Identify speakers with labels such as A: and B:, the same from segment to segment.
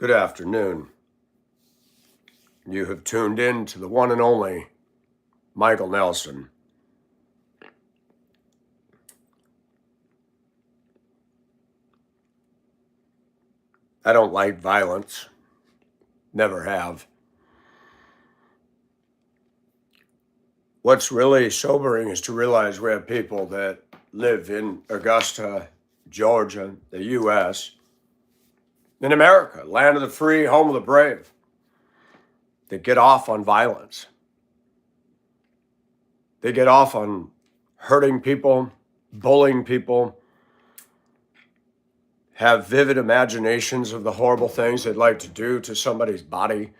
A: Good afternoon. You have tuned in to the one and only Michael Nelson. I don't like violence. Never have. What's really sobering is to realize we have people that live in Augusta, Georgia, the U.S., in America, land of the free, home of the brave, that get off on violence. They get off on hurting people, bullying people, have vivid imaginations of the horrible things they'd like to do to somebody's body.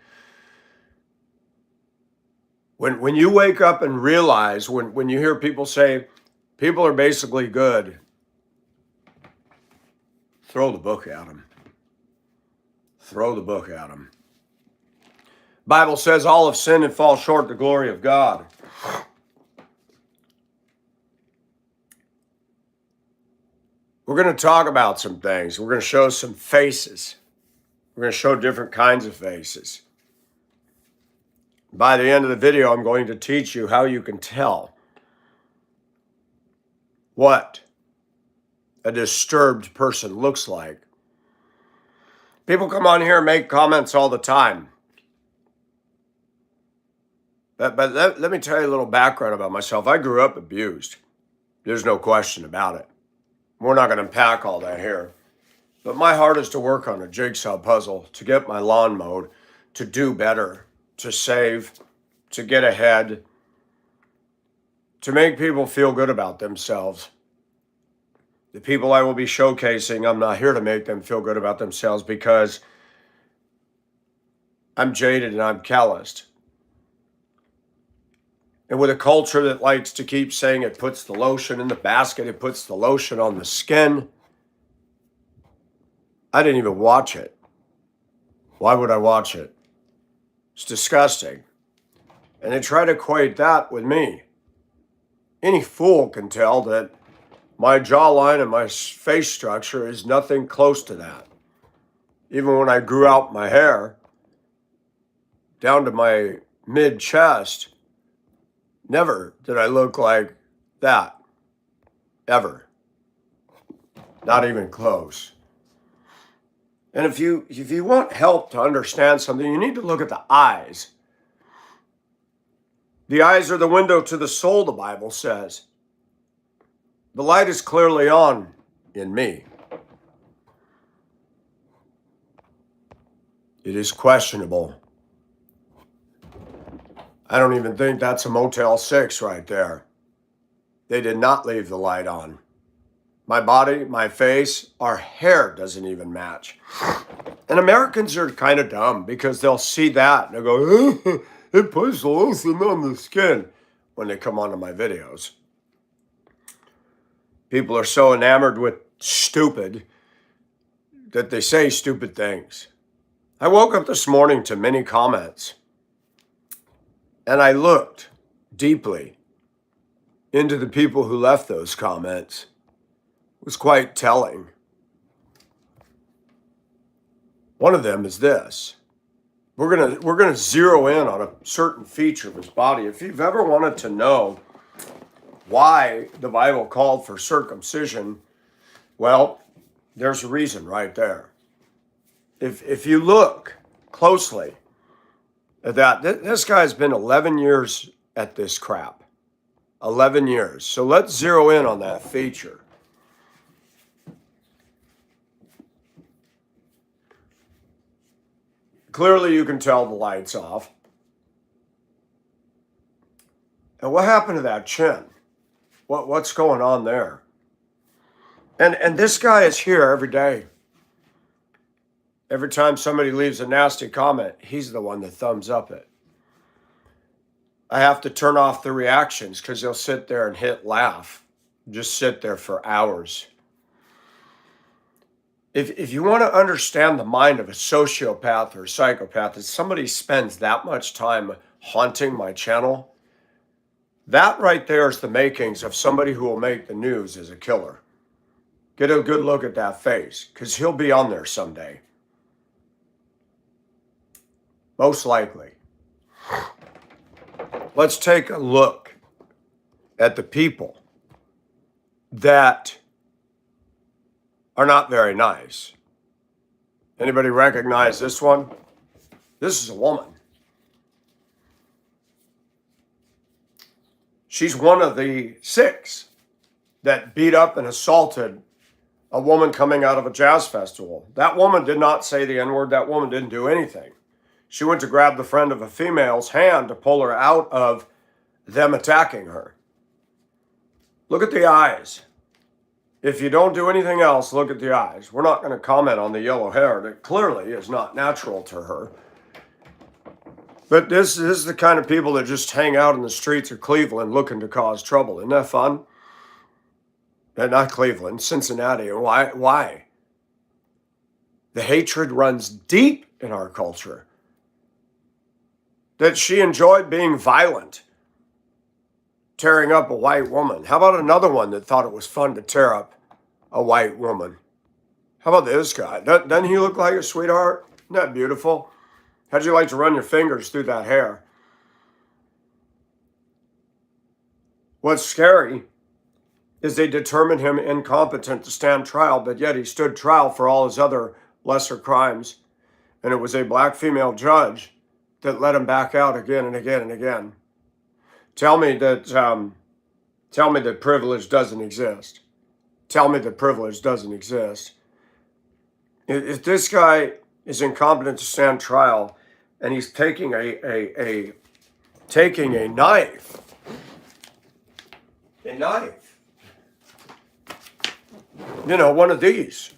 A: When you wake up and realize, when you hear people say, people are basically good, throw the book at them. Throw the book at them. Bible says all have sinned and fall short of the glory of God. We're going to talk about some things. We're going to show some faces. We're going to show different kinds of faces. By the end of the video, I'm going to teach you how you can tell what a disturbed person looks like. People come on here and make comments all the time. But let me tell you a little background about myself. I grew up abused. There's no question about it. We're not going to unpack all that here. But my heart is to work on a jigsaw puzzle, to get my lawn mowed, to do better, to save, to get ahead, to make people feel good about themselves. The people I will be showcasing, I'm not here to make them feel good about themselves because I'm jaded and I'm calloused. And with a culture that likes to keep saying it puts the lotion in the basket, it puts the lotion on the skin, I didn't even watch it. Why would I watch it? It's disgusting. And they try to equate that with me. Any fool can tell that my jawline and my face structure is nothing close to that. Even when I grew out my hair down to my mid-chest, never did I look like that. Ever. Not even close. And if you want help to understand something, you need to look at the eyes. The eyes are the window to the soul, the Bible says. The light is clearly on in me. It is questionable. I don't even think that's a Motel 6 right there. They did not leave the light on. My body, my face, our hair doesn't even match. And Americans are kind of dumb because they'll see that and they'll go, it puts lotion on the skin when they come onto my videos. People are so enamored with stupid that they say stupid things. I woke up this morning to many comments and I looked deeply into the people who left those comments. It was quite telling. One of them is this. We're gonna zero in on a certain feature of his body. If you've ever wanted to know why the Bible called for circumcision, well, there's a reason right there. If you look closely at that, this guy's been 11 years at this crap. 11 years. So let's zero in on that feature. Clearly you can tell the light's off. And what happened to that chin? What's going on there? And this guy is here every day. Every time somebody leaves a nasty comment, he's the one that thumbs up it. I have to turn off the reactions because he'll sit there and hit laugh. Just sit there for hours. If you want to understand the mind of a sociopath or a psychopath, if somebody spends that much time haunting my channel, that right there is the makings of somebody who will make the news as a killer. Get a good look at that face, because he'll be on there someday. Most likely. Let's take a look at the people that are not very nice. Anybody recognize this one? This is a woman. She's one of the 6 that beat up and assaulted a woman coming out of a jazz festival. That woman did not say the N-word. That woman didn't do anything. She went to grab the friend of a female's hand to pull her out of them attacking her. Look at the eyes. If you don't do anything else, look at the eyes. We're not going to comment on the yellow hair that clearly is not natural to her. But this is the kind of people that just hang out in the streets of Cleveland looking to cause trouble. Isn't that fun? Not Cleveland, Cincinnati. Why? The hatred runs deep in our culture. That she enjoyed being violent, tearing up a white woman. How about another one that thought it was fun to tear up a white woman? How about this guy? Doesn't he look like a sweetheart? Isn't that beautiful? How'd you like to run your fingers through that hair? What's scary is they determined him incompetent to stand trial, but yet he stood trial for all his other lesser crimes. And it was a black female judge that let him back out again and again and again. Tell me that privilege doesn't exist. Tell me that privilege doesn't exist. If this guy is incompetent to stand trial and he's taking a knife, one of these,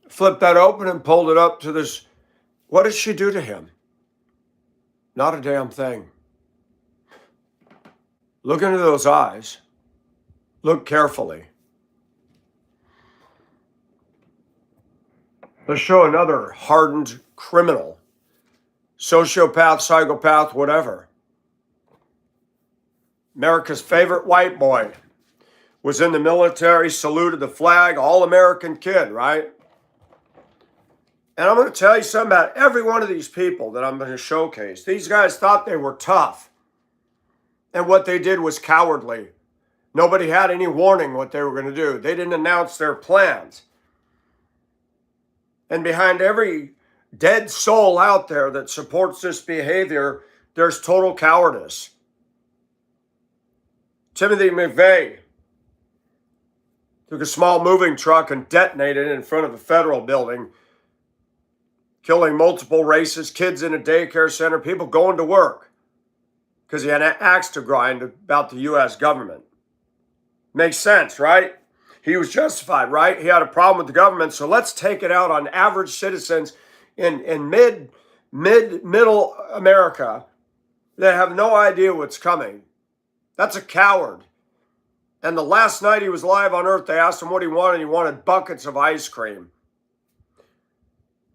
A: flipped that open and pulled it up to this, what did she do to him? Not a damn thing. Look into those eyes. Look carefully. Let's show another hardened criminal, sociopath, psychopath, whatever. America's favorite white boy was in the military, saluted the flag, all-American kid, right? And I'm going to tell you something about every one of these people that I'm going to showcase. These guys thought they were tough. And what they did was cowardly. Nobody had any warning what they were going to do. They didn't announce their plans. And behind every dead soul out there that supports this behavior, there's total cowardice. Timothy McVeigh took a small moving truck and detonated it in front of a federal building, killing multiple races, kids in a daycare center, people going to work because he had an axe to grind about the U.S. government. Makes sense, right? He was justified, right? He had a problem with the government, so let's take it out on average citizens in middle America that have no idea what's coming. That's a coward. And the last night he was alive on earth, they asked him what he wanted. He wanted buckets of ice cream.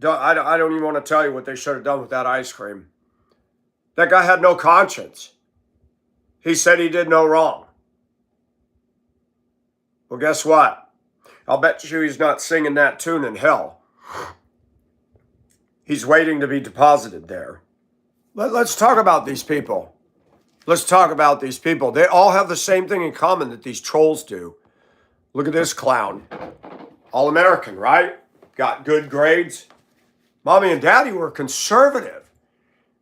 A: I don't even want to tell you what they should have done with that ice cream. That guy had no conscience. He said he did no wrong. Well, guess what? I'll bet you he's not singing that tune in hell. He's waiting to be deposited there. Let's talk about these people. Let's talk about these people. They all have the same thing in common that these trolls do. Look at this clown. All-American, right? Got good grades. Mommy and Daddy were conservative.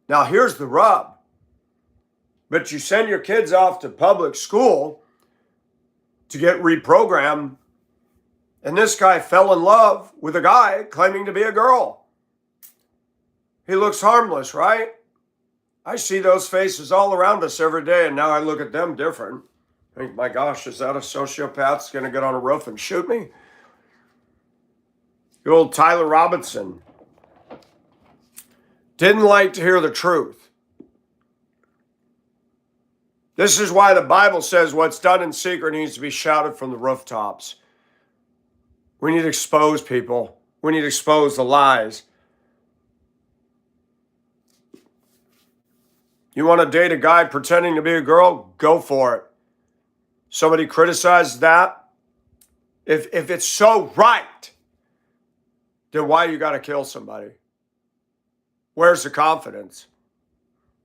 A: Now, here's the rub. But you send your kids off to public school to get reprogrammed, and this guy fell in love with a guy claiming to be a girl. He looks harmless, right? I see those faces all around us every day, and now I look at them different. I think, my gosh, is that a sociopath that's going to get on a roof and shoot me? The old Tyler Robinson didn't like to hear the truth. This is why the Bible says what's done in secret needs to be shouted from the rooftops. We need to expose people. We need to expose the lies. You want to date a guy pretending to be a girl? Go for it. Somebody criticizes that. If it's so right, then why you got to kill somebody? Where's the confidence?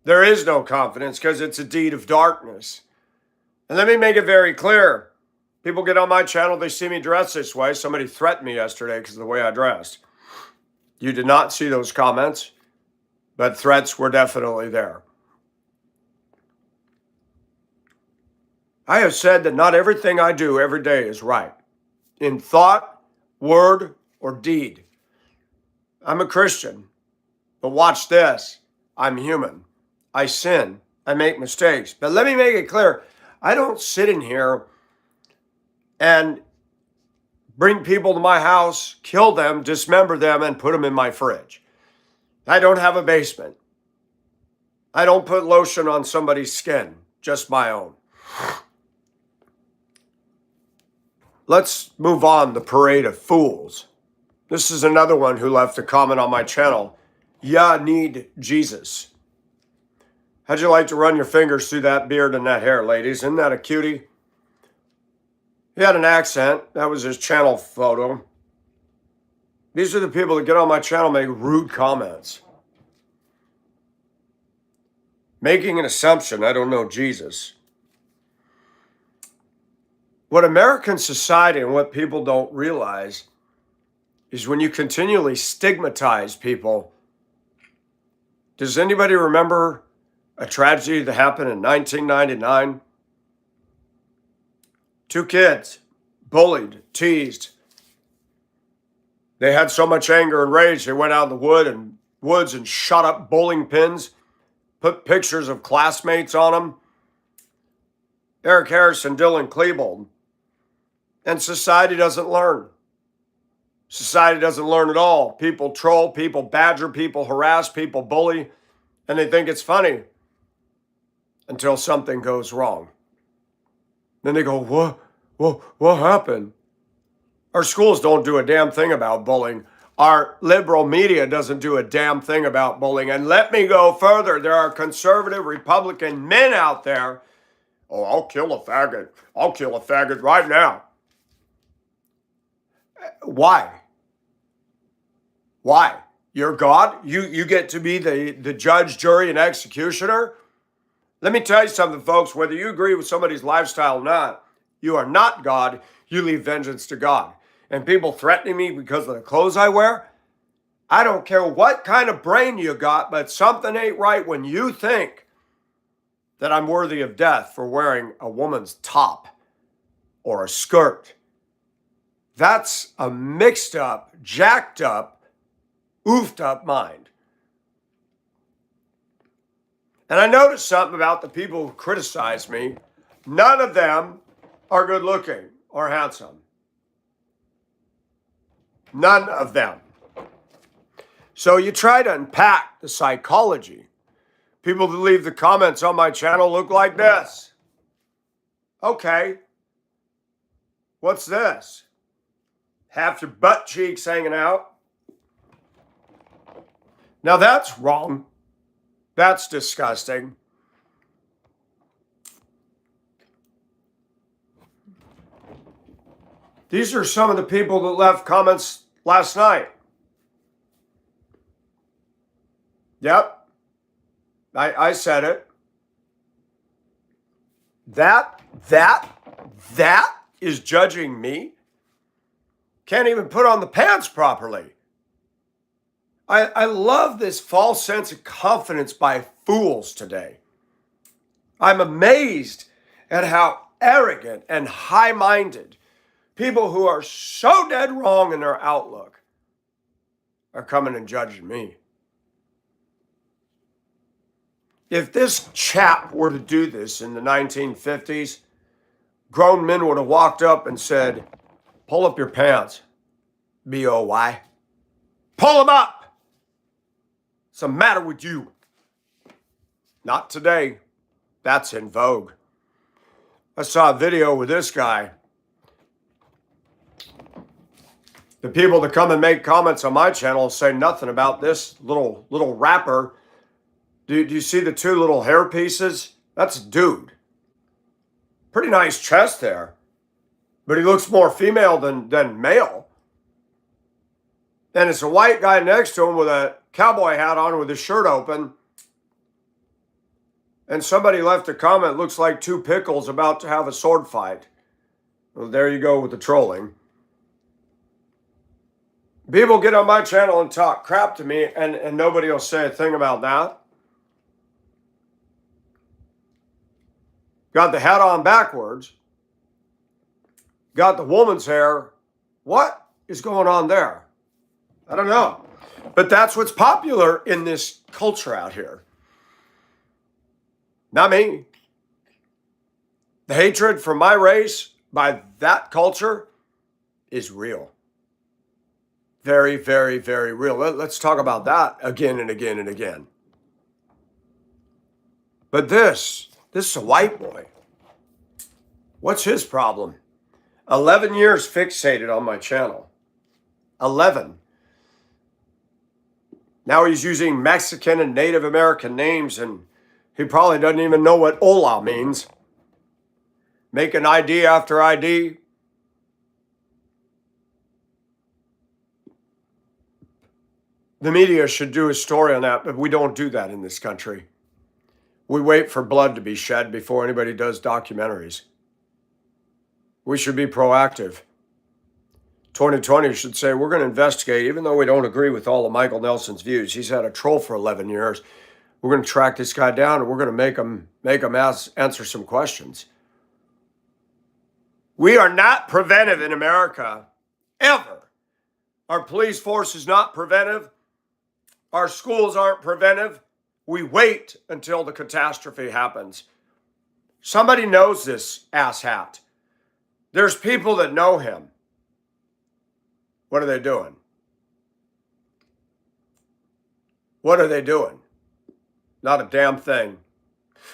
A: There is no confidence because it's a deed of darkness. And let me make it very clear. People get on my channel, they see me dressed this way. Somebody threatened me yesterday because of the way I dressed. You did not see those comments, but threats were definitely there. I have said that not everything I do every day is right, in thought, word, or deed. I'm a Christian, but watch this. I'm human. I sin. I make mistakes. But let me make it clear. I don't sit in here and bring people to my house, kill them, dismember them, and put them in my fridge. I don't have a basement. I don't put lotion on somebody's skin, just my own. Let's move on. The parade of fools. This is another one who left a comment on my channel. Ya need Jesus. How'd you like to run your fingers through that beard and that hair, ladies? Isn't that a cutie? He had an accent. That was his channel photo. These are the people that get on my channel, make rude comments. Making an assumption, I don't know Jesus. What American society and what people don't realize is when you continually stigmatize people. Does anybody remember a tragedy that happened in 1999? 2 kids, bullied, teased. They had so much anger and rage, they went out in the woods and shot up bowling pins, put pictures of classmates on them. Eric Harris and Dylan Klebold. And society doesn't learn. Society doesn't learn at all. People troll, people badger, people harass, people bully, and they think it's funny until something goes wrong. Then they go, what happened? Our schools don't do a damn thing about bullying. Our liberal media doesn't do a damn thing about bullying. And let me go further. There are conservative Republican men out there. Oh, I'll kill a faggot. I'll kill a faggot right now. Why? Why? You're God? You get to be the judge, jury, and executioner? Let me tell you something, folks. Whether you agree with somebody's lifestyle or not, you are not God. You leave vengeance to God. And people threatening me because of the clothes I wear, I don't care what kind of brain you got, but something ain't right when you think that I'm worthy of death for wearing a woman's top or a skirt. That's a mixed up, jacked up, oofed up mind. And I noticed something about the people who criticize me. None of them are good looking or handsome. None of them. So you try to unpack the psychology. People that leave the comments on my channel look like this. Okay. What's this? Half your butt cheeks hanging out. Now that's wrong. That's disgusting. These are some of the people that left comments last night. Yep. I said it. That is judging me. Can't even put on the pants properly. I love this false sense of confidence by fools today. I'm amazed at how arrogant and high-minded people who are so dead wrong in their outlook are coming and judging me. If this chap were to do this in the 1950s, grown men would have walked up and said, pull up your pants, B-O-Y. Pull them up. What's the matter with you? Not today. That's in vogue. I saw a video with this guy. The people that come and make comments on my channel say nothing about this little rapper. Do you see the 2 little hair pieces? That's a dude. Pretty nice chest there. But he looks more female than male. and it's a white guy next to him with a cowboy hat on with his shirt open, and somebody left a comment, looks like two pickles about to have a sword fight. Well, there you go with the trolling. People get on my channel and talk crap to me, and nobody will say a thing about that. Got the hat on backwards. Got the woman's hair. What is going on there? I don't know. But that's what's popular in this culture out here. Not me. The hatred for my race by that culture is real. Very, very, very real. Let's talk about that again and again and again. But this is a white boy. What's his problem? 11 years fixated on my channel. 11. Now he's using Mexican and Native American names, and he probably doesn't even know what hola means. Making ID after ID. The media should do a story on that, but we don't do that in this country. We wait for blood to be shed before anybody does documentaries. We should be proactive. 2020 should say, we're going to investigate, even though we don't agree with all of Michael Nelson's views. He's had a troll for 11 years. We're going to track this guy down, and we're going to make him answer some questions. We are not preventive in America, ever. Our police force is not preventive. Our schools aren't preventive. We wait until the catastrophe happens. Somebody knows this asshat. There's people that know him. What are they doing? What are they doing? Not a damn thing.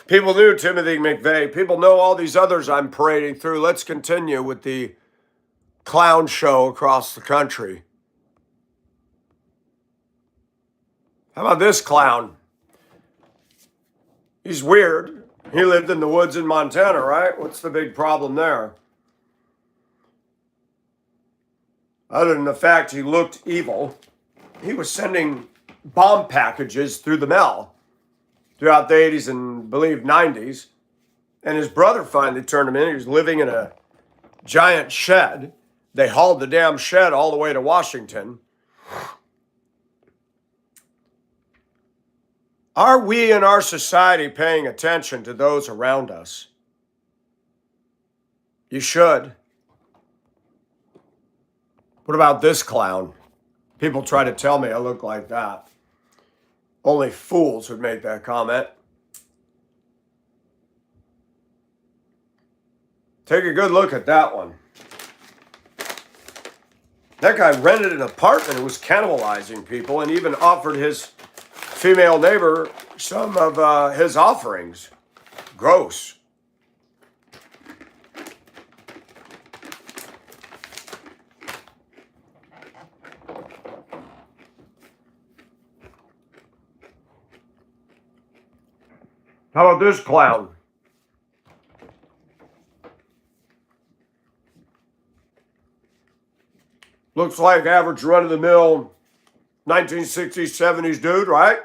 A: People knew Timothy McVeigh. People know all these others I'm parading through. Let's continue with the clown show across the country. How about this clown? He's weird. He lived in the woods in Montana, right? What's the big problem there? Other than the fact he looked evil, he was sending bomb packages through the mail throughout the 80s and, I believe, 90s. And his brother finally turned him in. He was living in a giant shed. They hauled the damn shed all the way to Washington. Are we in our society paying attention to those around us? You should. What about this clown? People try to tell me I look like that. Only fools would make that comment. Take a good look at that one. That guy rented an apartment and was cannibalizing people and even offered his female neighbor some of his offerings. Gross. How about this clown? Looks like average run-of-the-mill 1960s, 70s dude, right?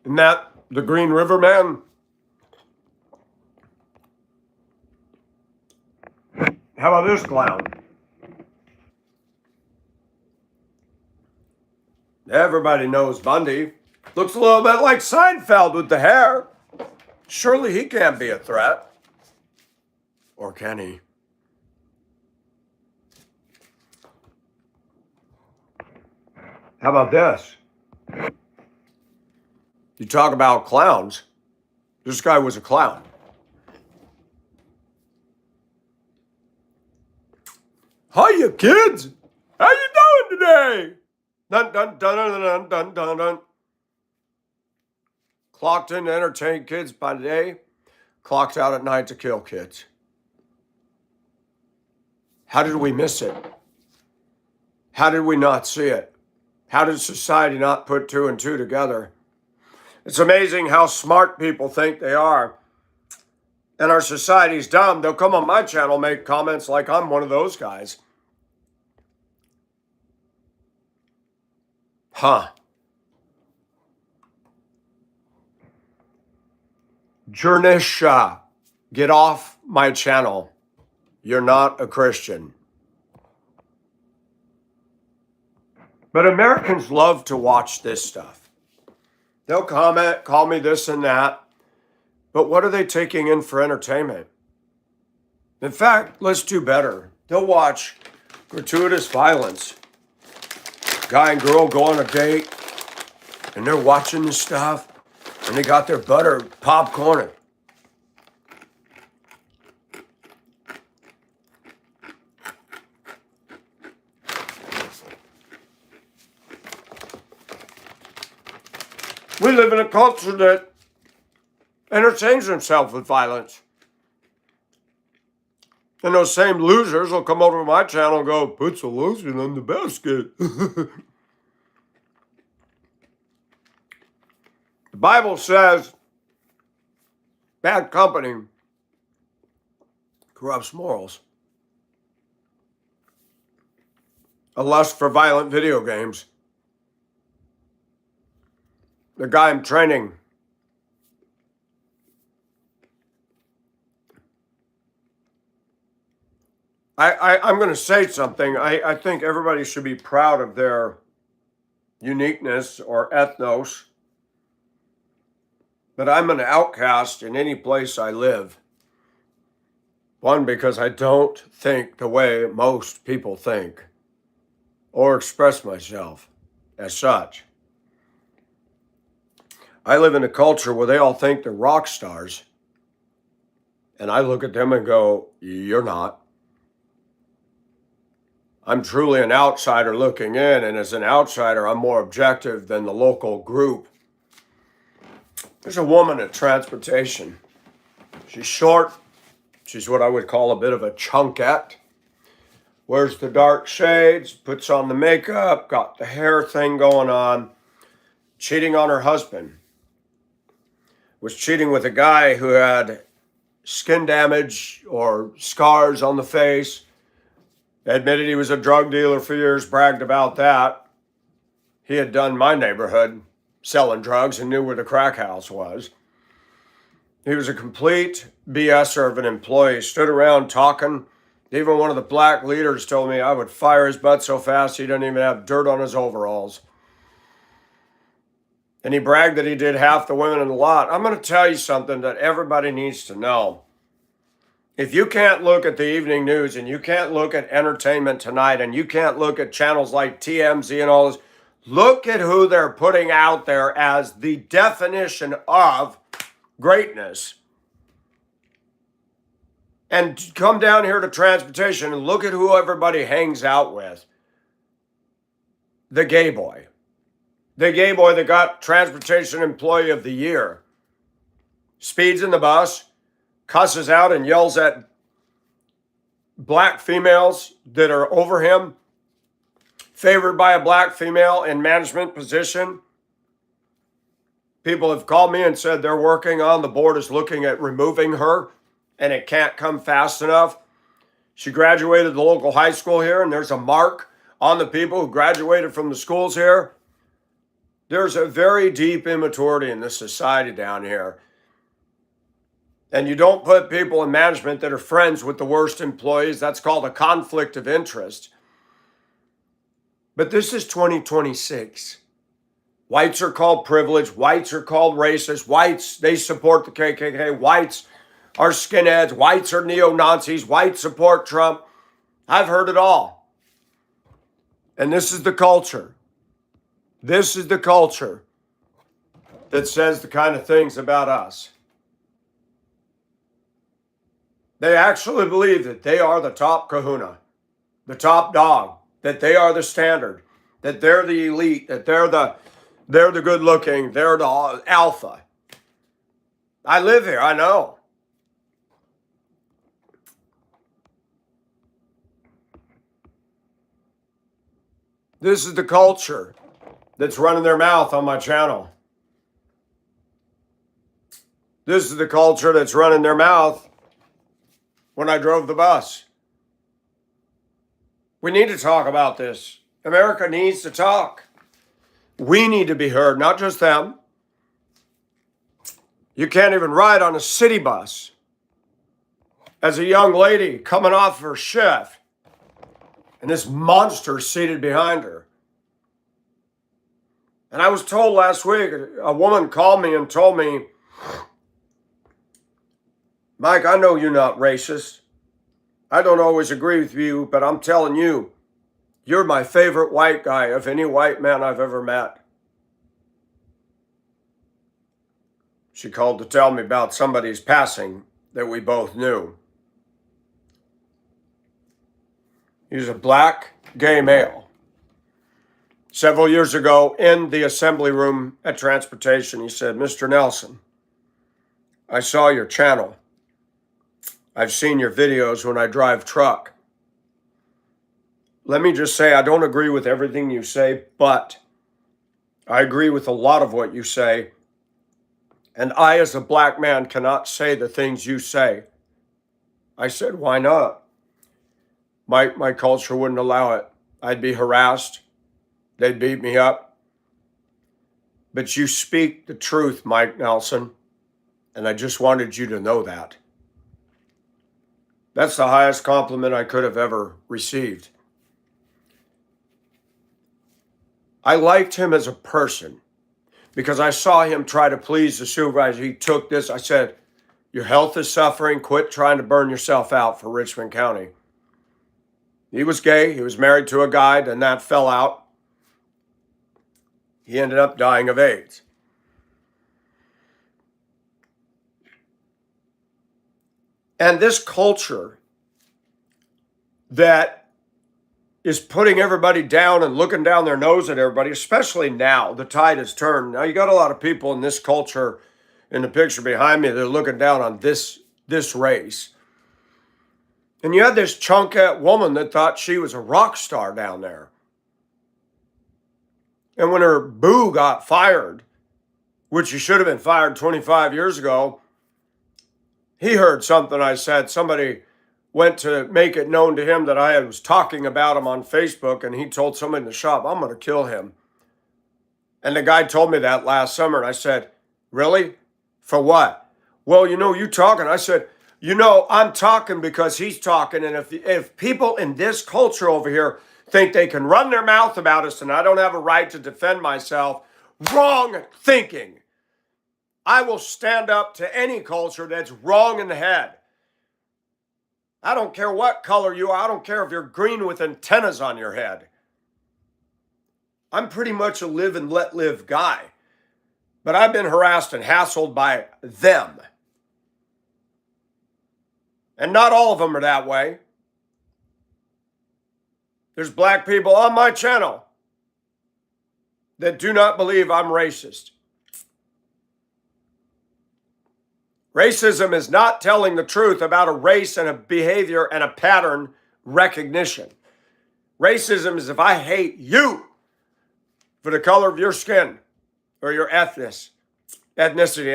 A: Isn't that the Green River Man? How about this clown? Everybody knows Bundy. Looks a little bit like Seinfeld with the hair. Surely he can't be a threat. Or can he? How about this? You talk about clowns. This guy was a clown. Hiya, kids. How you doing today? Dun, dun, dun, dun, dun, dun, dun, dun. Clocked in to entertain kids by day, clocked out at night to kill kids. How did we miss it? How did we not see it? How did society not put two and two together? It's amazing how smart people think they are. and our society's dumb, they'll come on my channel, make comments like I'm one of those guys. Huh. Jernisha, get off my channel. You're not a Christian. But Americans love to watch this stuff. They'll comment, call me this and that. But what are they taking in for entertainment? In fact, let's do better. They'll watch gratuitous violence. Guy and girl go on a date, and they're watching this stuff, and they got their buttered popcorn. We live in a culture that entertains themselves with violence. And those same losers will come over to my channel and go, put some lotion on the basket. The Bible says bad company corrupts morals. A lust for violent video games. The guy I'm training, I'm going to say something. I think everybody should be proud of their uniqueness or ethnos. But I'm an outcast in any place I live. One, because I don't think the way most people think or express myself as such. I live in a culture where they all think they're rock stars. And I look at them and go, you're not. I'm truly an outsider looking in, and as an outsider, I'm more objective than the local group. There's a woman at transportation. She's short. She's what I would call a bit of a chunkette. Wears the dark shades, puts on the makeup, got the hair thing going on. Cheating on her husband. Was cheating with a guy who had skin damage or scars on the face. Admitted he was a drug dealer for years, bragged about that. He had done my neighborhood selling drugs and knew where the crack house was. He was a complete BSer of an employee, stood around talking. Even one of the black leaders told me I would fire his butt so fast he didn't even have dirt on his overalls. And he bragged that he did half the women in the lot. I'm going to tell you something that everybody needs to know. If you can't look at the evening news and you can't look at Entertainment Tonight and you can't look at channels like TMZ and all this, look at who they're putting out there as the definition of greatness. And come down here to transportation and look at who everybody hangs out with. The gay boy. The gay boy that got Transportation Employee of the Year. Speeds in the bus, cusses out and yells at black females that are over him, favored by a black female in management position. People have called me and said they're working on, the board is looking at removing her, and it can't come fast enough. She graduated the local high school here, and there's a mark on the people who graduated from the schools here. There's a very deep immaturity in this society down here. And you don't put people in management that are friends with the worst employees. That's called a conflict of interest. But this is 2026. Whites are called privileged. Whites are called racist. Whites, they support the KKK. Whites are skinheads. Whites are neo-Nazis. Whites support Trump. I've heard it all. And this is the culture. This is the culture that says the kind of things about us. They actually believe that they are the top kahuna, the top dog, that they are the standard, that they're the elite, that they're the good looking, they're the alpha. I live here, I know. This is the culture that's running their mouth on my channel. This is the culture that's running their mouth when I drove the bus. We need to talk about this. America needs to talk. We need to be heard, not just them. You can't even ride on a city bus as a young lady coming off her shift and this monster seated behind her. And I was told last week, a woman called me and told me, Mike, I know you're not racist. I don't always agree with you, but I'm telling you, you're my favorite white guy of any white man I've ever met. She called to tell me about somebody's passing that we both knew. He was a black gay male. Several years ago in the assembly room at transportation, he said, Mr. Nelson, I saw your channel. I've seen your videos when I drive truck. Let me just say, I don't agree with everything you say, but I agree with a lot of what you say. And I, as a black man, cannot say the things you say. I said, why not? My culture wouldn't allow it. I'd be harassed. They'd beat me up. But you speak the truth, Mike Nelson, and I just wanted you to know that. That's the highest compliment I could have ever received. I liked him as a person because I saw him try to please the supervisor. He took this. I said, your health is suffering. Quit trying to burn yourself out for Richmond County. He was gay. He was married to a guy, and that fell out. He ended up dying of AIDS. And this culture that is putting everybody down and looking down their nose at everybody, especially now, the tide has turned. Now, you got a lot of people in this culture, in the picture behind me, they're looking down on this race. And you had this chunket woman that thought she was a rock star down there. And when her boo got fired, which he should have been fired 25 years ago, he heard something I said. Somebody went to make it known to him that I was talking about him on Facebook, and he told somebody in the shop, I'm going to kill him. And the guy told me that last summer, and I said, really? For what? Well, you talking. I said, I'm talking because he's talking, and if people in this culture over here think they can run their mouth about us and I don't have a right to defend myself, wrong thinking. I will stand up to any culture that's wrong in the head. I don't care what color you are. I don't care if you're green with antennas on your head. I'm pretty much a live and let live guy. But I've been harassed and hassled by them. And not all of them are that way. There's black people on my channel that do not believe I'm racist. Racism is not telling the truth about a race and a behavior and a pattern recognition. Racism is if I hate you for the color of your skin or your ethnicity,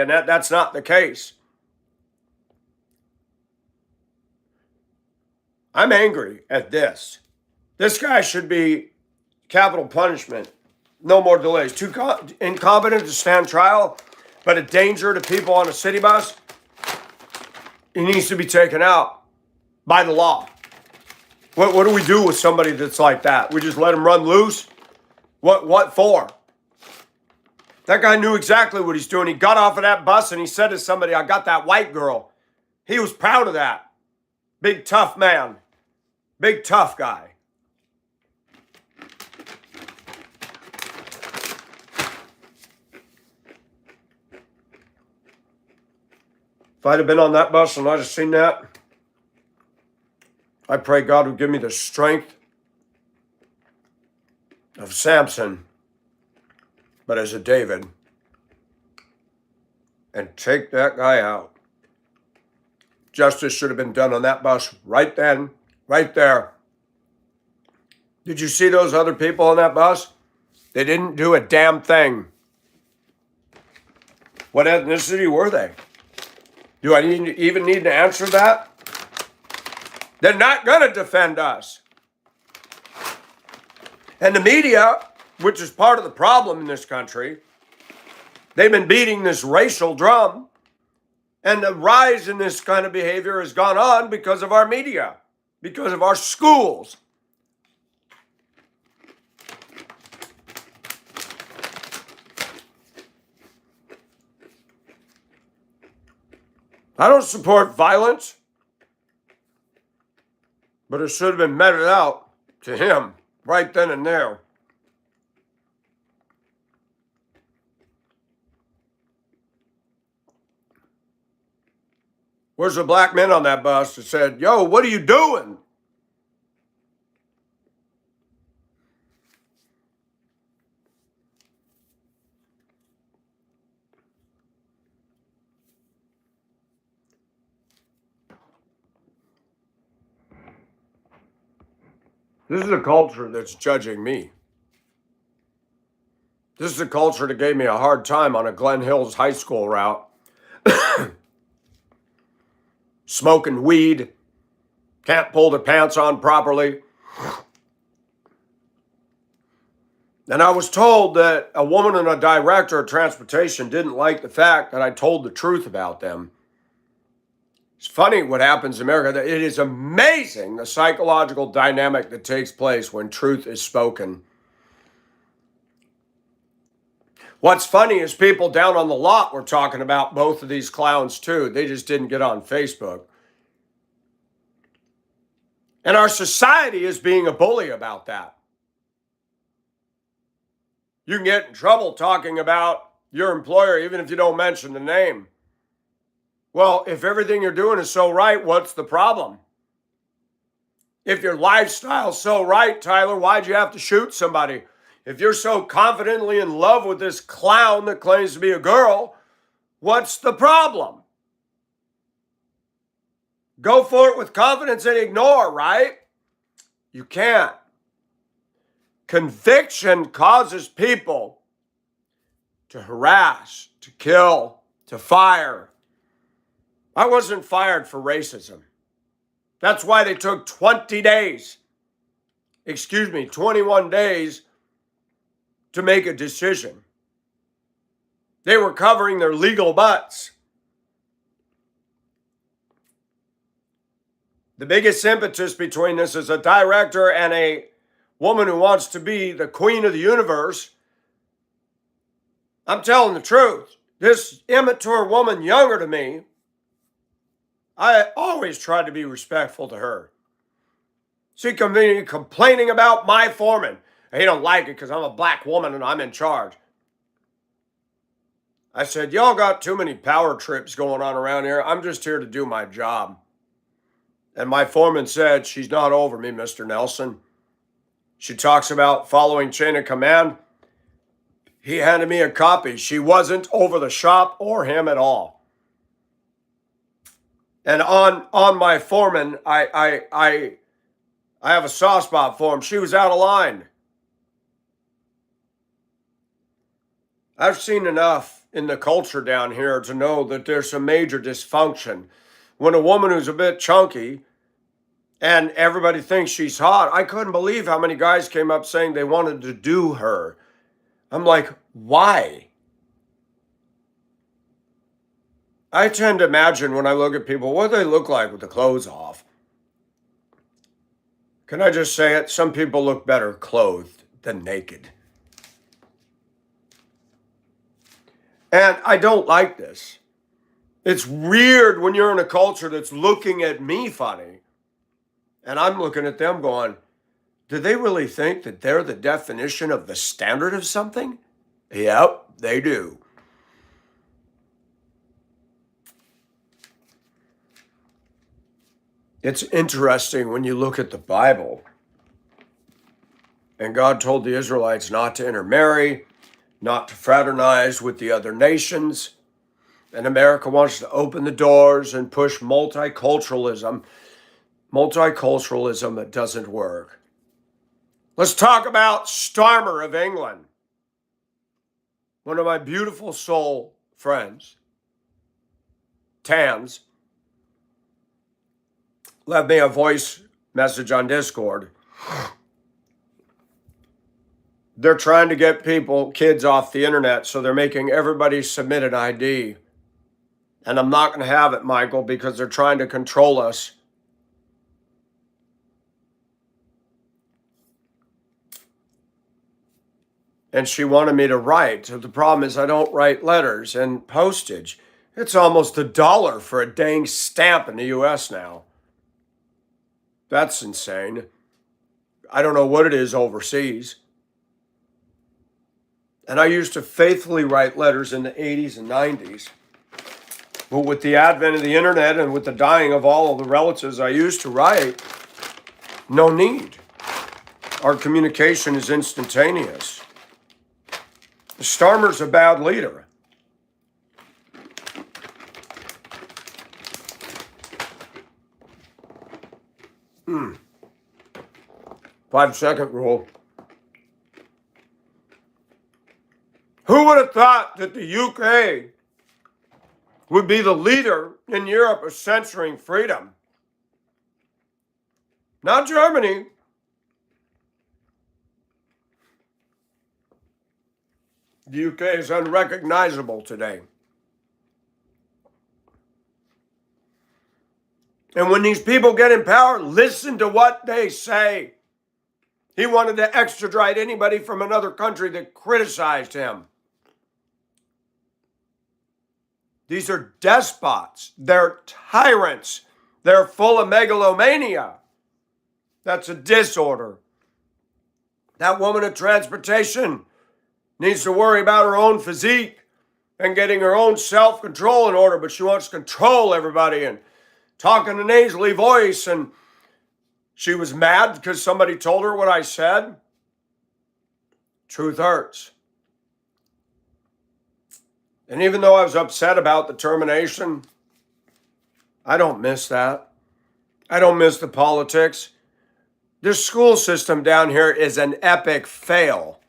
A: and that's not the case. I'm angry at this. This guy should be capital punishment. No more delays. Too incompetent to stand trial, but a danger to people on a city bus. He needs to be taken out by the law. What do we do with somebody that's like that? We just let him run loose? What for? That guy knew exactly what he's doing. He got off of that bus and he said to somebody, I got that white girl. He was proud of that. Big tough man. Big tough guy. If I'd have been on that bus and I'd have seen that, I pray God would give me the strength of Samson, but as a David, and take that guy out. Justice should have been done on that bus right then, right there. Did you see those other people on that bus? They didn't do a damn thing. What ethnicity were they? Do I even need to answer that? They're not going to defend us. And the media, which is part of the problem in this country, they've been beating this racial drum. And the rise in this kind of behavior has gone on because of our media, because of our schools. I don't support violence, but it should have been meted out to him right then and there. Where's the black men on that bus that said, yo, what are you doing? This is a culture that's judging me. This is a culture that gave me a hard time on a Glen Hills high school route. Smoking weed, can't pull their pants on properly. And I was told that a woman and a director of transportation didn't like the fact that I told the truth about them. It's funny what happens in America. It is amazing the psychological dynamic that takes place when truth is spoken. What's funny is people down on the lot were talking about both of these clowns too. They just didn't get on Facebook. And our society is being a bully about that. You can get in trouble talking about your employer even if you don't mention the name. Well, if everything you're doing is so right, what's the problem? If your lifestyle's so right, Tyler, why'd you have to shoot somebody? If you're so confidently in love with this clown that claims to be a girl, what's the problem? Go for it with confidence and ignore, right? You can't. Conviction causes people to harass, to kill, to fire. I wasn't fired for racism. That's why they took 21 days to make a decision. They were covering their legal butts. The biggest impetus between this is a director and a woman who wants to be the queen of the universe. I'm telling the truth. This immature woman younger to me, I always tried to be respectful to her. She complaining about my foreman. He don't like it because I'm a black woman and I'm in charge. I said, y'all got too many power trips going on around here. I'm just here to do my job. And my foreman said, she's not over me, Mr. Nelson. She talks about following chain of command. He handed me a copy. She wasn't over the shop or him at all. And on my foreman, I have a soft spot for him. She was out of line. I've seen enough in the culture down here to know that there's some major dysfunction. When a woman who's a bit chunky and everybody thinks she's hot, I couldn't believe how many guys came up saying they wanted to do her. I'm like, why? I tend to imagine when I look at people, what do they look like with the clothes off? Can I just say it? Some people look better clothed than naked. And I don't like this. It's weird when you're in a culture that's looking at me funny. And I'm looking at them going, do they really think that they're the definition of the standard of something? Yep, they do. It's interesting when you look at the Bible. And God told the Israelites not to intermarry, not to fraternize with the other nations. And America wants to open the doors and push multiculturalism. Multiculturalism that doesn't work. Let's talk about Starmer of England. One of my beautiful soul friends. Tans, left me a voice message on Discord. They're trying to get kids off the internet, so they're making everybody submit an ID. And I'm not going to have it, Michael, because they're trying to control us. And she wanted me to write. So the problem is I don't write letters, and postage. It's almost $1 for a dang stamp in the US now. That's insane. I don't know what it is overseas. And I used to faithfully write letters in the 80s and 90s. But with the advent of the internet and with the dying of all of the relatives I used to write, no need. Our communication is instantaneous. Starmer's a bad leader. Hmm. 5-second rule. Who would have thought that the UK would be the leader in Europe of censoring freedom? Not Germany. The UK is unrecognizable today. And when these people get in power, listen to what they say. He wanted to extradite anybody from another country that criticized him. These are despots. They're tyrants. They're full of megalomania. That's a disorder. That woman in transportation needs to worry about her own physique and getting her own self-control in order, but she wants to control everybody and talk in a nasally voice, and she was mad because somebody told her what I said. Truth hurts. And even though I was upset about the termination, I don't miss that. I don't miss the politics. This school system down here is an epic fail.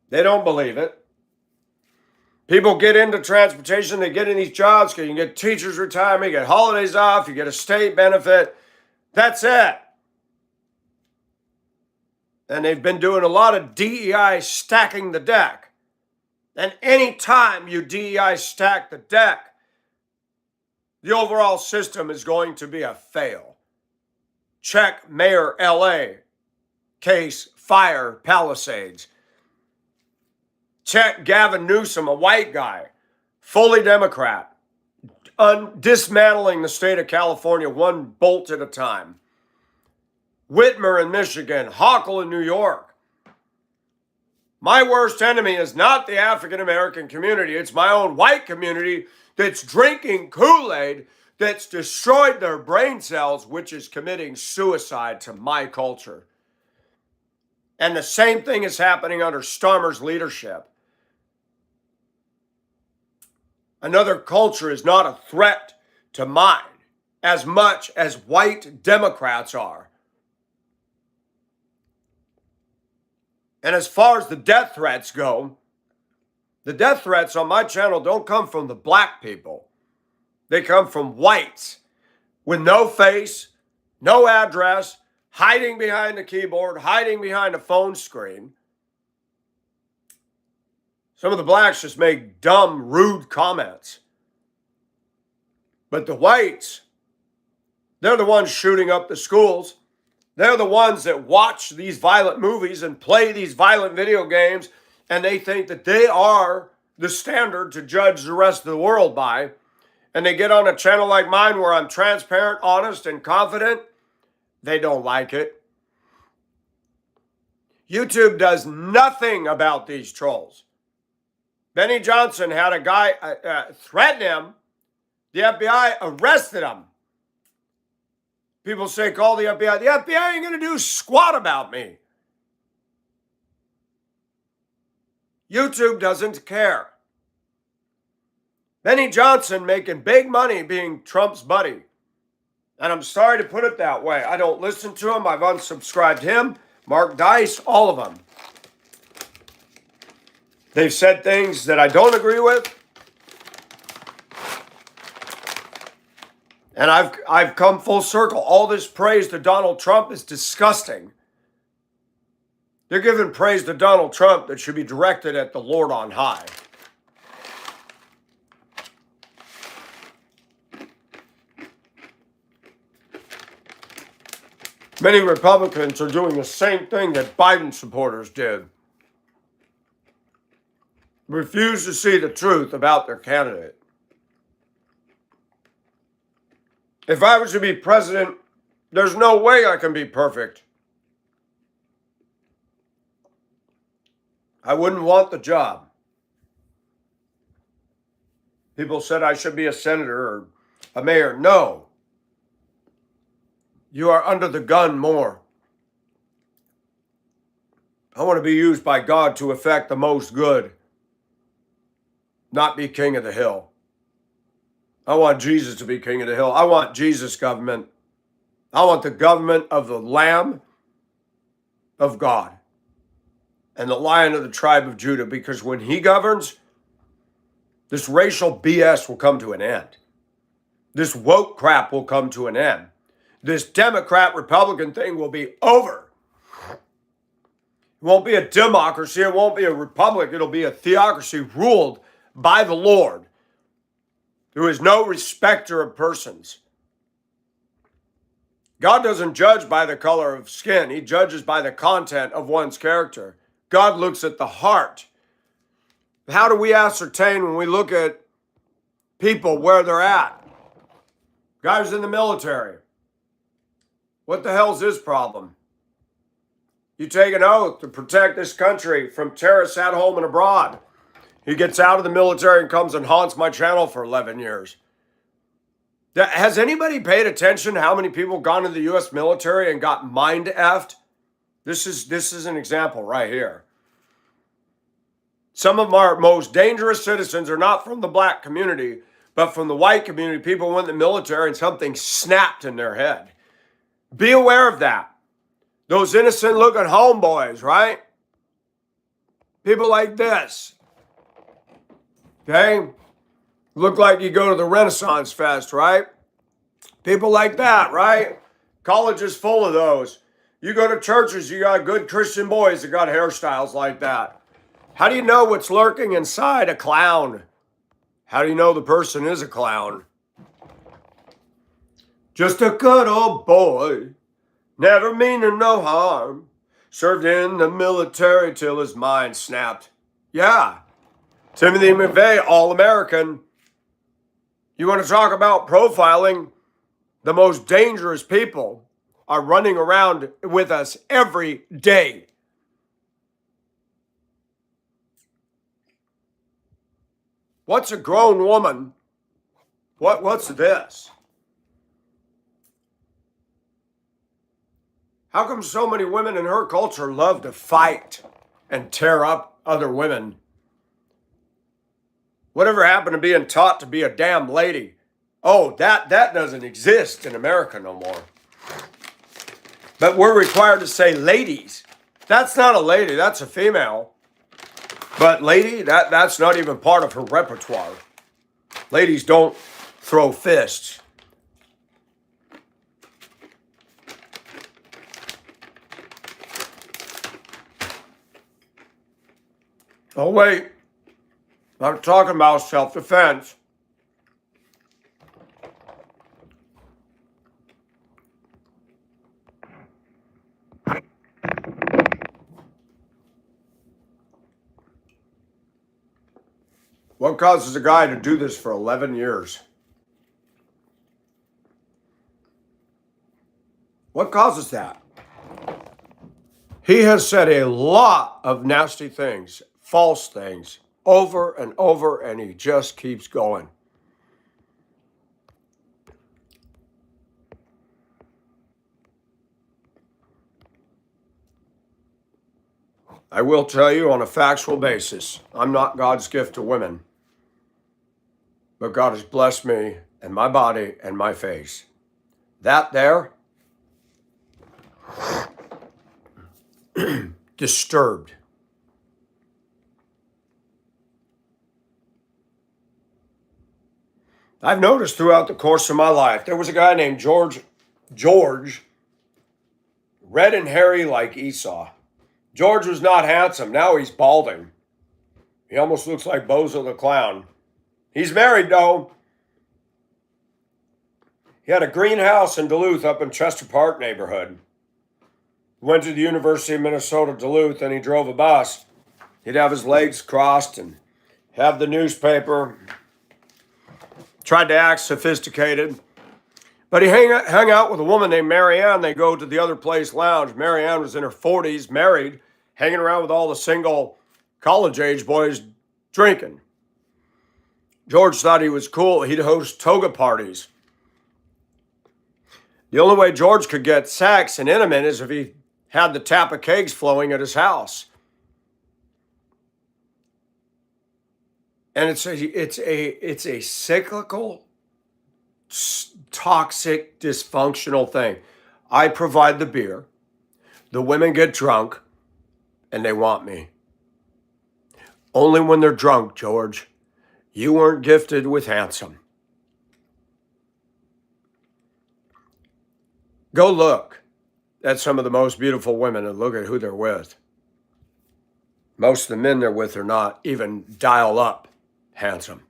A: They don't believe it. People get into transportation, they get in these jobs because you can get teachers' retirement, you get holidays off, you get a state benefit. That's it. And they've been doing a lot of DEI stacking the deck. And any time you DEI stack the deck, the overall system is going to be a fail. Check Mayor LA, case fire Palisades. Check Gavin Newsom, a white guy, fully Democrat, dismantling the state of California one bolt at a time. Whitmer in Michigan, Hochul in New York. My worst enemy is not the African American community. It's my own white community that's drinking Kool-Aid that's destroyed their brain cells, which is committing suicide to my culture. And the same thing is happening under Starmer's leadership. Another culture is not a threat to mine as much as white Democrats are. And as far as the death threats go, the death threats on my channel don't come from the black people. They come from whites with no face, no address, hiding behind the keyboard, hiding behind a phone screen. Some of the blacks just make dumb, rude comments. But the whites, they're the ones shooting up the schools. They're the ones that watch these violent movies and play these violent video games, and they think that they are the standard to judge the rest of the world by. And they get on a channel like mine where I'm transparent, honest, and confident. They don't like it. YouTube does nothing about these trolls. Benny Johnson had a guy threaten him. The FBI arrested him. People say, call the FBI. The FBI ain't going to do squat about me. YouTube doesn't care. Benny Johnson making big money being Trump's buddy. And I'm sorry to put it that way. I don't listen to him. I've unsubscribed him, Mark Dice, all of them. They've said things that I don't agree with. And I've come full circle. All this praise to Donald Trump is disgusting. They're giving praise to Donald Trump that should be directed at the Lord on high. Many Republicans are doing the same thing that Biden supporters did. Refuse to see the truth about their candidate. If I was to be president, there's no way I can be perfect. I wouldn't want the job. People said I should be a senator or a mayor. No. You are under the gun more. I want to be used by God to effect the most good, not be king of the hill. I want Jesus to be king of the hill. I want Jesus' government. I want the government of the Lamb of God and the Lion of the tribe of Judah, because when he governs, this racial BS will come to an end. This woke crap will come to an end. This Democrat-Republican thing will be over. It won't be a democracy. It won't be a republic. It'll be a theocracy ruled by the Lord, who is no respecter of persons. God doesn't judge by the color of skin. He judges by the content of one's character. God looks at the heart. How do we ascertain when we look at people where they're at? Guys in the military. What the hell's his problem? You take an oath to protect this country from terrorists at home and abroad. He gets out of the military and comes and haunts my channel for 11 years. Has anybody paid attention to how many people gone to the U.S. military and got mind-effed? This is an example right here. Some of our most dangerous citizens are not from the black community, but from the white community. People went in the military and something snapped in their head. Be aware of that. Those innocent-looking homeboys, right? People like this. Okay? Look like you go to the Renaissance Fest, right? People like that, right? College is full of those. You go to churches, you got good Christian boys that got hairstyles like that. How do you know what's lurking inside a clown? How do you know the person is a clown? Just a good old boy, never meaning no harm. Served in the military till his mind snapped. Yeah, Timothy McVeigh, All-American. You want to talk about profiling? The most dangerous people are running around with us every day. What's a grown woman? What's this? How come so many women in her culture love to fight and tear up other women? Whatever happened to being taught to be a damn lady? Oh, that doesn't exist in America no more. But we're required to say ladies. That's not a lady, that's a female. But lady, that's not even part of her repertoire. Ladies don't throw fists. Oh, wait. I'm talking about self-defense. What causes a guy to do this for 11 years? What causes that? He has said a lot of nasty things, false things, over and over, and he just keeps going. I will tell you on a factual basis, I'm not God's gift to women. But God has blessed me and my body and my face. That there, disturbed. I've noticed throughout the course of my life, there was a guy named George, red and hairy like Esau. George was not handsome. Now he's balding. He almost looks like Bozo the Clown. He's married, though. He had a greenhouse in Duluth up in Chester Park neighborhood. Went to the University of Minnesota, Duluth, and he drove a bus. He'd have his legs crossed and have the newspaper. Tried to act sophisticated. But he hung out with a woman named Marianne. They go to the Other Place Lounge. Marianne was in her 40s, married, hanging around with all the single college-age boys drinking. George thought he was cool. He'd host toga parties. The only way George could get sex and intimate is if he had the tap of kegs flowing at his house. And it's a cyclical, toxic, dysfunctional thing. I provide the beer. The women get drunk, and they want me. Only when they're drunk, George. You weren't gifted with handsome. Go look at some of the most beautiful women and look at who they're with. Most of the men they're with are not even dial up handsome.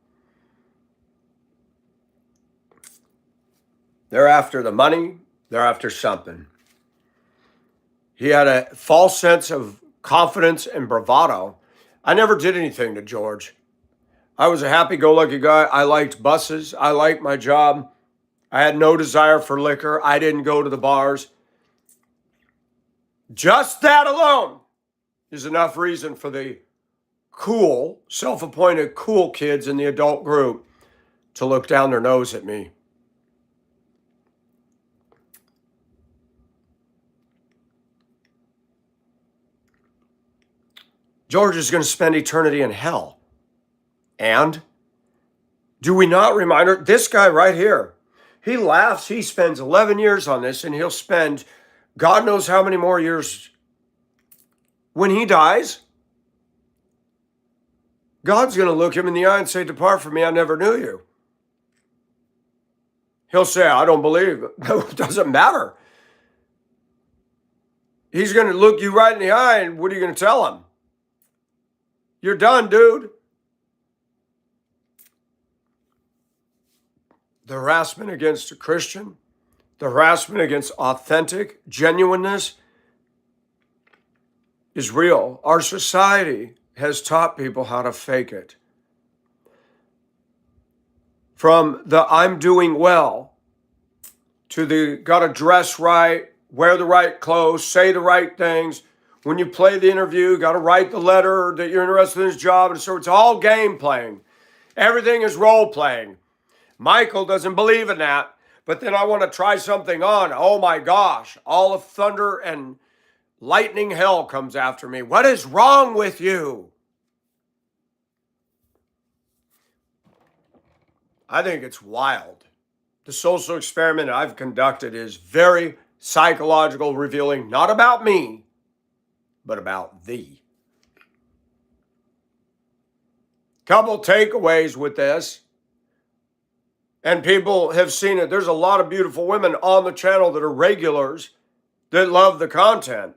A: They're after the money. They're after something. He had a false sense of confidence and bravado. I never did anything to George. I was a happy-go-lucky guy. I liked buses. I liked my job. I had no desire for liquor. I didn't go to the bars. Just that alone is enough reason for the cool, self-appointed cool kids in the adult group to look down their nose at me. George is going to spend eternity in hell. And do we not remind her? This guy right here, he laughs. He spends 11 years on this, and he'll spend God knows how many more years. When he dies, God's going to look him in the eye and say, "Depart from me, I never knew you." He'll say, "I don't believe it." No, it doesn't matter. He's going to look you right in the eye, and what are you going to tell him? You're done, dude. The harassment against a Christian, the harassment against authentic genuineness is real. Our society has taught people how to fake it. From the "I'm doing well" to the gotta dress right, wear the right clothes, say the right things. When you play the interview, gotta write the letter that you're interested in his job. And so it's all game playing. Everything is role playing. Michael doesn't believe in that. But then I want to try something on. Oh my gosh, all of thunder and lightning hell comes after me. What is wrong with you? I think it's wild. The social experiment I've conducted is very psychological, revealing, not about me, but about thee. Couple takeaways with this. And people have seen it. There's a lot of beautiful women on the channel that are regulars that love the content.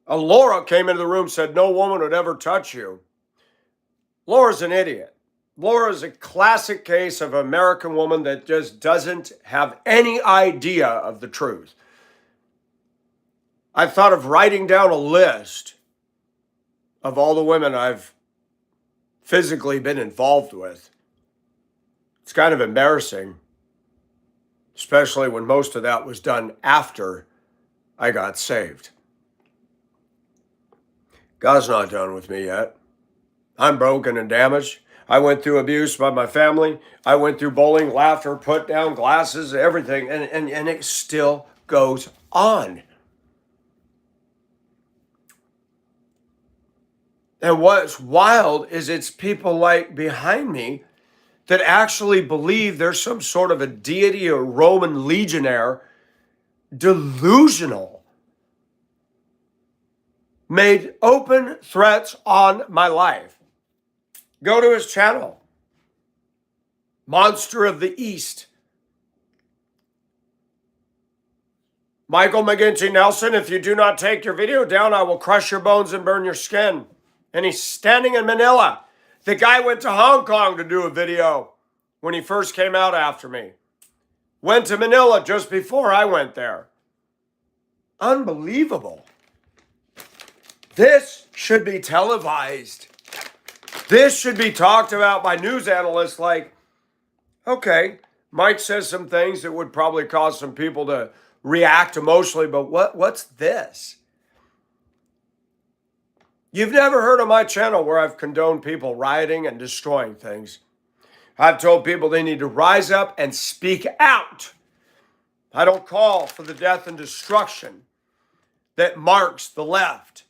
A: Laura came into the room and said, "No woman would ever touch you." Laura's an idiot. Laura's a classic case of an American woman that just doesn't have any idea of the truth. I thought of writing down a list of all the women I've physically been involved with. It's kind of embarrassing, especially when most of that was done after I got saved. God's not done with me yet. I'm broken and damaged. I went through abuse by my family. I went through bullying, laughter, put down, glasses, everything, and it still goes on. And what's wild is it's people like behind me that actually believe there's some sort of a deity or Roman legionnaire, delusional, made open threats on my life. Go to his channel. monster of the East. Michael McGinty Nelson, if you do not take your video down, I will crush your bones and burn your skin. And he's standing in Manila. The guy went to Hong Kong to do a video when he first came out after me. Went to Manila just before I went there. Unbelievable. This should be televised. This should be talked about by news analysts like, okay, Mike says some things that would probably cause some people to react emotionally, but what's this? You've never heard of my channel where I've condoned people rioting and destroying things. I've told people they need to rise up and speak out. I don't call for the death and destruction that marks the left.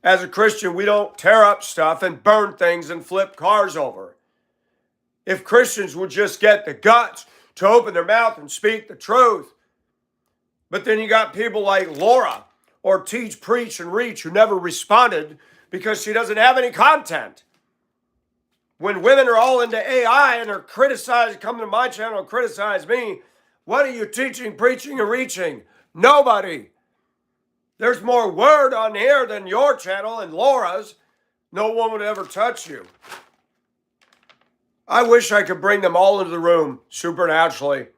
A: As a Christian, we don't tear up stuff and burn things and flip cars over. If Christians would just get the guts to open their mouth and speak the truth. But then you got people like Laura or Teach, Preach, and Reach who never responded because she doesn't have any content. When women are all into AI and are criticized, come to my channel and criticize me, what are you teaching, preaching, and reaching? Nobody. There's more word on here than your channel and Laura's. No one would ever touch you. I wish I could bring them all into the room supernaturally.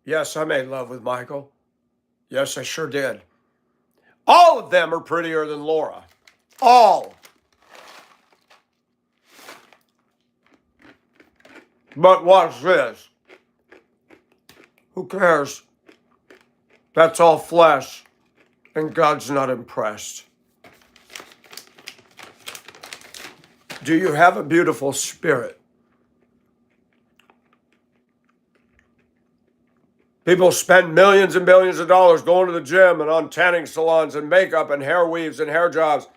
A: Yes, I made love with Michael. Yes, I sure did. All of them are prettier than Laura. All. But watch this. Who cares? That's all flesh, and God's not impressed. Do you have a beautiful spirit? People spend millions and billions of dollars going to the gym and on tanning salons and makeup and hair weaves and hair jobs.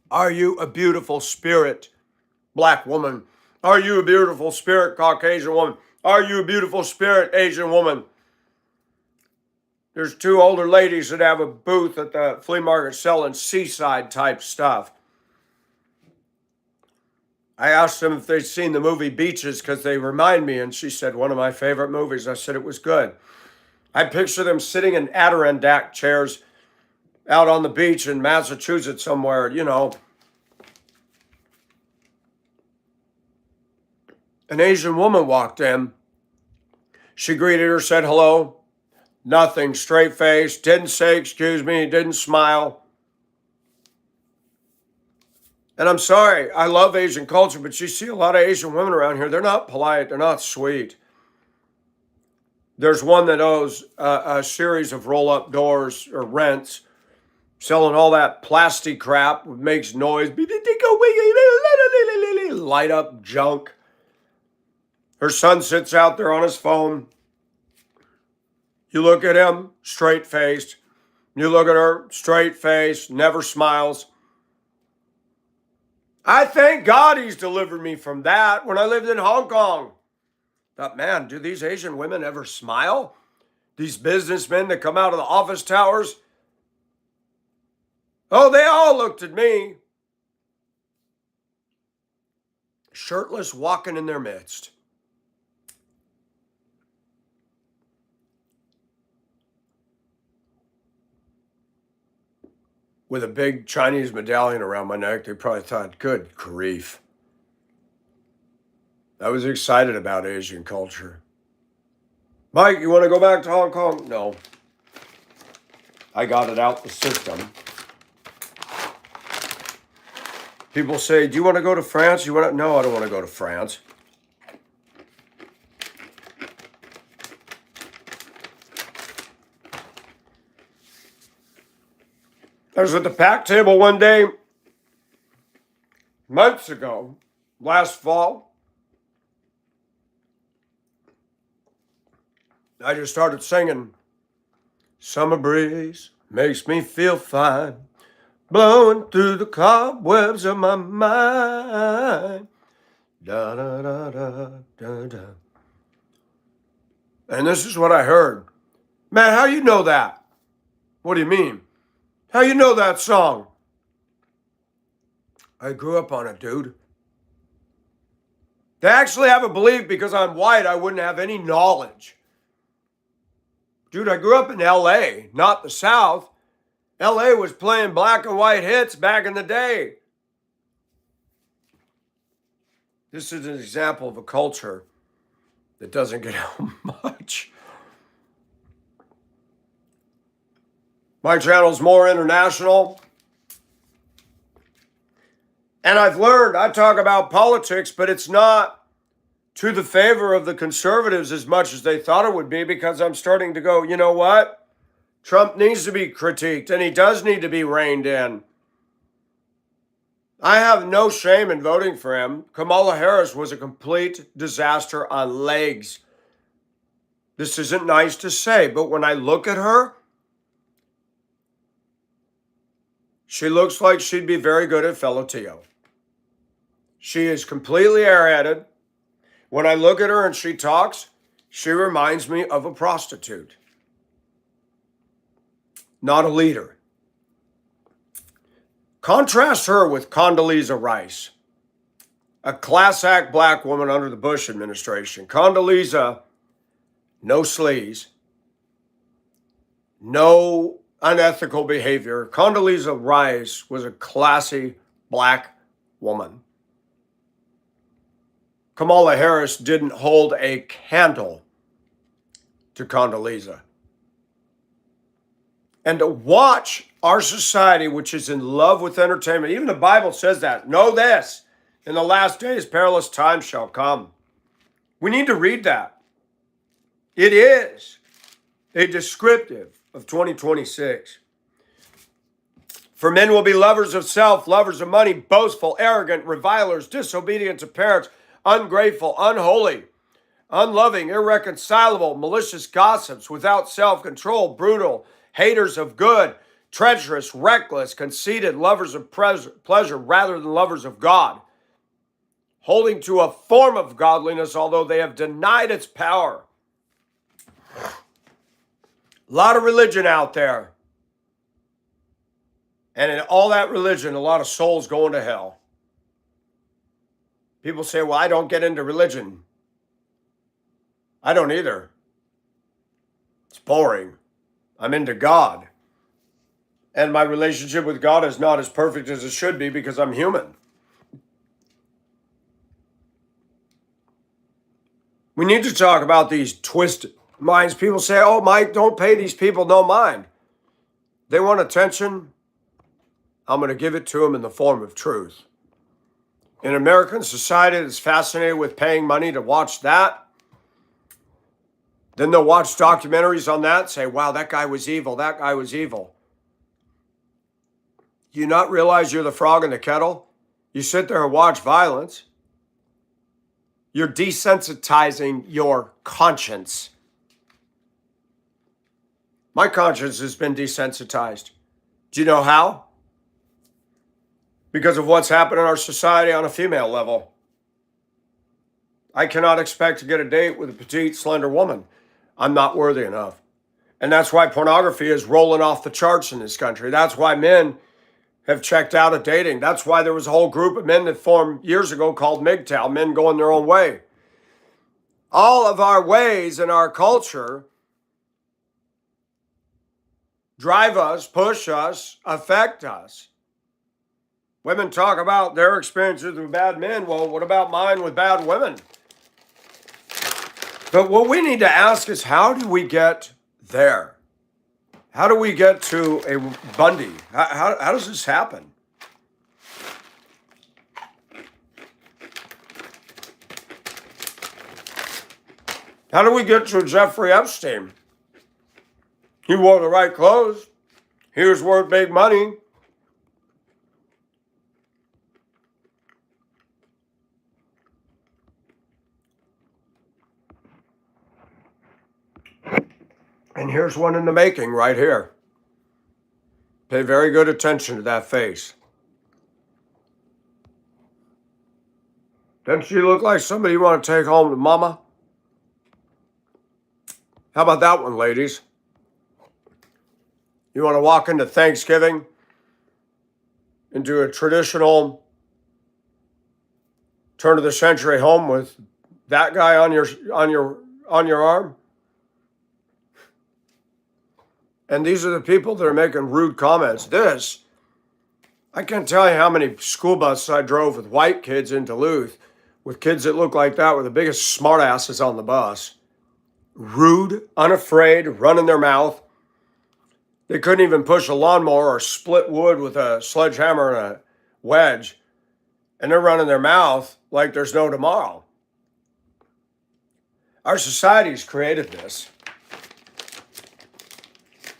A: Are you a beautiful spirit, black woman? Are you a beautiful spirit, Caucasian woman? Are you a beautiful spirit, Asian woman? There's two older ladies that have a booth at the flea market selling seaside type stuff. I asked them if they'd seen the movie Beaches because they remind me, and she said, one of my favorite movies. I said it was good. I picture them sitting in Adirondack chairs out on the beach in Massachusetts somewhere, you know. An Asian woman walked in. She greeted her, said hello. Nothing, straight face, didn't say excuse me, didn't smile. And I'm sorry, I love Asian culture, but you see a lot of Asian women around here. They're not polite. They're not sweet. There's one that owns a series of roll-up doors or rents, selling all that plastic crap, makes noise, light up junk. Her son sits out there on his phone. You look at him, straight-faced. You look at her, straight-faced, never smiles. I thank God he's delivered me from that when I lived in Hong Kong. Thought, man, do these Asian women ever smile? These businessmen that come out of the office towers? Oh, they all looked at me. Shirtless, walking in their midst. With a big Chinese medallion around my neck, they probably thought, good grief. I was excited about Asian culture. Mike, you want to go back to Hong Kong? No. I got it out the system. People say, do you want to go to France? No, I don't want to go to France. I was at the PAC table one day, months ago, last fall. I just started singing, summer breeze makes me feel fine, blowing through the cobwebs of my mind. Da, da, da, da, da, da. And this is what I heard. Man, how you know that? What do you mean? How you know that song? I grew up on it, dude. They actually have a belief because I'm white, I wouldn't have any knowledge. Dude, I grew up in LA, not the South. LA was playing black and white hits back in the day. This is an example of a culture that doesn't get out much. My channel's more international. And I've learned, I talk about politics, but it's not to the favor of the conservatives as much as they thought it would be, because I'm starting to go, you know what? Trump needs to be critiqued, and he does need to be reined in. I have no shame in voting for him. Kamala Harris was a complete disaster on legs. This isn't nice to say, but when I look at her, she looks like she'd be very good at Fellatio. She is completely airheaded. When I look at her and she talks, she reminds me of a prostitute, not a leader. Contrast her with Condoleezza Rice, a class act black woman under the Bush administration. Condoleezza, no sleaze, no unethical behavior. Condoleezza Rice was a classy black woman. Kamala Harris didn't hold a candle to Condoleezza. And to watch our society, which is in love with entertainment, even the Bible says that. Know this, in the last days, perilous times shall come. We need to read that. It is a descriptive of 2026. For men will be lovers of self, lovers of money, boastful, arrogant, revilers, disobedient to parents, ungrateful, unholy, unloving, irreconcilable, malicious gossips, without self-control, brutal, haters of good, treacherous, reckless, conceited, lovers of pleasure rather than lovers of God, holding to a form of godliness, although they have denied its power. A lot of religion out there. And in all that religion, a lot of souls going to hell. People say, well, I don't get into religion. I don't either. It's boring. I'm into God. And my relationship with God is not as perfect as it should be because I'm human. We need to talk about these twisted minds. People say, oh, Mike, don't pay these people no mind. They want attention. I'm going to give it to them in the form of truth. In American society that's fascinated with paying money to watch that, then they'll watch documentaries on that and say, wow, that guy was evil, that guy was evil. Do you not realize you're the frog in the kettle? You sit there and watch violence. You're desensitizing your conscience. My conscience has been desensitized. Do you know how? Because of what's happened in our society on a female level. I cannot expect to get a date with a petite, slender woman. I'm not worthy enough. And that's why pornography is rolling off the charts in this country. That's why men have checked out of dating. That's why there was a whole group of men that formed years ago called MGTOW, men going their own way. All of our ways in our culture drive us, push us, affect us. Women talk about their experiences with bad men. Well, what about mine with bad women? But what we need to ask is, how do we get there? How do we get to a Bundy? How does this happen? How do we get to Jeffrey Epstein? He wore the right clothes. He was worth big money. And here's one in the making right here. Pay very good attention to that face. Doesn't she look like somebody you want to take home to mama? How about that one, ladies? You want to walk into Thanksgiving and do a traditional turn of the century home with that guy on your arm. And these are the people that are making rude comments. I can't tell you how many school buses I drove with white kids in Duluth, with kids that look like that, were the biggest smartasses on the bus. Rude, unafraid, running their mouth. They couldn't even push a lawnmower or split wood with a sledgehammer and a wedge. And they're running their mouth like there's no tomorrow. Our society's created this.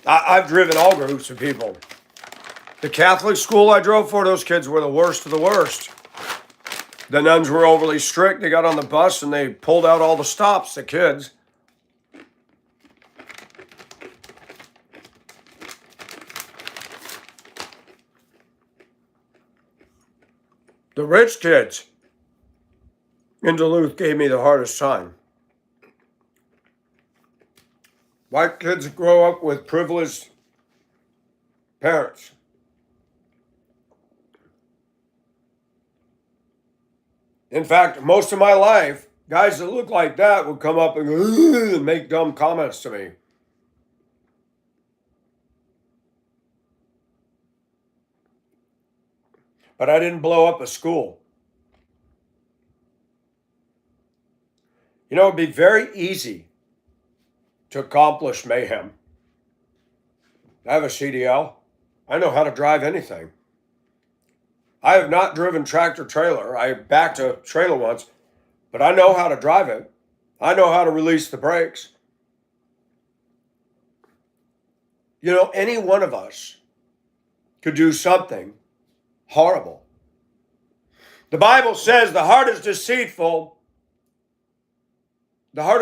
A: I've driven all groups of people. The Catholic school I drove for, those kids were the worst of the worst. The nuns were overly strict. They got on the bus and they pulled out all the stops, the kids. The rich kids in Duluth gave me the hardest time. White kids grow up with privileged parents. In fact, most of my life, guys that look like that would come up and go, and make dumb comments to me. But I didn't blow up a school. You know, it'd be very easy to accomplish mayhem. I have a CDL. I know how to drive anything. I have not driven tractor trailer. I backed a trailer once, but I know how to drive it. I know how to release the brakes. You know, any one of us could do something horrible. The Bible says the heart is deceitful. The heart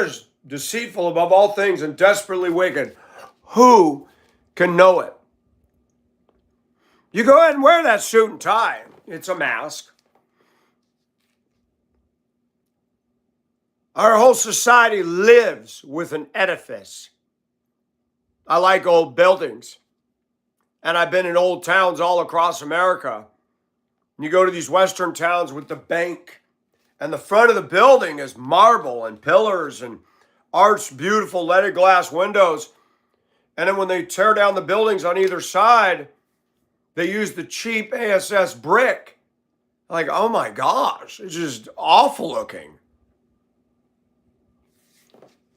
A: is deceitful above all things and desperately wicked. Who can know it? You go ahead and wear that suit and tie. It's a mask. Our whole society lives with an edifice. I like old buildings. And I've been in old towns all across America. You go to these western towns with the bank, and the front of the building is marble and pillars and arched, beautiful leaded glass windows. And then when they tear down the buildings on either side, they use the cheap ASS brick. Like, oh my gosh, it's just awful looking.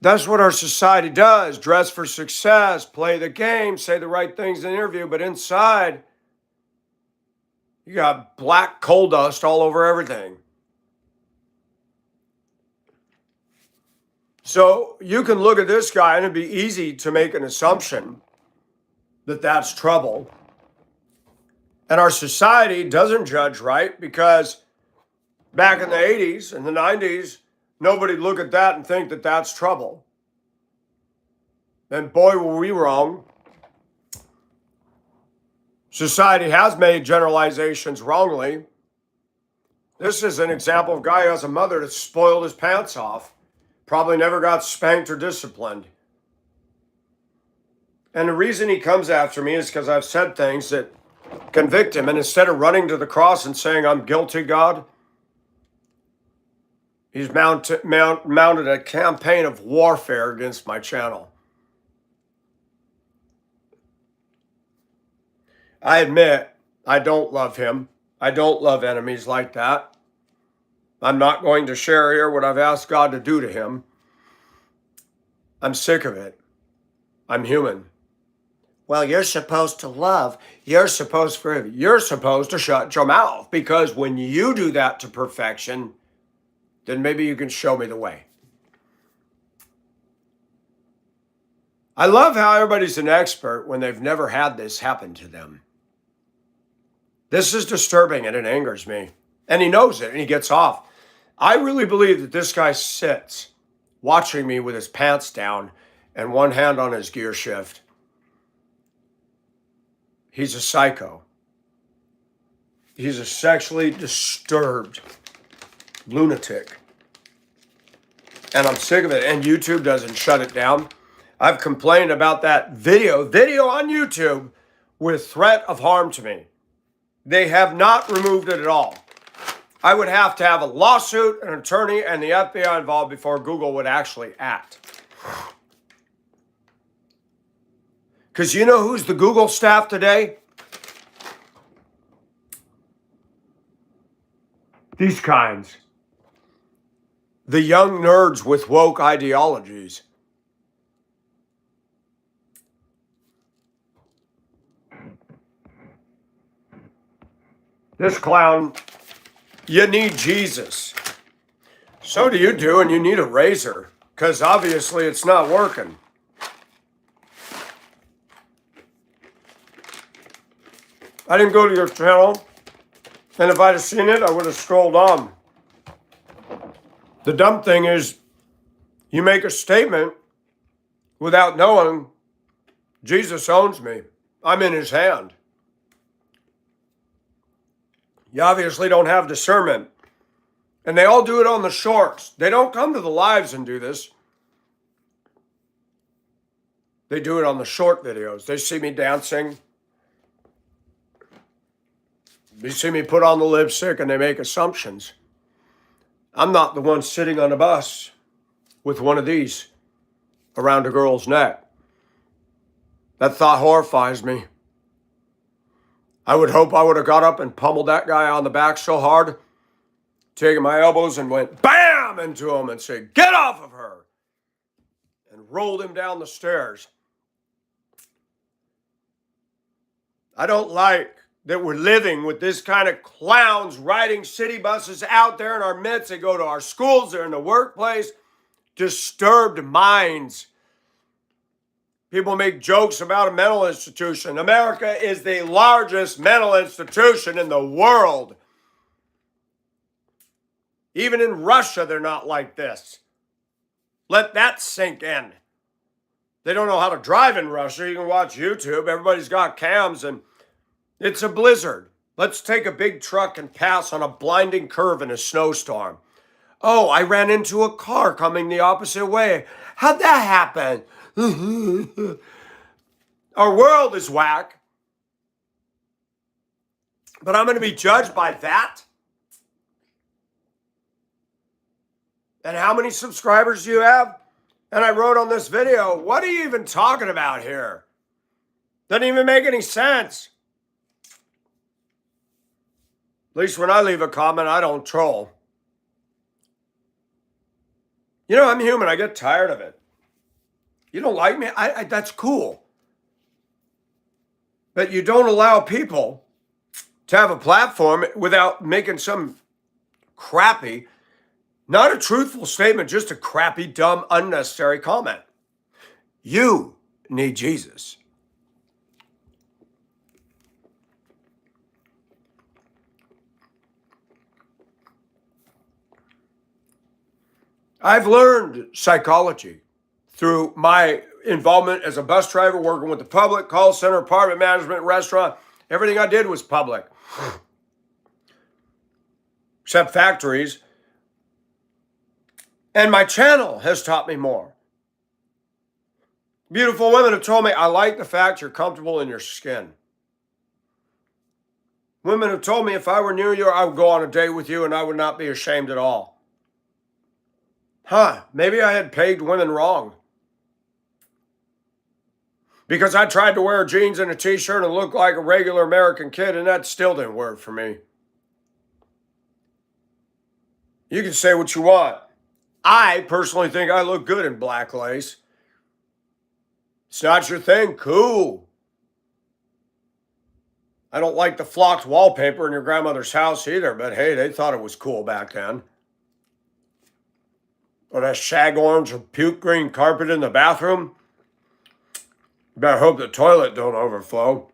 A: That's what our society does. Dress for success, play the game, say the right things in the interview, but inside, you got black coal dust all over everything. So you can look at this guy and it'd be easy to make an assumption that that's trouble. And our society doesn't judge right, because back in the 80s and the 90s, nobody'd look at that and think that that's trouble. And boy, were we wrong. Society has made generalizations wrongly. This is an example of a guy who has a mother that spoiled his pants off. Probably never got spanked or disciplined. And the reason he comes after me is because I've said things that convict him. And instead of running to the cross and saying, I'm guilty, God, he's mounted a campaign of warfare against my channel. I admit, I don't love him. I don't love enemies like that. I'm not going to share here what I've asked God to do to him. I'm sick of it. I'm human. Well, you're supposed to love. You're supposed to forgive. You're supposed to shut your mouth, because when you do that to perfection, then maybe you can show me the way. I love how everybody's an expert when they've never had this happen to them. This is disturbing and it angers me. And he knows it and he gets off. I really believe that this guy sits watching me with his pants down and one hand on his gear shift. He's a psycho. He's a sexually disturbed lunatic. And I'm sick of it. And YouTube doesn't shut it down. I've complained about that video on YouTube with threat of harm to me. They have not removed it at all. I would have to have a lawsuit, an attorney, and the FBI involved before Google would actually act. Because you know who's the Google staff today? These kinds. The young nerds with woke ideologies. This clown, you need Jesus. So do you do, and you need a razor, because obviously it's not working. I didn't go to your channel, and if I'd have seen it, I would have scrolled on. The dumb thing is, you make a statement without knowing Jesus owns me. I'm in his hand. You obviously don't have discernment. And they all do it on the shorts. They don't come to the lives and do this. They do it on the short videos. They see me dancing. They see me put on the lipstick and they make assumptions. I'm not the one sitting on a bus with one of these around a girl's neck. That thought horrifies me. I would hope I would have got up and pummeled that guy on the back so hard, taking my elbows and went BAM into him and said, "Get off of her!" and rolled him down the stairs. I don't like that we're living with this kind of clowns riding city buses out there in our midst. They go to our schools, they're in the workplace. Disturbed minds. People make jokes about a mental institution. America is the largest mental institution in the world. Even in Russia, they're not like this. Let that sink in. They don't know how to drive in Russia. You can watch YouTube. Everybody's got cams and it's a blizzard. Let's take a big truck and pass on a blinding curve in a snowstorm. Oh, I ran into a car coming the opposite way. How'd that happen? Our world is whack. But I'm going to be judged by that? And how many subscribers do you have? And I wrote on this video, what are you even talking about here? Doesn't even make any sense. At least when I leave a comment, I don't troll. You know, I'm human. I get tired of it. You don't like me? That's cool. But you don't allow people to have a platform without making some crappy, not a truthful statement, just a crappy, dumb, unnecessary comment. You need Jesus. I've learned psychology through my involvement as a bus driver, working with the public, call center, apartment management, restaurant. Everything I did was public. Except factories. And my channel has taught me more. Beautiful women have told me, I like the fact you're comfortable in your skin. Women have told me if I were near you, I would go on a date with you and I would not be ashamed at all. Maybe I had pegged women wrong. Because I tried to wear jeans and a t-shirt and look like a regular American kid, and that still didn't work for me. You can say what you want. I personally think I look good in black lace. It's not your thing? Cool. I don't like the flocked wallpaper in your grandmother's house either, but hey, they thought it was cool back then. Or that shag orange or puke green carpet in the bathroom. You better hope the toilet don't overflow.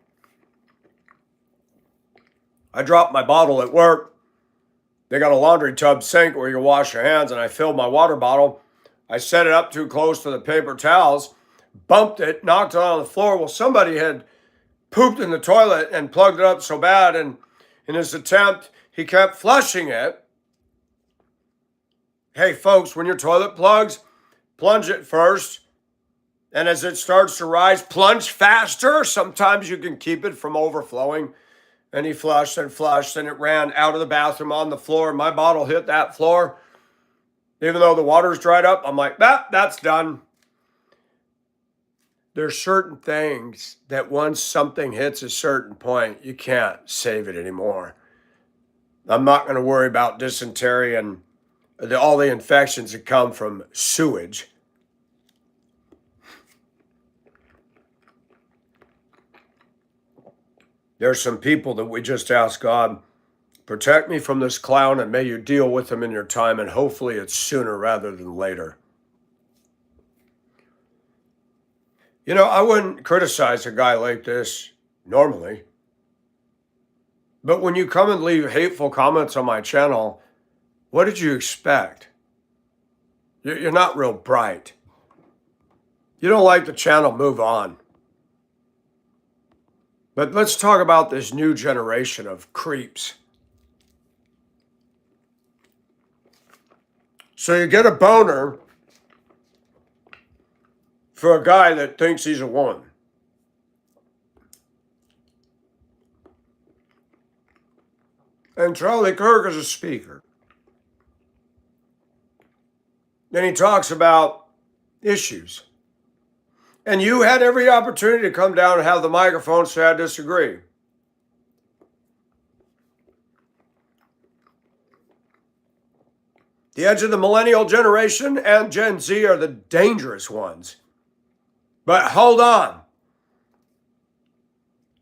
A: I dropped my bottle at work. They got a laundry tub sink where you can wash your hands, and I filled my water bottle. I set it up too close to the paper towels, bumped it, knocked it on the floor. Well, somebody had pooped in the toilet and plugged it up so bad, and in his attempt, he kept flushing it. Hey, folks, when your toilet plugs, plunge it first. And as it starts to rise, plunge faster. Sometimes you can keep it from overflowing. And he flushed, and it ran out of the bathroom on the floor. My bottle hit that floor. Even though the water's dried up, I'm like, that's done. There's certain things that once something hits a certain point, you can't save it anymore. I'm not going to worry about dysentery and all the infections that come from sewage. There's some people that we just ask God, protect me from this clown, and may you deal with him in your time, and hopefully it's sooner rather than later. You know, I wouldn't criticize a guy like this normally. But when you come and leave hateful comments on my channel, what did you expect? You're not real bright. You don't like the channel, move on. But let's talk about this new generation of creeps. So you get a boner for a guy that thinks he's a woman. And Charlie Kirk is a speaker. Then he talks about issues. And you had every opportunity to come down and have the microphone say I disagree. The edge of the millennial generation and Gen Z are the dangerous ones. But hold on.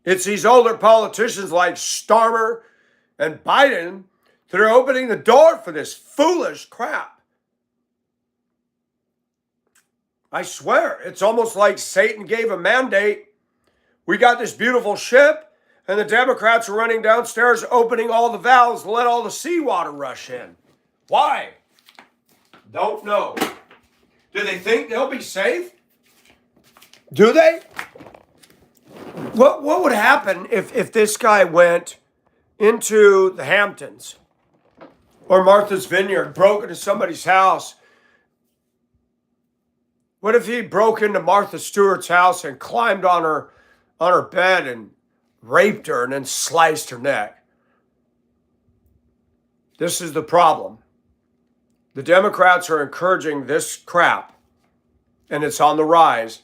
A: It's these older politicians like Starmer and Biden that are opening the door for this foolish crap. I swear, it's almost like Satan gave a mandate. We got this beautiful ship, and the Democrats are running downstairs, opening all the valves to let all the seawater rush in. Why? Don't know. Do they think they'll be safe? Do they? What would happen if this guy went into the Hamptons or Martha's Vineyard, broke into somebody's house? What if he broke into Martha Stewart's house and climbed on her bed and raped her and then sliced her neck? This is the problem. The Democrats are encouraging this crap, and it's on the rise,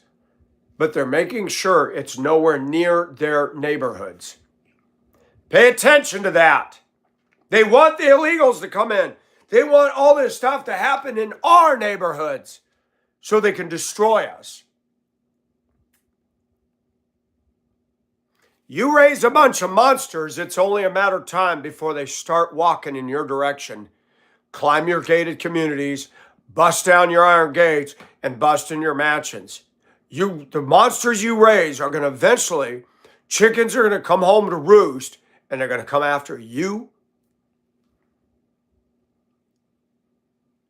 A: but they're making sure it's nowhere near their neighborhoods. Pay attention to that. They want the illegals to come in. They want all this stuff to happen in our neighborhoods so they can destroy us. You raise a bunch of monsters, it's only a matter of time before they start walking in your direction, climb your gated communities, bust down your iron gates, and bust in your mansions. The monsters you raise are going to eventually, chickens are going to come home to roost, and they're going to come after you.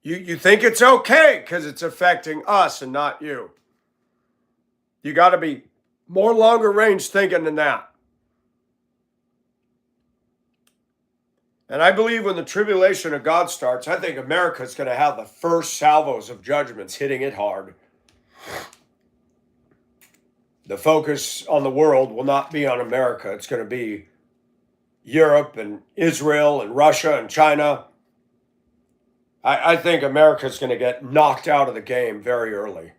A: You think it's okay because it's affecting us and not you. You got to be more longer range thinking than that. And I believe when the tribulation of God starts, I think America's going to have the first salvos of judgments hitting it hard. The focus on the world will not be on America. It's going to be Europe and Israel and Russia and China. I think America's going to get knocked out of the game very early.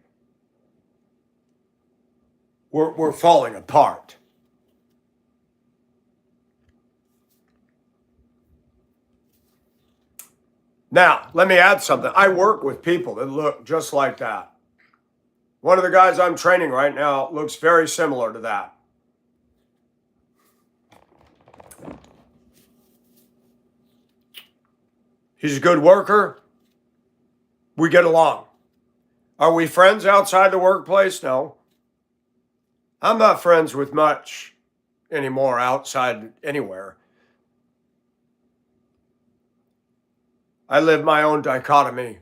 A: We're falling apart. Now, let me add something. I work with people that look just like that. One of the guys I'm training right now looks very similar to that. He's a good worker. We get along. Are we friends outside the workplace? No. I'm not friends with much anymore outside anywhere. I live my own dichotomy.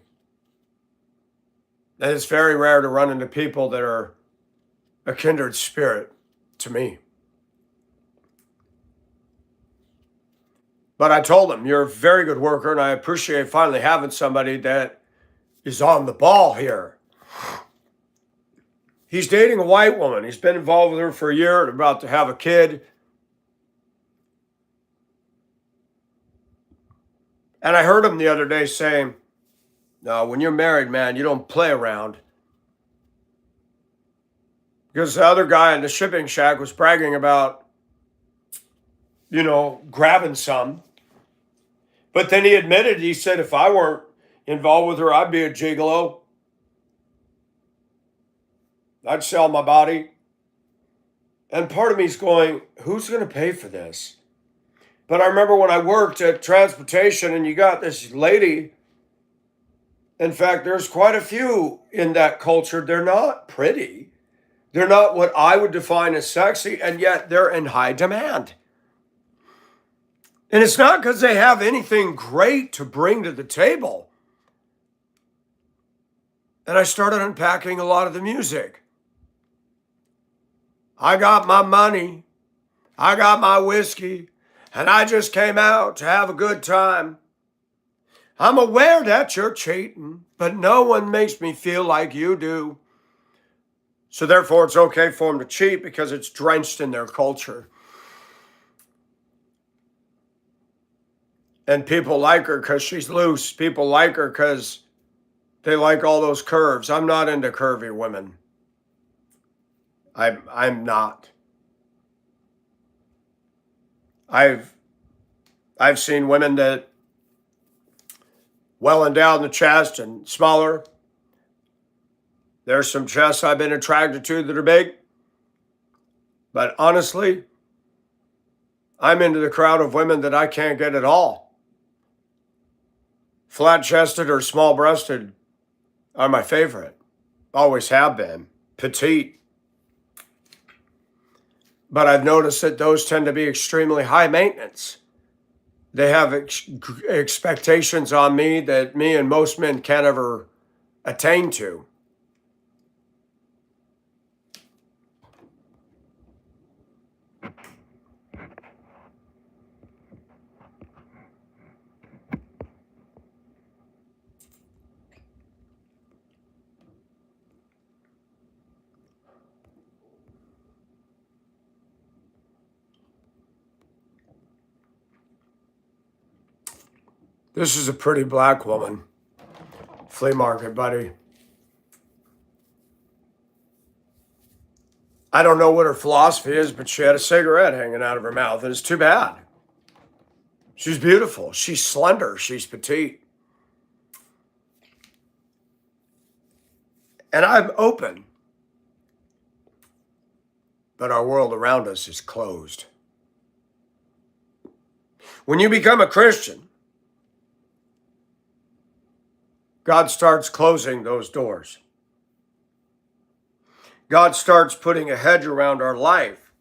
A: And it's very rare to run into people that are a kindred spirit to me. But I told him, you're a very good worker, and I appreciate finally having somebody that is on the ball here. He's dating a white woman. He's been involved with her for a year and about to have a kid. And I heard him the other day saying, no, when you're married, man, you don't play around. Because the other guy in the shipping shack was bragging about, grabbing some. But then he admitted, he said, if I weren't involved with her, I'd be a gigolo. I'd sell my body. And part of me's going, who's going to pay for this? But I remember when I worked at transportation and you got this lady. In fact, there's quite a few in that culture. They're not pretty. They're not what I would define as sexy, and yet they're in high demand. And it's not because they have anything great to bring to the table. And I started unpacking a lot of the music. I got my money, I got my whiskey, and I just came out to have a good time. I'm aware that you're cheating, but no one makes me feel like you do. So therefore, it's okay for them to cheat because it's drenched in their culture. And people like her because she's loose. People like her because they like all those curves. I'm not into curvy women. I'm not. I've seen women that well endowed in the chest and smaller. There's some chests I've been attracted to that are big. But honestly, I'm into the crowd of women that I can't get at all. Flat-chested or small-breasted are my favorite. Always have been. Petite. But I've noticed that those tend to be extremely high maintenance. They have expectations on me that me and most men can't ever attain to. This is a pretty black woman. Flea market, buddy. I don't know what her philosophy is, but she had a cigarette hanging out of her mouth, and it's too bad. She's beautiful. She's slender. She's petite. And I'm open. But our world around us is closed. When you become a Christian, God starts closing those doors. God starts putting a hedge around our life.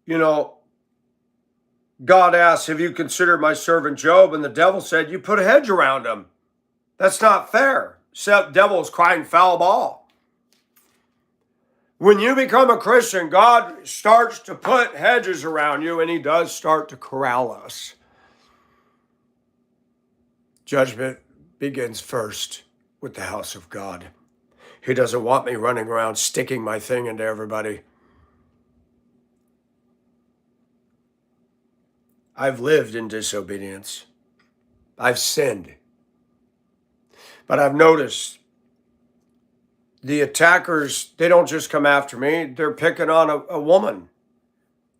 A: God asks, have you considered my servant Job? And the devil said, you put a hedge around him. That's not fair. The devil is crying foul ball. When you become a Christian, God starts to put hedges around you, and he does start to corral us. Judgment begins first with the house of God. He doesn't want me running around sticking my thing into everybody. I've lived in disobedience. I've sinned. But I've noticed the attackers, they don't just come after me. They're picking on a woman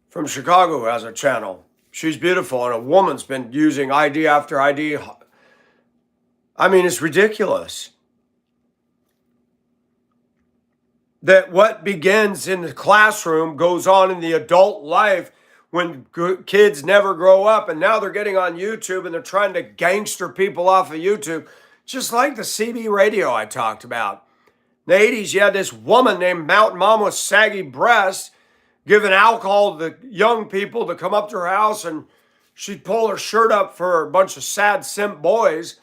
A: from Chicago who has a channel. She's beautiful, and a woman's been using ID after ID. I mean, it's ridiculous. That what begins in the classroom goes on in the adult life when kids never grow up, and now they're getting on YouTube and they're trying to gangster people off of YouTube, just like the CB radio I talked about. In the 80s, you had this woman named Mountain Mom with saggy breasts giving alcohol to the young people to come up to her house, and she'd pull her shirt up for a bunch of sad simp boys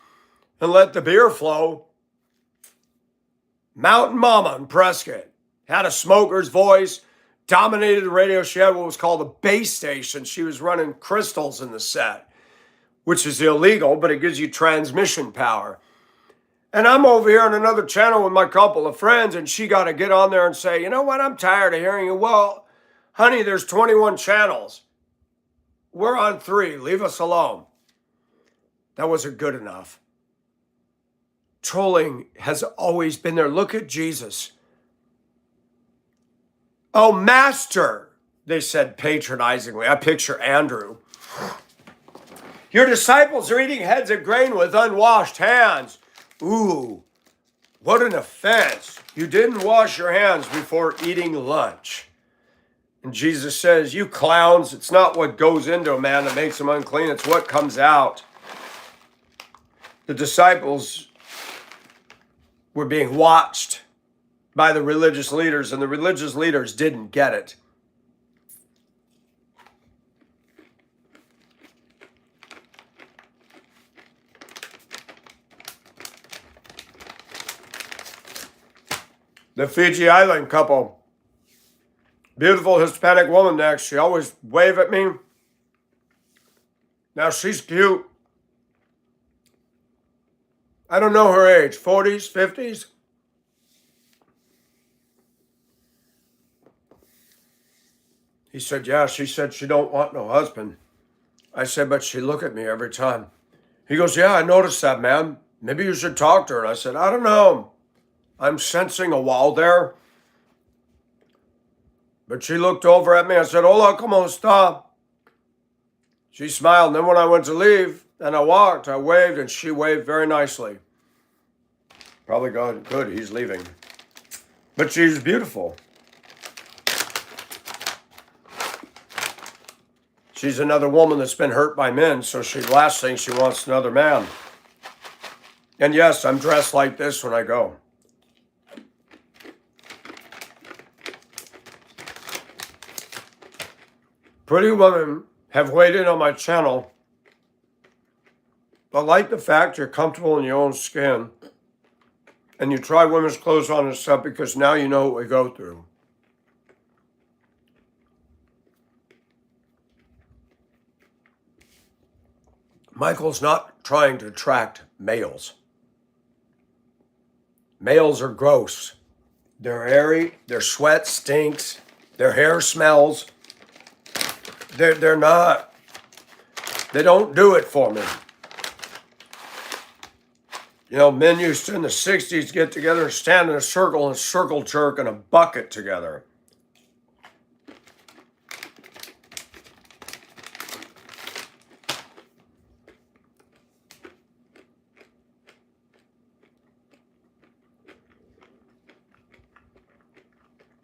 A: and let the beer flow. Mountain Mama in Prescott had a smoker's voice, dominated the radio. She had what was called a base station. She was running crystals in the set, which is illegal, but it gives you transmission power. And I'm over here on another channel with my couple of friends, and she got to get on there and say, you know what, I'm tired of hearing you. Well, honey, there's 21 channels. We're on 3. Leave us alone. That wasn't good enough. Trolling has always been there. Look at Jesus. Oh, Master, they said patronizingly. I picture Andrew. Your disciples are eating heads of grain with unwashed hands. Ooh, what an offense. You didn't wash your hands before eating lunch. And Jesus says, you clowns, it's not what goes into a man that makes him unclean, it's what comes out. The disciples were being watched by the religious leaders, and the religious leaders didn't get it. The Fiji Island couple. Beautiful Hispanic woman next. She always waved at me. Now she's cute. I don't know her age, 40s, 50s. He said, yeah, she said she don't want no husband. I said, but she look at me every time. He goes, yeah, I noticed that, man. Maybe you should talk to her. And I said, I don't know. I'm sensing a wall there. But she looked over at me. I said, hola, ¿cómo está? She smiled. And then when I went to leave and I walked, I waved and she waved very nicely. Probably good, he's leaving. But she's beautiful. She's another woman that's been hurt by men, so last thing she wants another man. And yes, I'm dressed like this when I go. Pretty women have weighed in on my channel. I like the fact you're comfortable in your own skin. And you try women's clothes on and stuff because now you know what we go through. Michael's not trying to attract males. Males are gross. They're hairy, their sweat stinks, their hair smells. They're not, they don't do it for me. You know, men used to in the 60s get together and stand in a circle and circle jerk in a bucket together.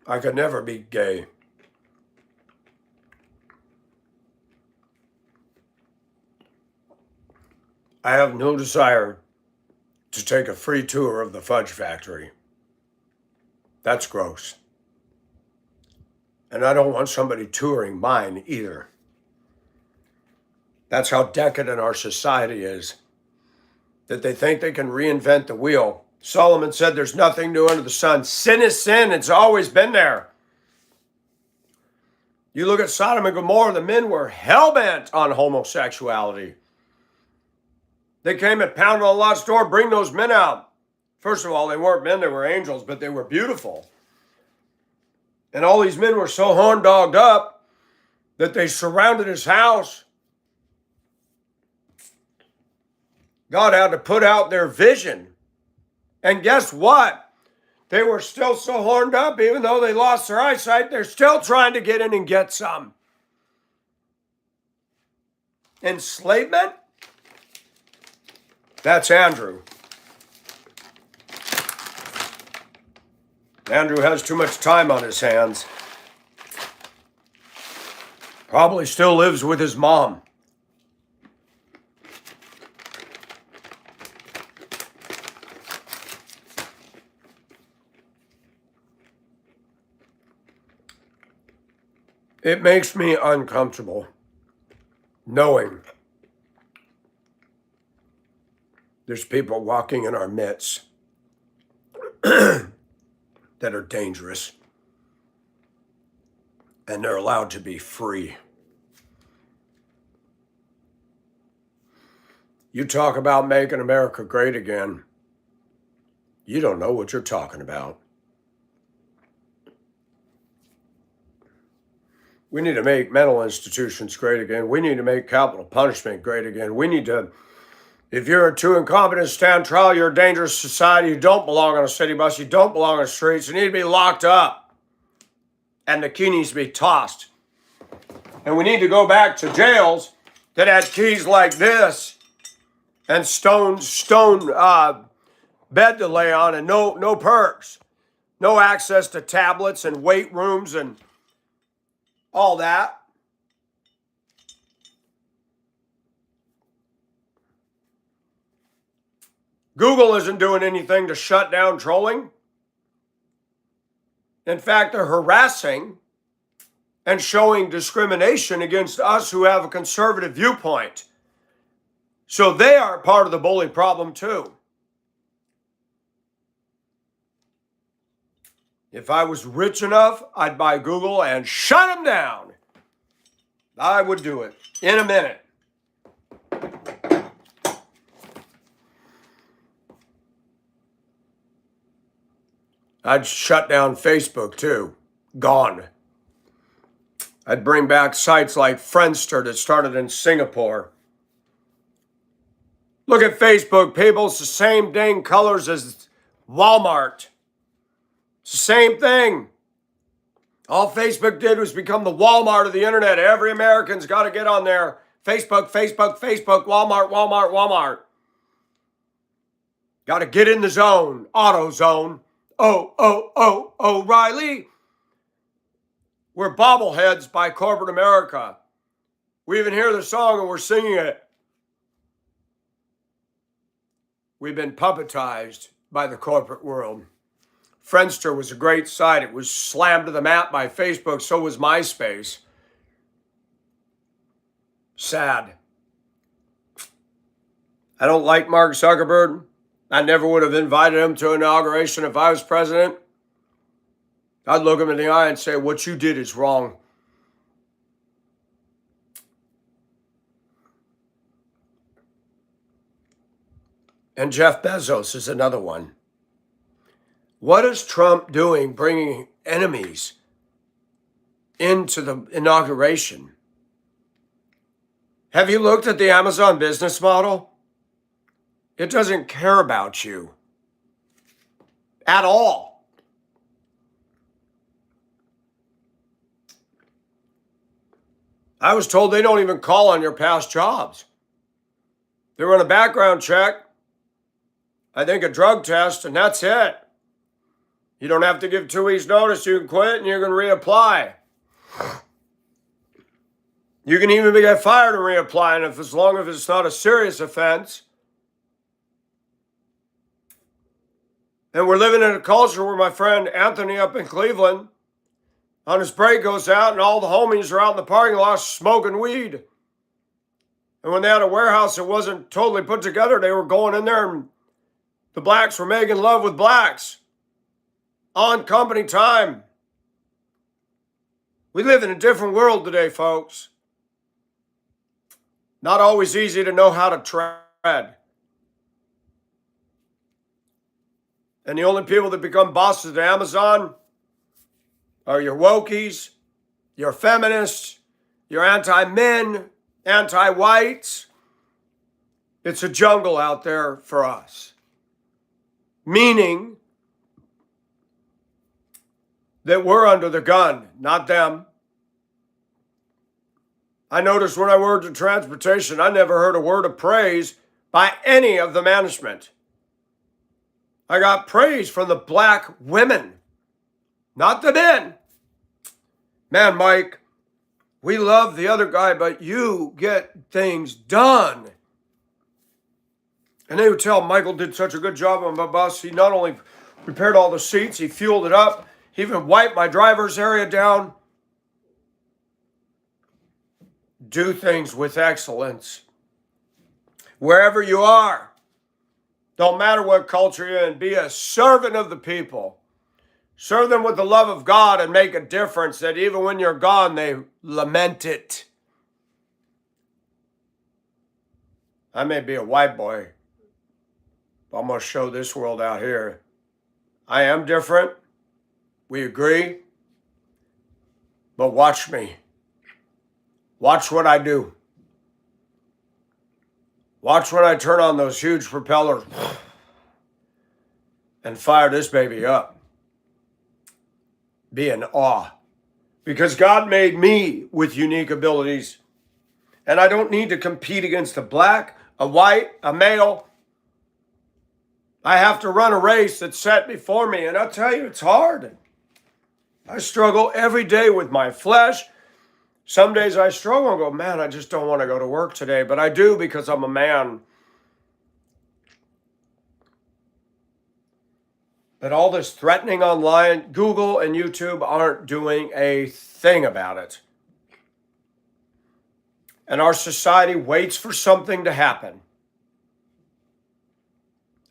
A: I could never be gay. I have no desire to take a free tour of the fudge factory. That's gross. And I don't want somebody touring mine either. That's how decadent our society is, that they think they can reinvent the wheel. Solomon said there's nothing new under the sun. Sin is sin. It's always been there. You look at Sodom and Gomorrah, the men were hell-bent on homosexuality. They came and pounded on Lot's door, bring those men out. First of all, they weren't men, they were angels, but they were beautiful. And all these men were so horn-dogged up that they surrounded his house. God had to put out their vision. And guess what? They were still so horned up, even though they lost their eyesight, they're still trying to get in and get some. Enslavement? That's Andrew. Andrew has too much time on his hands. Probably still lives with his mom. It makes me uncomfortable knowing there's people walking in our midst that are dangerous, and they're allowed to be free. You talk about making America great again. You don't know what you're talking about. We need to make mental institutions great again. We need to make capital punishment great again. We need to, if you're too incompetent to stand trial, you're a dangerous society. You don't belong on a city bus. You don't belong on the streets. You need to be locked up. And the key needs to be tossed. And we need to go back to jails that had keys like this and stone bed to lay on and no perks. No access to tablets and weight rooms and all that. Google isn't doing anything to shut down trolling. In fact, they're harassing and showing discrimination against us who have a conservative viewpoint. So they are part of the bully problem too. If I was rich enough, I'd buy Google and shut them down. I would do it in a minute. I'd shut down Facebook too. Gone. I'd bring back sites like Friendster that started in Singapore. Look at Facebook, people. It's the same dang colors as Walmart. It's the same thing. All Facebook did was become the Walmart of the internet. Every American's got to get on there. Facebook, Facebook, Facebook, Walmart, Walmart, Walmart. Got to get in the zone. AutoZone. Oh, O'Reilly. We're bobbleheads by corporate America. We even hear the song and we're singing it. We've been puppetized by the corporate world. Friendster was a great site. It was slammed to the map by Facebook. So was MySpace. Sad. I don't like Mark Zuckerberg. I never would have invited him to an inauguration if I was president. I'd look him in the eye and say, what you did is wrong. And Jeff Bezos is another one. What is Trump doing bringing enemies into the inauguration? Have you looked at the Amazon business model? It doesn't care about you at all. I was told they don't even call on your past jobs. They run a background check, I think a drug test, and that's it. You don't have to give 2 weeks notice. You can quit and you're going to reapply. You can even get fired and reapply, and as long as it's not a serious offense. And we're living in a culture where my friend Anthony up in Cleveland, on his break, goes out and all the homies are out in the parking lot smoking weed. And when they had a warehouse that wasn't totally put together, they were going in there and the blacks were making love with blacks on company time. We live in a different world today, folks. Not always easy to know how to tread. And the only people that become bosses at Amazon are your wokies, your feminists, your anti-men, anti-whites. It's a jungle out there for us. Meaning that we're under the gun, not them. I noticed when I worked in transportation, I never heard a word of praise by any of the management. I got praise from the black women, not the men. Man, Mike, we love the other guy, but you get things done. And they would tell Michael did such a good job on my bus. He not only prepared all the seats, he fueled it up. He even wiped my driver's area down. Do things with excellence. Wherever you are, don't matter what culture you're in, be a servant of the people. Serve them with the love of God and make a difference that even when you're gone, they lament it. I may be a white boy, but I'm going to show this world out here. I am different. We agree. But watch me. Watch what I do. Watch when I turn on those huge propellers and fire this baby up. Be in awe. Because God made me with unique abilities. And I don't need to compete against a black, a white, a male. I have to run a race that's set before me. And I'll tell you, it's hard. I struggle every day with my flesh. Some days I struggle and go, man, I just don't want to go to work today. But I do because I'm a man. But all this threatening online, Google and YouTube aren't doing a thing about it. And our society waits for something to happen.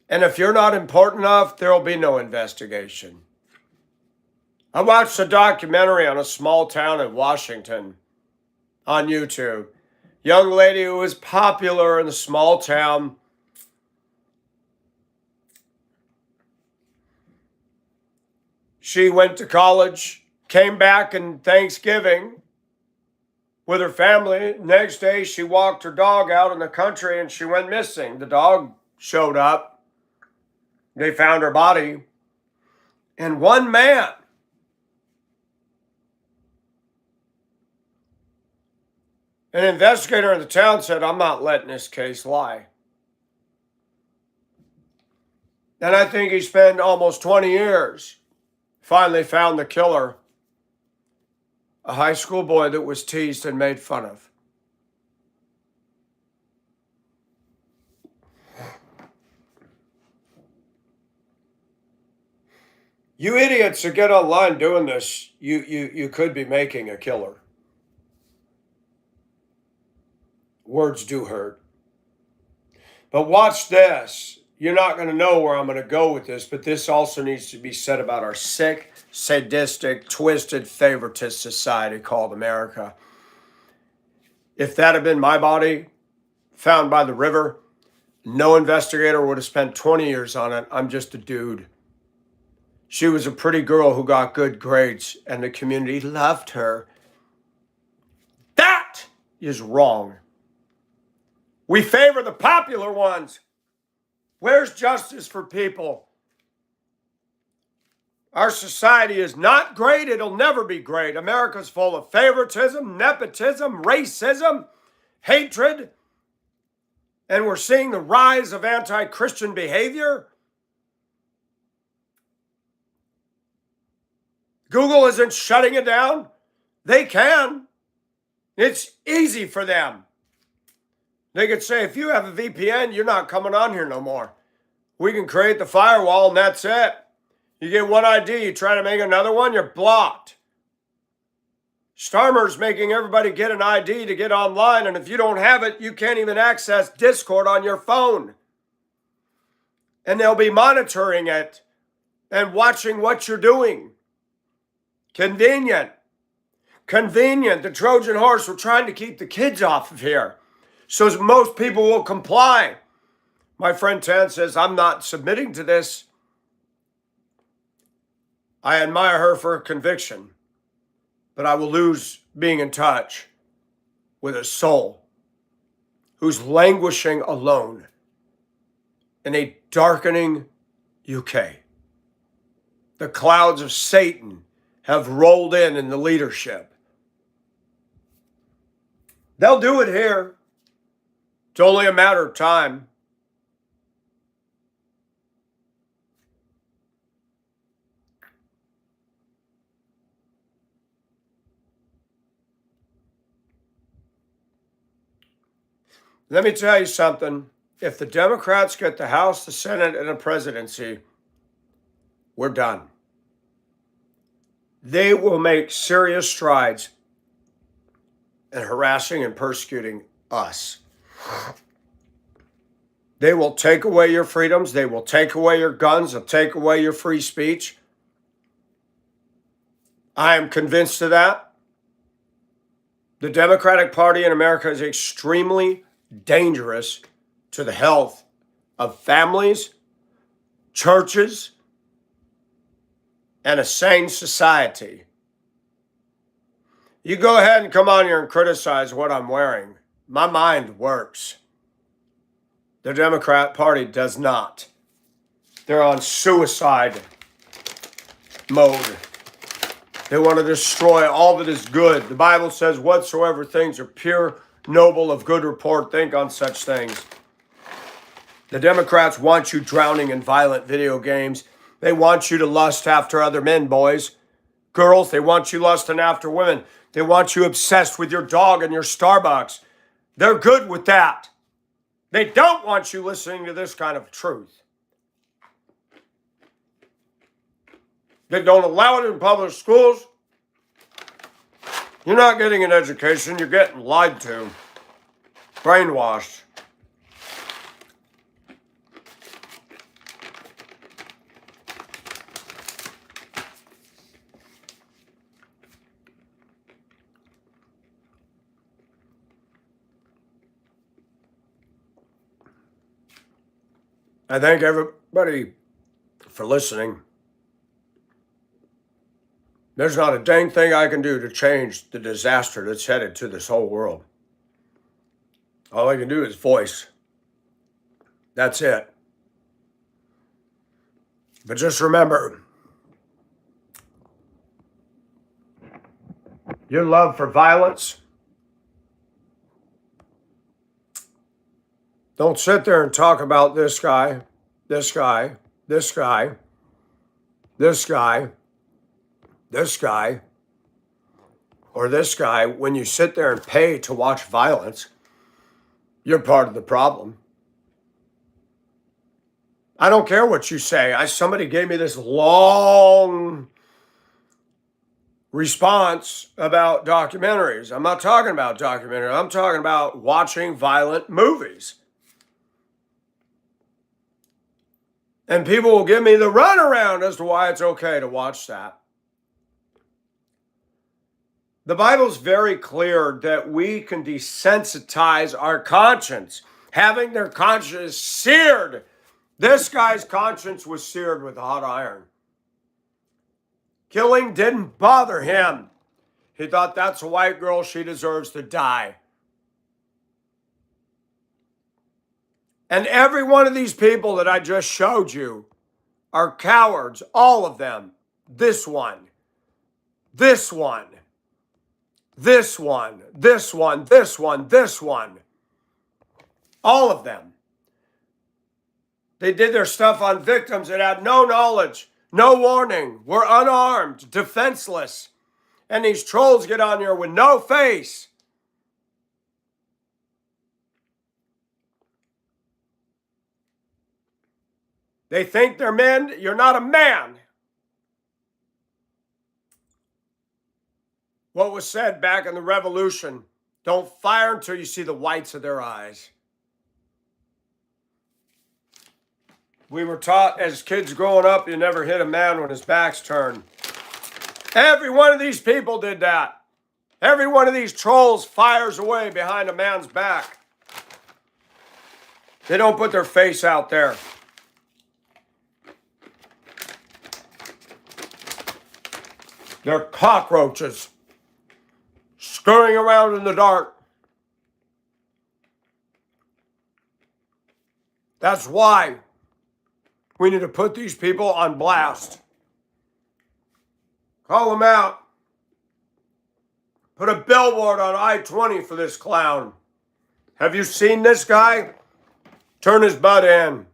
A: And if you're not important enough, there will be no investigation. I watched a documentary on a small town in Washington on YouTube. Young lady who was popular in the small town. She went to college, came back in Thanksgiving with her family. Next day, she walked her dog out in the country and she went missing. The dog showed up. They found her body. And one man an investigator in the town said, I'm not letting this case lie. And I think he spent almost 20 years. Finally found the killer, a high school boy that was teased and made fun of. You idiots that get online doing this, you could be making a killer. Words do hurt. But watch this. You're not going to know where I'm going to go with this, but this also needs to be said about our sick, sadistic, twisted, favoritist society called America. If that had been my body found by the river, no investigator would have spent 20 years on it. I'm just a dude. She was a pretty girl who got good grades, and the community loved her. That is wrong. We favor the popular ones. Where's justice for people? Our society is not great. It'll never be great. America's full of favoritism, nepotism, racism, hatred. And we're seeing the rise of anti-Christian behavior. Google isn't shutting it down. They can. It's easy for them. They could say, if you have a VPN, you're not coming on here no more. We can create the firewall and that's it. You get one ID, you try to make another one, you're blocked. Starmer's making everybody get an ID to get online, and if you don't have it, you can't even access Discord on your phone. And they'll be monitoring it and watching what you're doing. Convenient. Convenient. The Trojan horse, we're trying to keep the kids off of here, so most people will comply. My friend Tan says, I'm not submitting to this. I admire her for her conviction, but I will lose being in touch with a soul who's languishing alone in a darkening UK. The clouds of Satan have rolled in the leadership. They'll do it here. It's only a matter of time. Let me tell you something. If the Democrats get the House, the Senate, and the presidency, we're done. They will make serious strides in harassing and persecuting us. They will take away your freedoms. They will take away your guns. They'll take away your free speech. I am convinced of that. The Democratic Party in America is extremely dangerous to the health of families, churches, and a sane society. You go ahead and come on here and criticize what I'm wearing. My mind works. The Democrat Party does not. They're on suicide mode. They want to destroy all that is good. The Bible says, whatsoever things are pure, noble, of good report, think on such things. The Democrats want you drowning in violent video games. They want you to lust after other men, boys. Girls, they want you lusting after women. They want you obsessed with your dog and your Starbucks. They're good with that. They don't want you listening to this kind of truth. They don't allow it in public schools. You're not getting an education. You're getting lied to. Brainwashed. I thank everybody for listening. There's not a dang thing I can do to change the disaster that's headed to this whole world. All I can do is voice. That's it. But just remember, your love for violence, don't sit there and talk about this guy, this guy, this guy, this guy, this guy, or this guy. When you sit there and pay to watch violence, you're part of the problem. I don't care what you say. Somebody gave me this long response about documentaries. I'm not talking about documentaries. I'm talking about watching violent movies. And people will give me the runaround as to why it's okay to watch that. The Bible's very clear that we can desensitize our conscience, having their conscience seared. This guy's conscience was seared with a hot iron. Killing didn't bother him. He thought, that's a white girl, she deserves to die. And every one of these people that I just showed you are cowards, all of them. This one, this one, this one, this one, this one, this one. All of them. They did their stuff on victims that had no knowledge, no warning, were unarmed, defenseless. And these trolls get on here with no face. They think they're men. You're not a man. What was said back in the Revolution, don't fire until you see the whites of their eyes. We were taught as kids growing up, you never hit a man when his back's turned. Every one of these people did that. Every one of these trolls fires away behind a man's back. They don't put their face out there. They're cockroaches scurrying around in the dark. That's why we need to put these people on blast. Call them out. Put a billboard on I-20 for this clown. Have you seen this guy? Turn his butt in.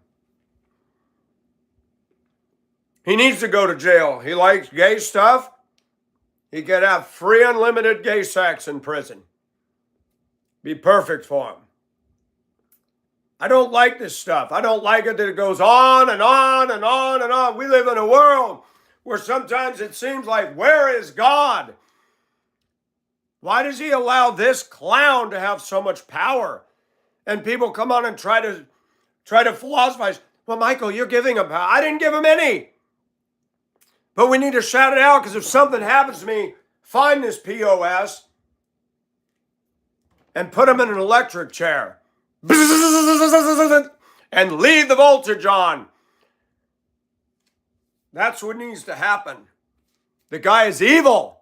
A: He needs to go to jail. He likes gay stuff. He could have free unlimited gay sex in prison. Be perfect for him. I don't like this stuff. I don't like it that it goes on and on and on and on. We live in a world where sometimes it seems like, where is God? Why does he allow this clown to have so much power? And people come on and try to philosophize. Well, Michael, you're giving him power. I didn't give him any. But we need to shout it out, because if something happens to me, find this POS and put him in an electric chair and leave the voltage on. That's what needs to happen. The guy is evil.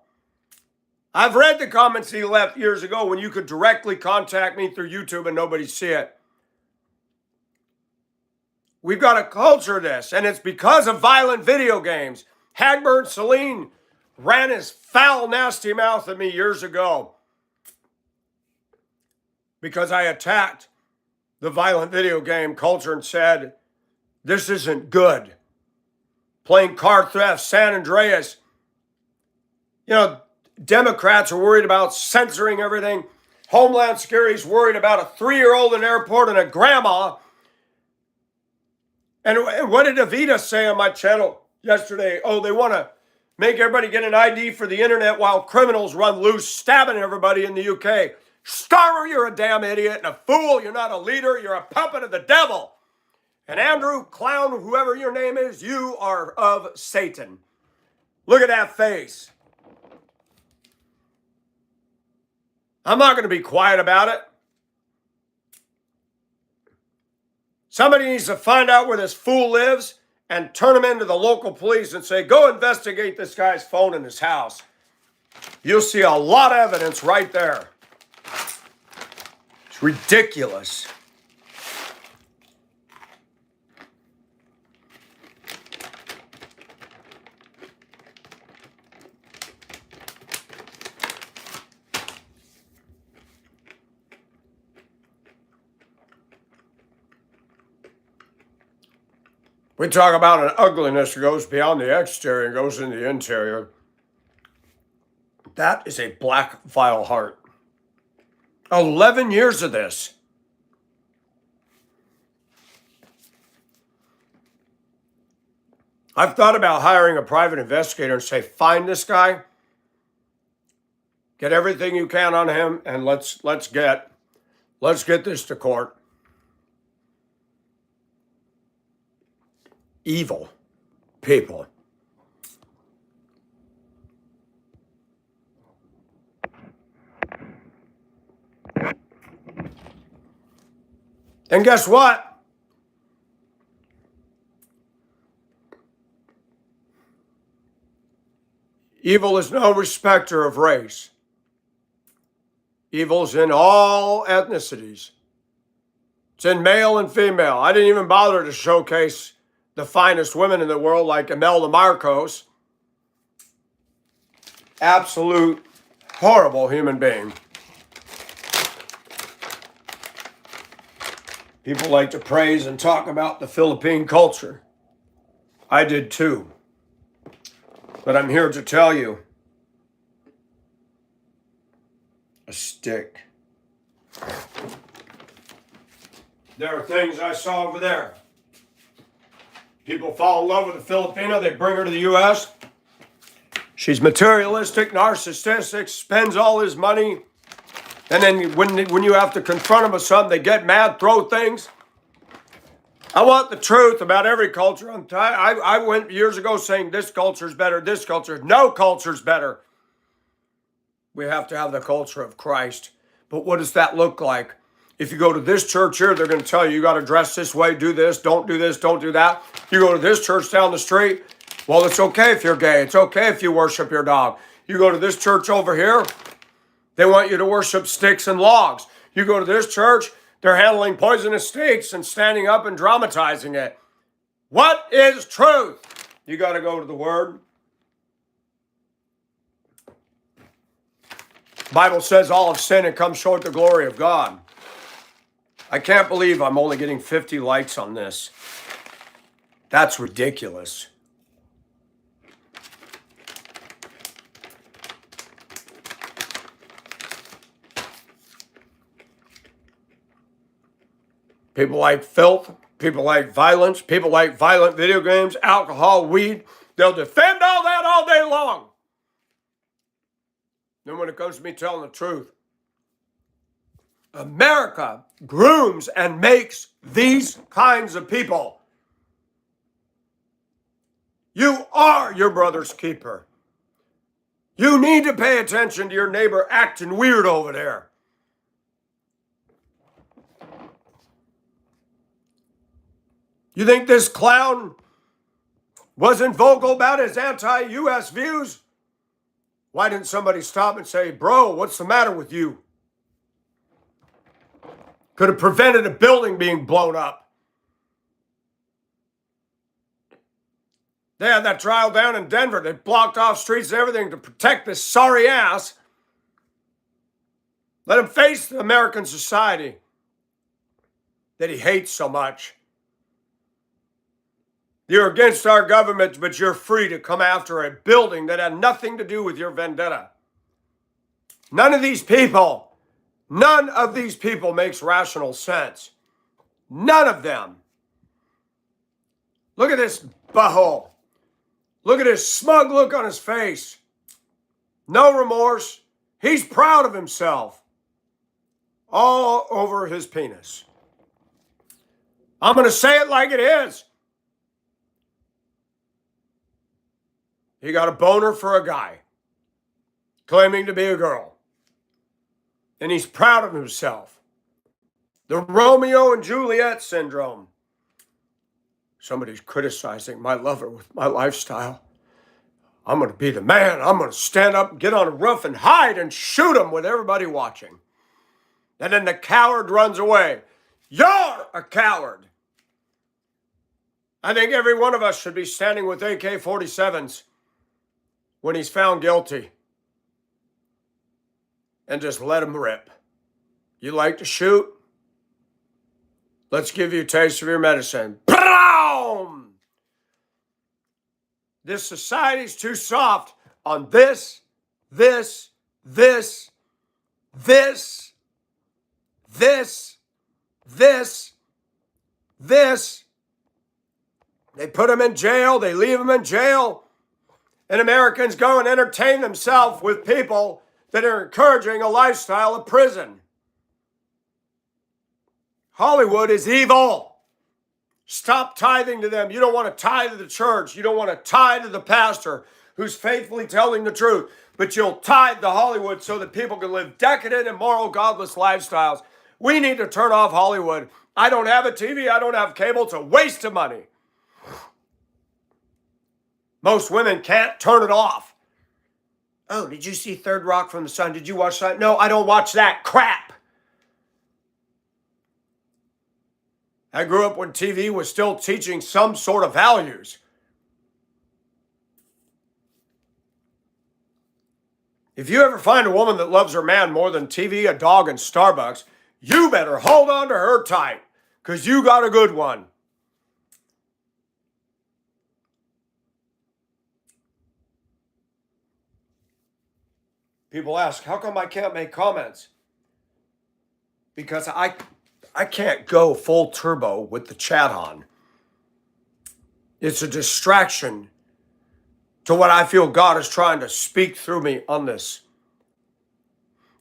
A: I've read the comments he left years ago when you could directly contact me through YouTube and nobody see it. We've got a culture of this, and it's because of violent video games. Hagbird Celine ran his foul, nasty mouth at me years ago because I attacked the violent video game culture and said, this isn't good. Playing car theft, San Andreas. You know, Democrats are worried about censoring everything. Homeland Security's worried about a 3-year-old in an airport and a grandma. And what did Avita say on my channel yesterday? Oh, they want to make everybody get an ID for the internet while criminals run loose, stabbing everybody in the UK. Starmer, you're a damn idiot and a fool. You're not a leader. You're a puppet of the devil. And Andrew Clown, whoever your name is, you are of Satan. Look at that face. I'm not going to be quiet about it. Somebody needs to find out where this fool lives and turn him into the local police and say, go investigate this guy's phone in his house. You'll see a lot of evidence right there. It's ridiculous. We talk about an ugliness that goes beyond the exterior and goes into the interior. That is a black, vile heart. 11 years of this. I've thought about hiring a private investigator and say, find this guy, get everything you can on him, and let's get this to court. Evil people. And guess what? Evil is no respecter of race. Evil's in all ethnicities. It's in male and female. I didn't even bother to showcase the finest women in the world like Imelda Marcos. Absolute horrible human being. People like to praise and talk about the Philippine culture. I did too. But I'm here to tell you, a stick. There are things I saw over there. People fall in love with a Filipino, they bring her to the U.S. She's materialistic, narcissistic, spends all his money. And then when you have to confront them with something, they get mad, throw things. I want the truth about every culture. I went years ago saying this culture's better, this culture. No culture's better. We have to have the culture of Christ. But what does that look like? If you go to this church here, they're going to tell you, you got to dress this way, do this, don't do that. You go to this church down the street, well, it's okay if you're gay. It's okay if you worship your dog. You go to this church over here, they want you to worship sticks and logs. You go to this church, they're handling poisonous snakes and standing up and dramatizing it. What is truth? You got to go to the Word. The Bible says all have sinned and come short of the glory of God. I can't believe I'm only getting 50 likes on this. That's ridiculous. People like filth, people like violence, people like violent video games, alcohol, weed. They'll defend all that all day long. Then when it comes to me telling the truth, America grooms and makes these kinds of people. You are your brother's keeper. You need to pay attention to your neighbor acting weird over there. You think this clown wasn't vocal about his anti-U.S. views? Why didn't somebody stop and say, bro, what's the matter with you? Could have prevented a building being blown up. They had that trial down in Denver. They blocked off streets and everything to protect this sorry ass. Let him face the American society that he hates so much. You're against our government, but you're free to come after a building that had nothing to do with your vendetta. None of these people makes rational sense. None of them. Look at this butthole. Look at his smug look on his face. No remorse. He's proud of himself. All over his penis. I'm going to say it like it is. He got a boner for a guy, claiming to be a girl. And he's proud of himself. The Romeo and Juliet syndrome. Somebody's criticizing my lover with my lifestyle. I'm going to be the man. I'm going to stand up, get on a roof, and hide and shoot him with everybody watching. And then the coward runs away. You're a coward. I think every one of us should be standing with AK-47s when he's found guilty. And just let him rip. You like to shoot? Let's give you a taste of your medicine. Boom! This society's too soft on this. They put them in jail. They leave them in jail. And Americans go and entertain themselves with people that are encouraging a lifestyle of prison. Hollywood is evil. Stop tithing to them. You don't want to tithe to the church. You don't want to tithe to the pastor who's faithfully telling the truth. But you'll tithe to Hollywood so that people can live decadent, immoral, godless lifestyles. We need to turn off Hollywood. I don't have a TV. I don't have cable. It's a waste of money. Most women can't turn it off. Oh, did you see Third Rock from the Sun? Did you watch that? No, I don't watch that crap. I grew up when TV was still teaching some sort of values. If you ever find a woman that loves her man more than TV, a dog, and Starbucks, you better hold on to her tight, because you got a good one. People ask, how come I can't make comments? Because I can't go full turbo with the chat on. It's a distraction to what I feel God is trying to speak through me on this.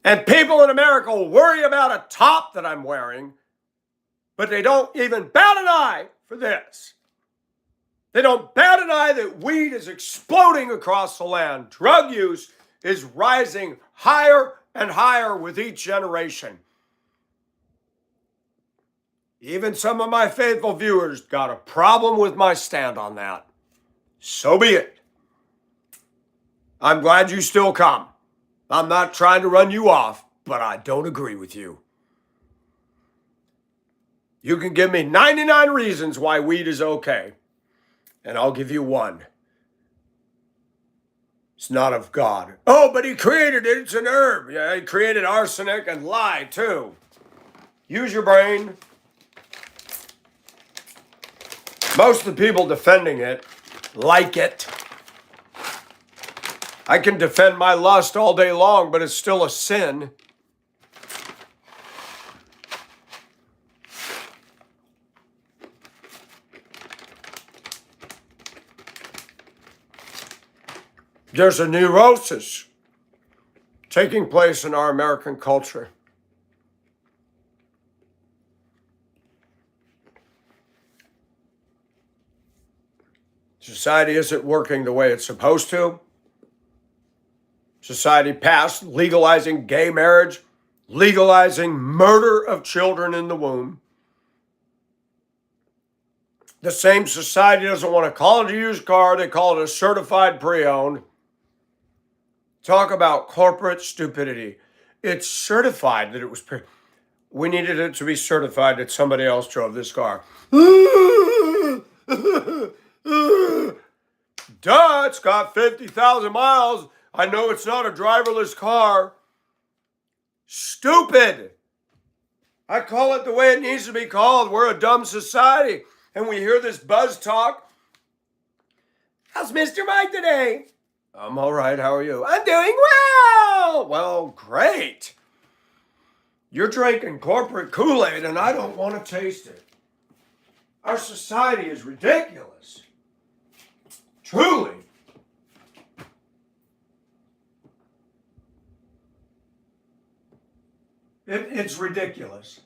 A: And people in America will worry about a top that I'm wearing, but they don't even bat an eye for this. They don't bat an eye that weed is exploding across the land. Drug use is rising higher and higher with each generation. Even some of my faithful viewers got a problem with my stand on that. So be it. I'm glad you still come. I'm not trying to run you off, but I don't agree with you. You can give me 99 reasons why weed is okay, and I'll give you one. It's not of God. Oh, but he created it. It's an herb. Yeah, he created arsenic and lye, too. Use your brain. Most of the people defending it like it. I can defend my lust all day long, but it's still a sin. There's a neurosis taking place in our American culture. Society isn't working the way it's supposed to. Society passed legalizing gay marriage, legalizing murder of children in the womb. The same society doesn't want to call it a used car. They call it a certified pre-owned. Talk about corporate stupidity. It's certified that it was. We needed it to be certified that somebody else drove this car. Duh, it's got 50,000 miles. I know it's not a driverless car. Stupid. I call it the way it needs to be called. We're a dumb society. And we hear this buzz talk. How's Mr. Mike today? I'm all right. How are you? I'm doing well. Well, great. You're drinking corporate Kool-Aid and I don't want to taste it. Our society is ridiculous. Truly. It's ridiculous.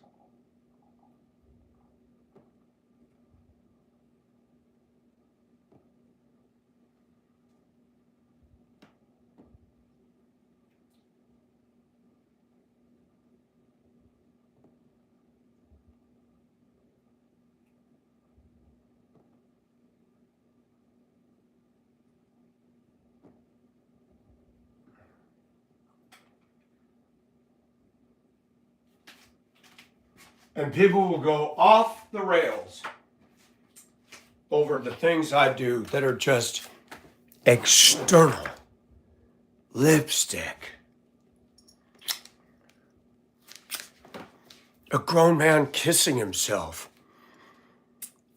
A: And people will go off the rails over the things I do that are just external. Lipstick. A grown man kissing himself.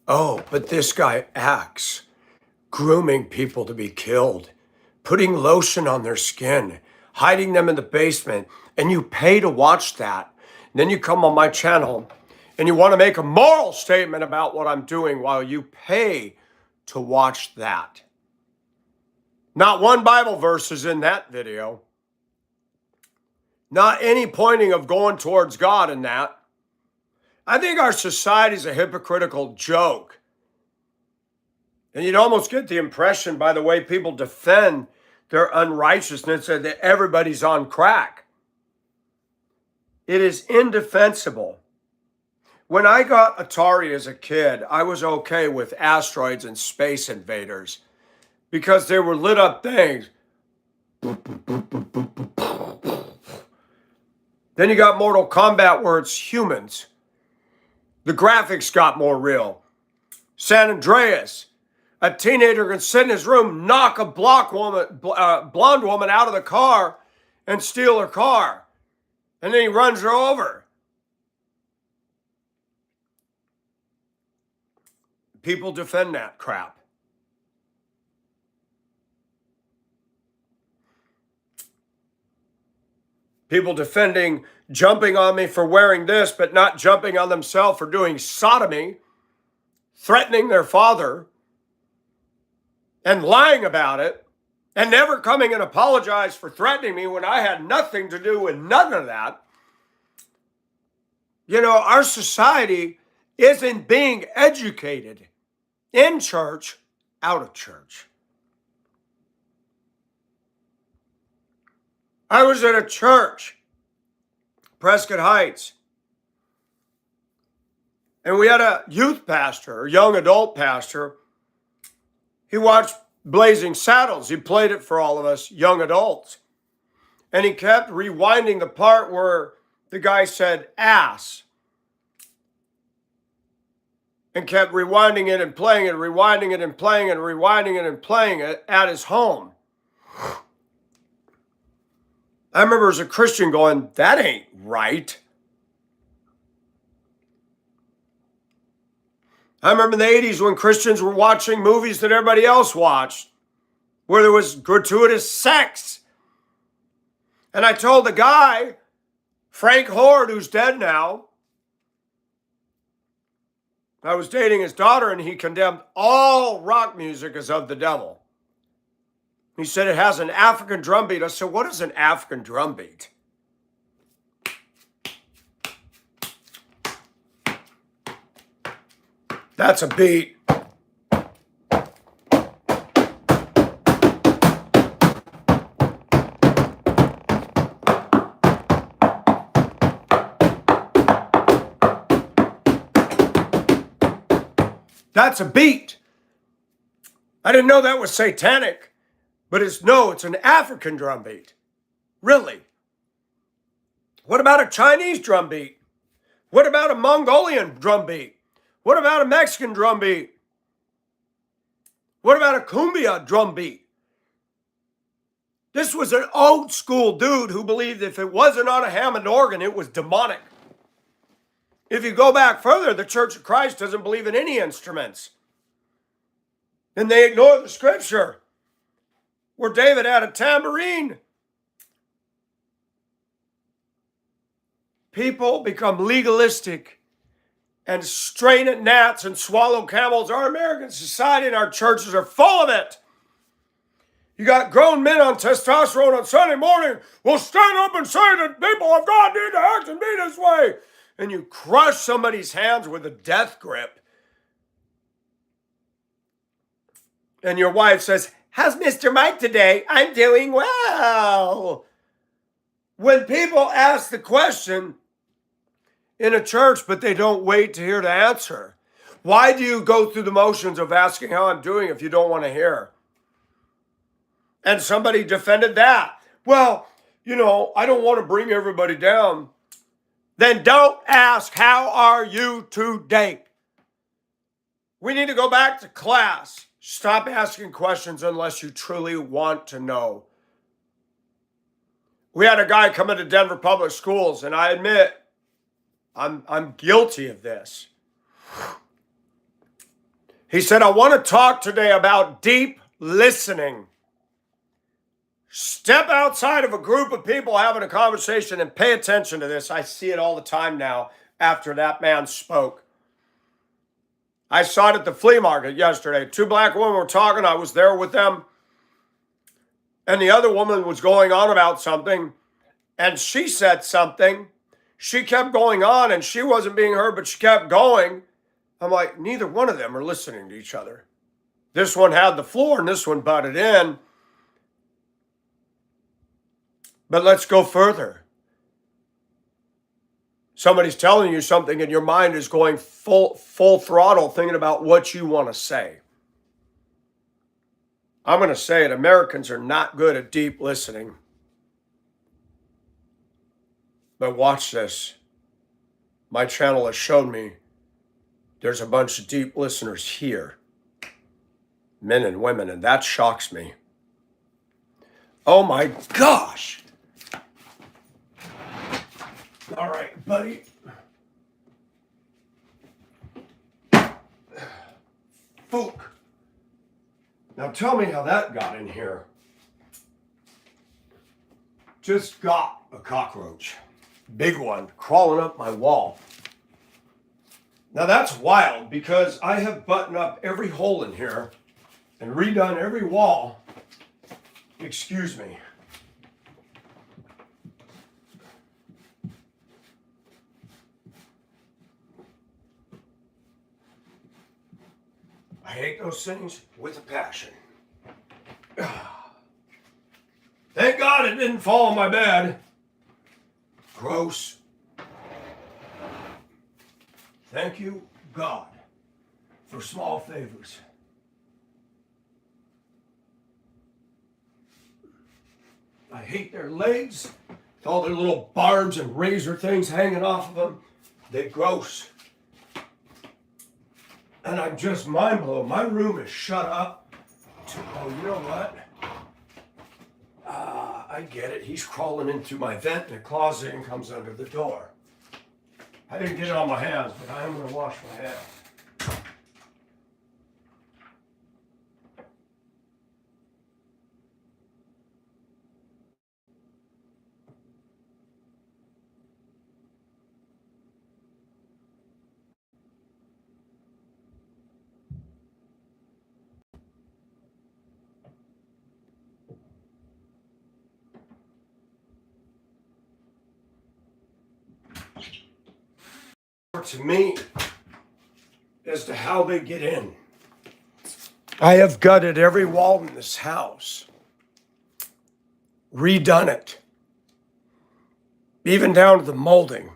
A: Oh, but this guy acts. Grooming people to be killed. Putting lotion on their skin. Hiding them in the basement. And you pay to watch that. And then you come on my channel and you want to make a moral statement about what I'm doing while you pay to watch that. Not one Bible verse is in that video. Not any pointing of going towards God in that. I think our society is a hypocritical joke. And you'd almost get the impression by the way people defend their unrighteousness that everybody's on crack. It is indefensible. When I got Atari as a kid, I was okay with asteroids and space invaders because they were lit up things. Then you got Mortal Kombat where it's humans. The graphics got more real. San Andreas, a teenager can sit in his room, knock a blonde woman out of the car and steal her car. And then he runs her over. People defend that crap. People defending jumping on me for wearing this, but not jumping on themselves for doing sodomy, threatening their father, and lying about it, and never coming and apologize for threatening me when I had nothing to do with none of that. You know, our society isn't being educated in church, out of church. I was at a church, Prescott Heights, and we had a youth pastor, a young adult pastor. He watched Blazing Saddles. He played it for all of us young adults. And he kept rewinding the part where the guy said ass. And kept rewinding it and playing it, rewinding it and playing it, rewinding it and playing it at his home. I remember as a Christian going, that ain't right. I remember in the 80s when Christians were watching movies that everybody else watched, where there was gratuitous sex. And I told the guy, Frank Horde, who's dead now, I was dating his daughter and he condemned all rock music as of the devil. He said it has an African drum beat. I said, what is an African drum beat? That's a beat. That's a beat. I didn't know that was satanic. But it's an African drum beat. Really? What about a Chinese drum beat? What about a Mongolian drum beat? What about a Mexican drum beat? What about a cumbia drum beat? This was an old school dude who believed if it wasn't on a Hammond organ, it was demonic. If you go back further, the Church of Christ doesn't believe in any instruments. And they ignore the scripture where David had a tambourine. People become legalistic and strain at gnats and swallow camels. Our American society and our churches are full of it. You got grown men on testosterone on Sunday morning will stand up and say that people of God need to act and be this way. And you crush somebody's hands with a death grip. And your wife says, "How's Mr. Mike today?" "I'm doing well." When people ask the question in a church, but they don't wait to hear the answer, why do you go through the motions of asking how I'm doing if you don't want to hear? And somebody defended that. Well, I don't want to bring everybody down. Then don't ask, how are you today? We need to go back to class. Stop asking questions unless you truly want to know. We had a guy come into Denver Public Schools, and I admit, I'm guilty of this. He said, "I want to talk today about deep listening. Step outside of a group of people having a conversation and pay attention to this." I see it all the time now after that man spoke. I saw it at the flea market yesterday. 2 black women were talking. I was there with them. And the other woman was going on about something. And she said something. She kept going on and she wasn't being heard, but she kept going. I'm like, neither one of them are listening to each other. This one had the floor and this one butted in. But let's go further. Somebody's telling you something and your mind is going full throttle thinking about what you want to say. I'm going to say it. Americans are not good at deep listening. But watch this. My channel has shown me there's a bunch of deep listeners here. Men and women, and that shocks me. Oh my gosh. All right, buddy. Fook. Now tell me how that got in here. Just got a cockroach. Big one, crawling up my wall. Now that's wild because I have buttoned up every hole in here and redone every wall. Excuse me. I hate those things with a passion. Thank God it didn't fall on my bed. Gross. Thank you, God, for small favors. I hate their legs with all their little barbs and razor things hanging off of them. They're gross. And I'm just mind blown. My room is shut up. Oh, you know what? I get it. He's crawling in through my vent in the closet and comes under the door. I didn't get it on my hands, but I am going to wash my hands. To me as to how they get in. I have gutted every wall in this house, redone it, even down to the molding.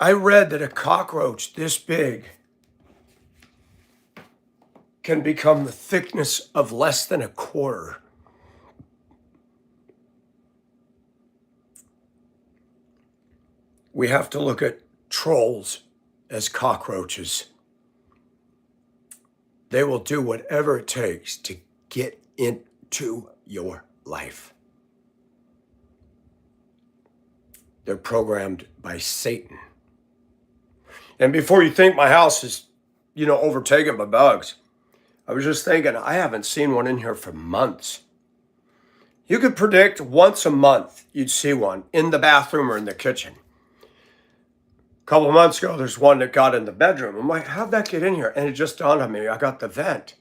A: I read that a cockroach this big can become the thickness of less than a quarter. We have to look at trolls as cockroaches. They will do whatever it takes to get into your life. They're programmed by Satan. And before you think my house is, overtaken by bugs, I was just thinking, I haven't seen one in here for months. You could predict once a month you'd see one in the bathroom or in the kitchen. A couple of months ago, there's one that got in the bedroom. I'm like, how'd that get in here? And it just dawned on me, I got the vent.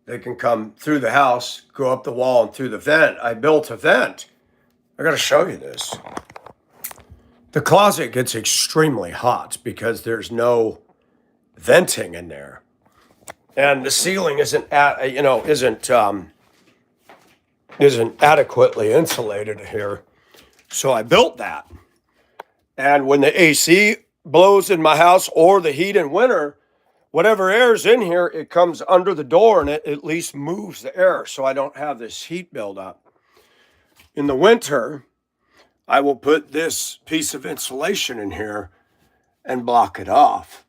A: They can come through the house, go up the wall and through the vent. I built a vent. I got to show you this. The closet gets extremely hot because there's no venting in there. And the ceiling isn't adequately insulated here. So I built that. And when the AC blows in my house or the heat in winter, whatever air's in here, it comes under the door and it at least moves the air so I don't have this heat buildup. In the winter, I will put this piece of insulation in here and block it off.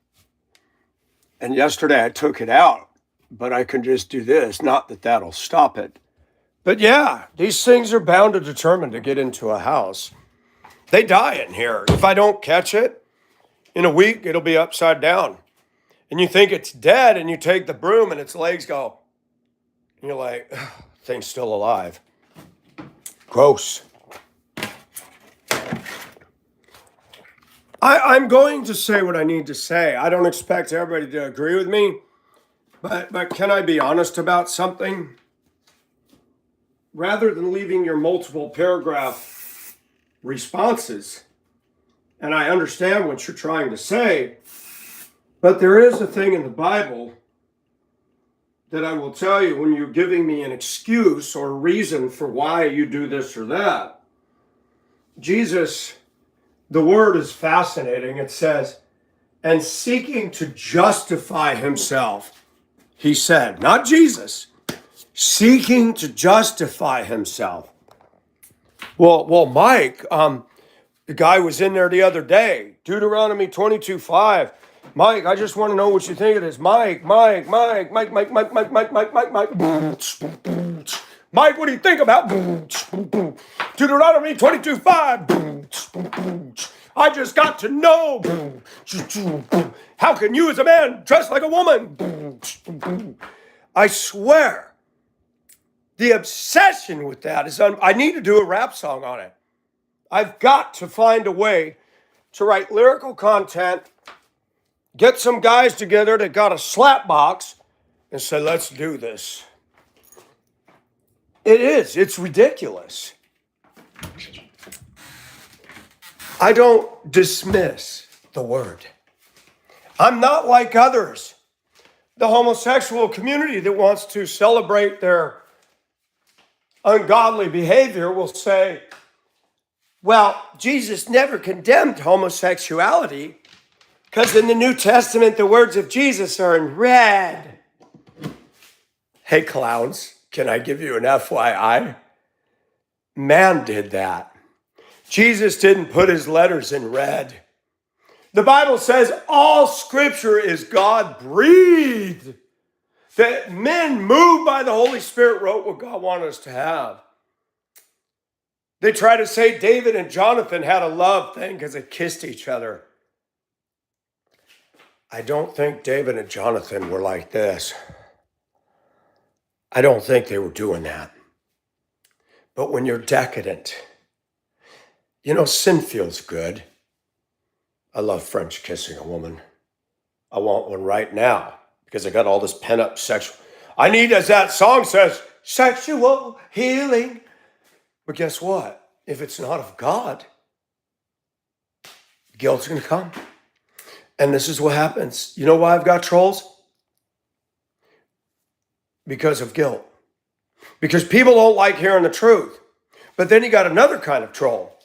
A: And yesterday I took it out, but I can just do this. Not that that'll stop it. But yeah, these things are bound and determined to get into a house. They die in here. If I don't catch it, in a week, it'll be upside down. And you think it's dead, and you take the broom, and its legs go. And you're like, thing's still alive. Gross. I'm going to say what I need to say. I don't expect everybody to agree with me, but can I be honest about something? Rather than leaving your multiple paragraph responses, and I understand what you're trying to say, but there is a thing in the Bible that I will tell you when you're giving me an excuse or a reason for why you do this or that. Jesus, the word is fascinating. It says, and seeking to justify himself, he said, not Jesus, seeking to justify himself. Well, Mike, the guy was in there the other day, Deuteronomy 22:5. Mike, I just want to know what you think of this. Mike. Mike, what do you think about Deuteronomy 22:5? I just got to know. How can you as a man dress like a woman? I swear. The obsession with that is, I need to do a rap song on it. I've got to find a way to write lyrical content, get some guys together that got a slap box, and say, let's do this. It's ridiculous. I don't dismiss the word. I'm not like others. The homosexual community that wants to celebrate their ungodly behavior will say, well, Jesus never condemned homosexuality because in the New Testament, the words of Jesus are in red. Hey, clowns, can I give you an FYI? Man did that. Jesus didn't put his letters in red. The Bible says all scripture is God-breathed. That men moved by the Holy Spirit wrote what God wanted us to have. They try to say David and Jonathan had a love thing because they kissed each other. I don't think David and Jonathan were like this. I don't think they were doing that. But when you're decadent, sin feels good. I love French kissing a woman. I want one right now. Because I got all this pent-up sexual. I need, as that song says, sexual healing. But guess what? If it's not of God, guilt's going to come. And this is what happens. You know why I've got trolls? Because of guilt. Because people don't like hearing the truth. But then you got another kind of troll.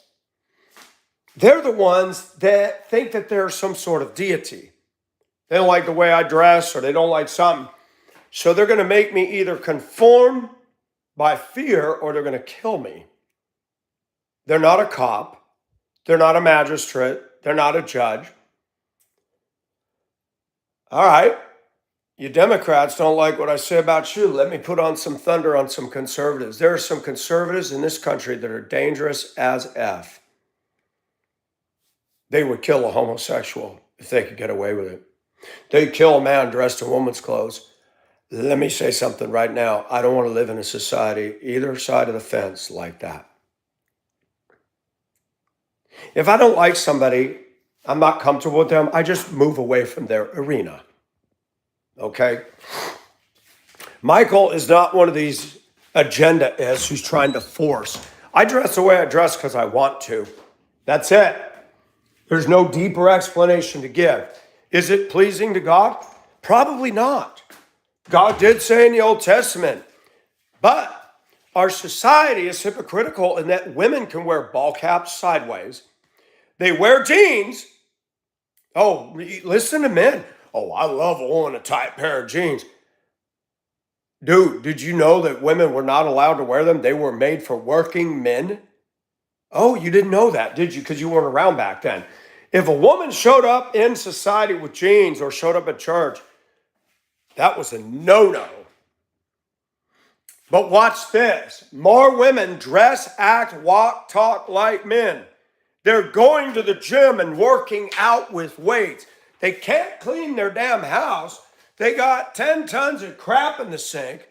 A: They're the ones that think that they're some sort of deity. They don't like the way I dress, or they don't like something. So they're going to make me either conform by fear, or they're going to kill me. They're not a cop. They're not a magistrate. They're not a judge. All right. You Democrats don't like what I say about you. Let me put on some thunder on some conservatives. There are some conservatives in this country that are dangerous as F. They would kill a homosexual if they could get away with it. They'd kill a man dressed in woman's clothes. Let me say something right now. I don't want to live in a society, either side of the fence, like that. If I don't like somebody, I'm not comfortable with them, I just move away from their arena. Okay? Michael is not one of these agenda-ists who's trying to force. I dress the way I dress because I want to. That's it. There's no deeper explanation to give. Is it pleasing to God? Probably not. God did say in the Old Testament, but our society is hypocritical in that women can wear ball caps sideways. They wear jeans. Oh, listen to men. Oh, I love a woman in a tight pair of jeans. Dude, did you know that women were not allowed to wear them? They were made for working men. Oh, you didn't know that, did you? Because you weren't around back then. If a woman showed up in society with jeans or showed up at church, that was a no-no. But watch this. More women dress, act, walk, talk like men. They're going to the gym and working out with weights. They can't clean their damn house. They got 10 tons of crap in the sink.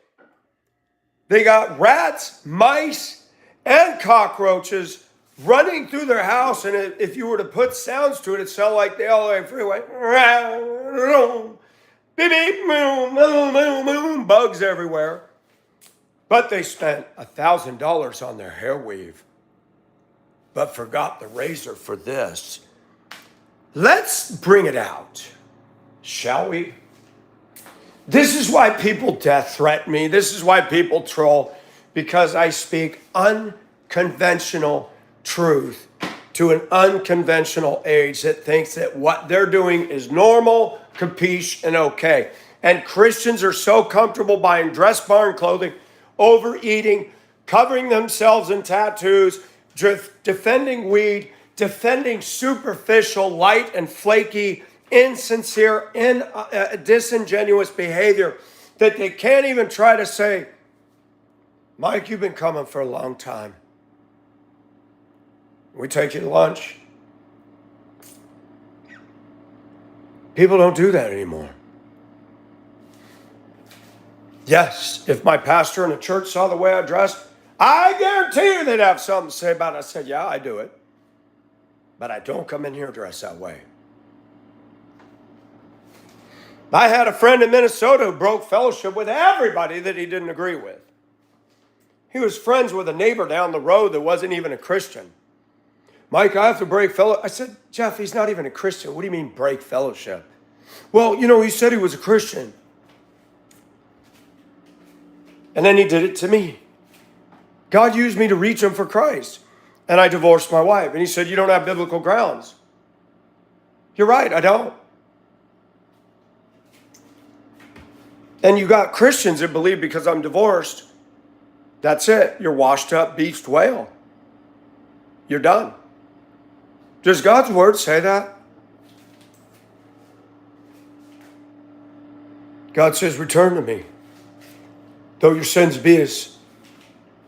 A: They got rats, mice, and cockroaches running through their house. And if you were to put sounds to it, it'd sound like the LA freeway. Beep, beep, boom, boom, boom, boom, bugs everywhere. But they spent $1,000 on their hair weave, but forgot the razor for this. Let's bring it out, shall we? This is why people death threaten me. This is why people troll, because I speak unconventional truth to an unconventional age that thinks that what they're doing is normal, capiche, and okay. And Christians are so comfortable buying dress barn clothing, overeating, covering themselves in tattoos, defending weed, defending superficial, light and flaky, insincere, disingenuous behavior, that they can't even try to say, Mike, you've been coming for a long time. We take you to lunch. People don't do that anymore. Yes, if my pastor in a church saw the way I dressed, I guarantee you they'd have something to say about it. I said, yeah, I do it. But I don't come in here dressed that way. I had a friend in Minnesota who broke fellowship with everybody that he didn't agree with. He was friends with a neighbor down the road that wasn't even a Christian. Mike, I have to break fellowship. I said, Jeff, he's not even a Christian. What do you mean break fellowship? Well, he said he was a Christian. And then he did it to me. God used me to reach him for Christ. And I divorced my wife. And he said, you don't have biblical grounds. You're right, I don't. And you got Christians that believe because I'm divorced, that's it. You're washed up, beached whale. You're done. Does God's word say that? God says, return to me. Though your sins be as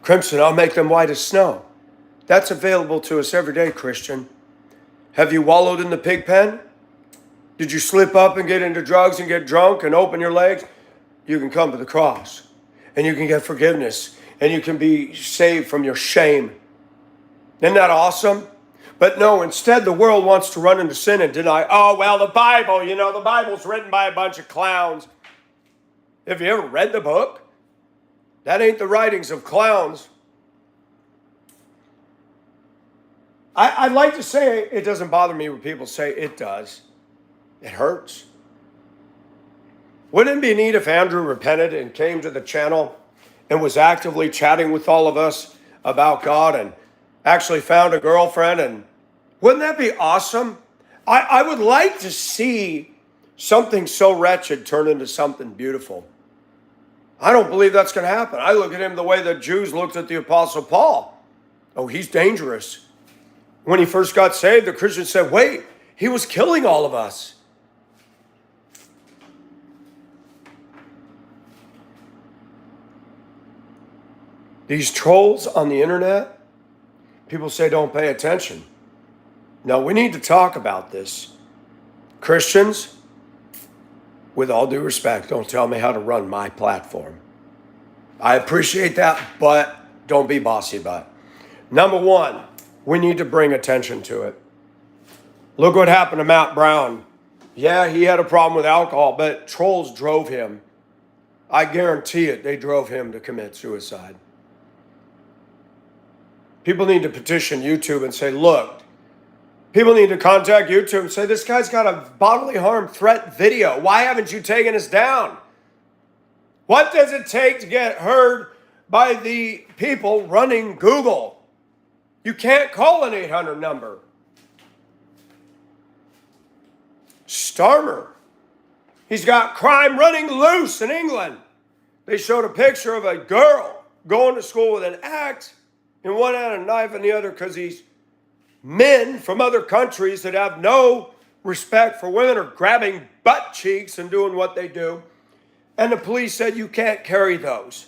A: crimson, I'll make them white as snow. That's available to us every day, Christian. Have you wallowed in the pig pen? Did you slip up and get into drugs and get drunk and open your legs? You can come to the cross and you can get forgiveness and you can be saved from your shame. Isn't that awesome? But no, instead the world wants to run into sin and deny, oh, well, the Bible, the Bible's written by a bunch of clowns. Have you ever read the book? That ain't the writings of clowns. I'd like to say it doesn't bother me when people say it does. It hurts. Wouldn't it be neat if Andrew repented and came to the channel and was actively chatting with all of us about God and actually found a girlfriend? And wouldn't that be awesome? I would like to see something so wretched turn into something beautiful. I don't believe that's going to happen. I look at him the way the Jews looked at the Apostle Paul. Oh, he's dangerous. When he first got saved, the Christians said, wait, he was killing all of us. These trolls on the internet, people say don't pay attention. No, we need to talk about this. Christians, with all due respect, don't tell me how to run my platform. I appreciate that, but don't be bossy about it. Number one, we need to bring attention to it. Look what happened to Matt Brown. Yeah, he had a problem with alcohol, but trolls drove him. I guarantee it, they drove him to commit suicide. People need to petition YouTube and say, look, people need to contact YouTube and say, this guy's got a bodily harm threat video. Why haven't you taken us down? What does it take to get heard by the people running Google? You can't call an 800 number. Starmer, he's got crime running loose in England. They showed a picture of a girl going to school with an axe in one hand and a knife in the other because these men from other countries that have no respect for women are grabbing butt cheeks and doing what they do. And the police said you can't carry those.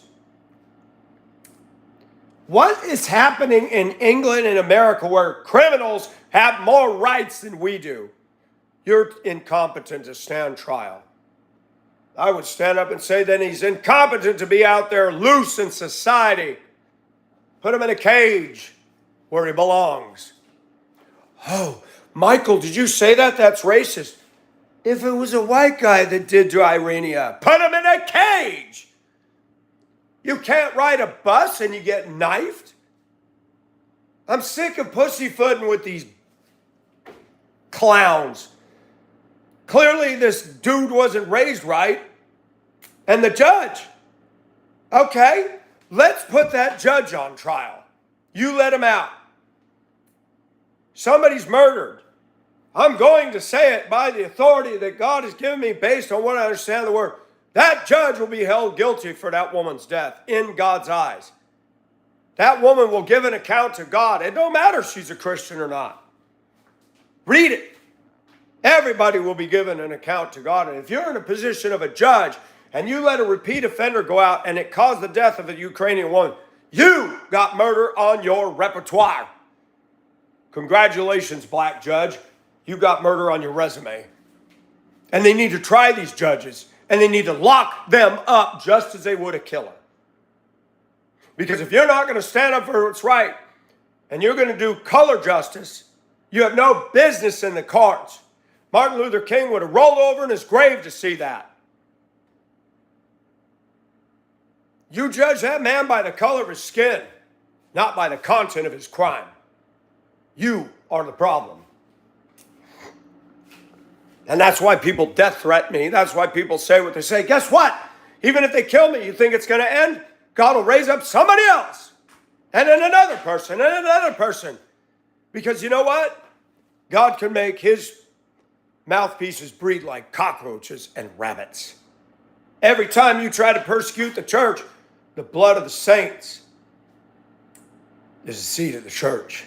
A: What is happening in England and America where criminals have more rights than we do? You're incompetent to stand trial. I would stand up and say then he's incompetent to be out there loose in society. Put him in a cage where he belongs. Oh, Michael, did you say that? That's racist. If it was a white guy that did to Irenia, put him in a cage. You can't ride a bus and you get knifed. I'm sick of pussyfooting with these clowns. Clearly this dude wasn't raised right. And the judge, okay, let's put that judge on trial. You let him out. Somebody's murdered. I'm going to say it by the authority that God has given me based on what I understand of the word. That judge will be held guilty for that woman's death in God's eyes. That woman will give an account to God. It don't matter if she's a Christian or not. Read it. Everybody will be given an account to God. And if you're in a position of a judge and you let a repeat offender go out and it caused the death of a Ukrainian woman, you got murder on your repertoire. Congratulations, black judge. You got murder on your resume. And they need to try these judges and they need to lock them up just as they would a killer. Because if you're not going to stand up for what's right and you're going to do color justice, you have no business in the cards. Martin Luther King would have rolled over in his grave to see that. You judge that man by the color of his skin, not by the content of his crime. You are the problem. And that's why people death threat me. That's why people say what they say. Guess what? Even if they kill me, you think it's going to end? God will raise up somebody else. And then another person and another person. Because you know what? God can make his mouthpieces breed like cockroaches and rabbits. Every time you try to persecute the church, the blood of the saints is the seed of the church.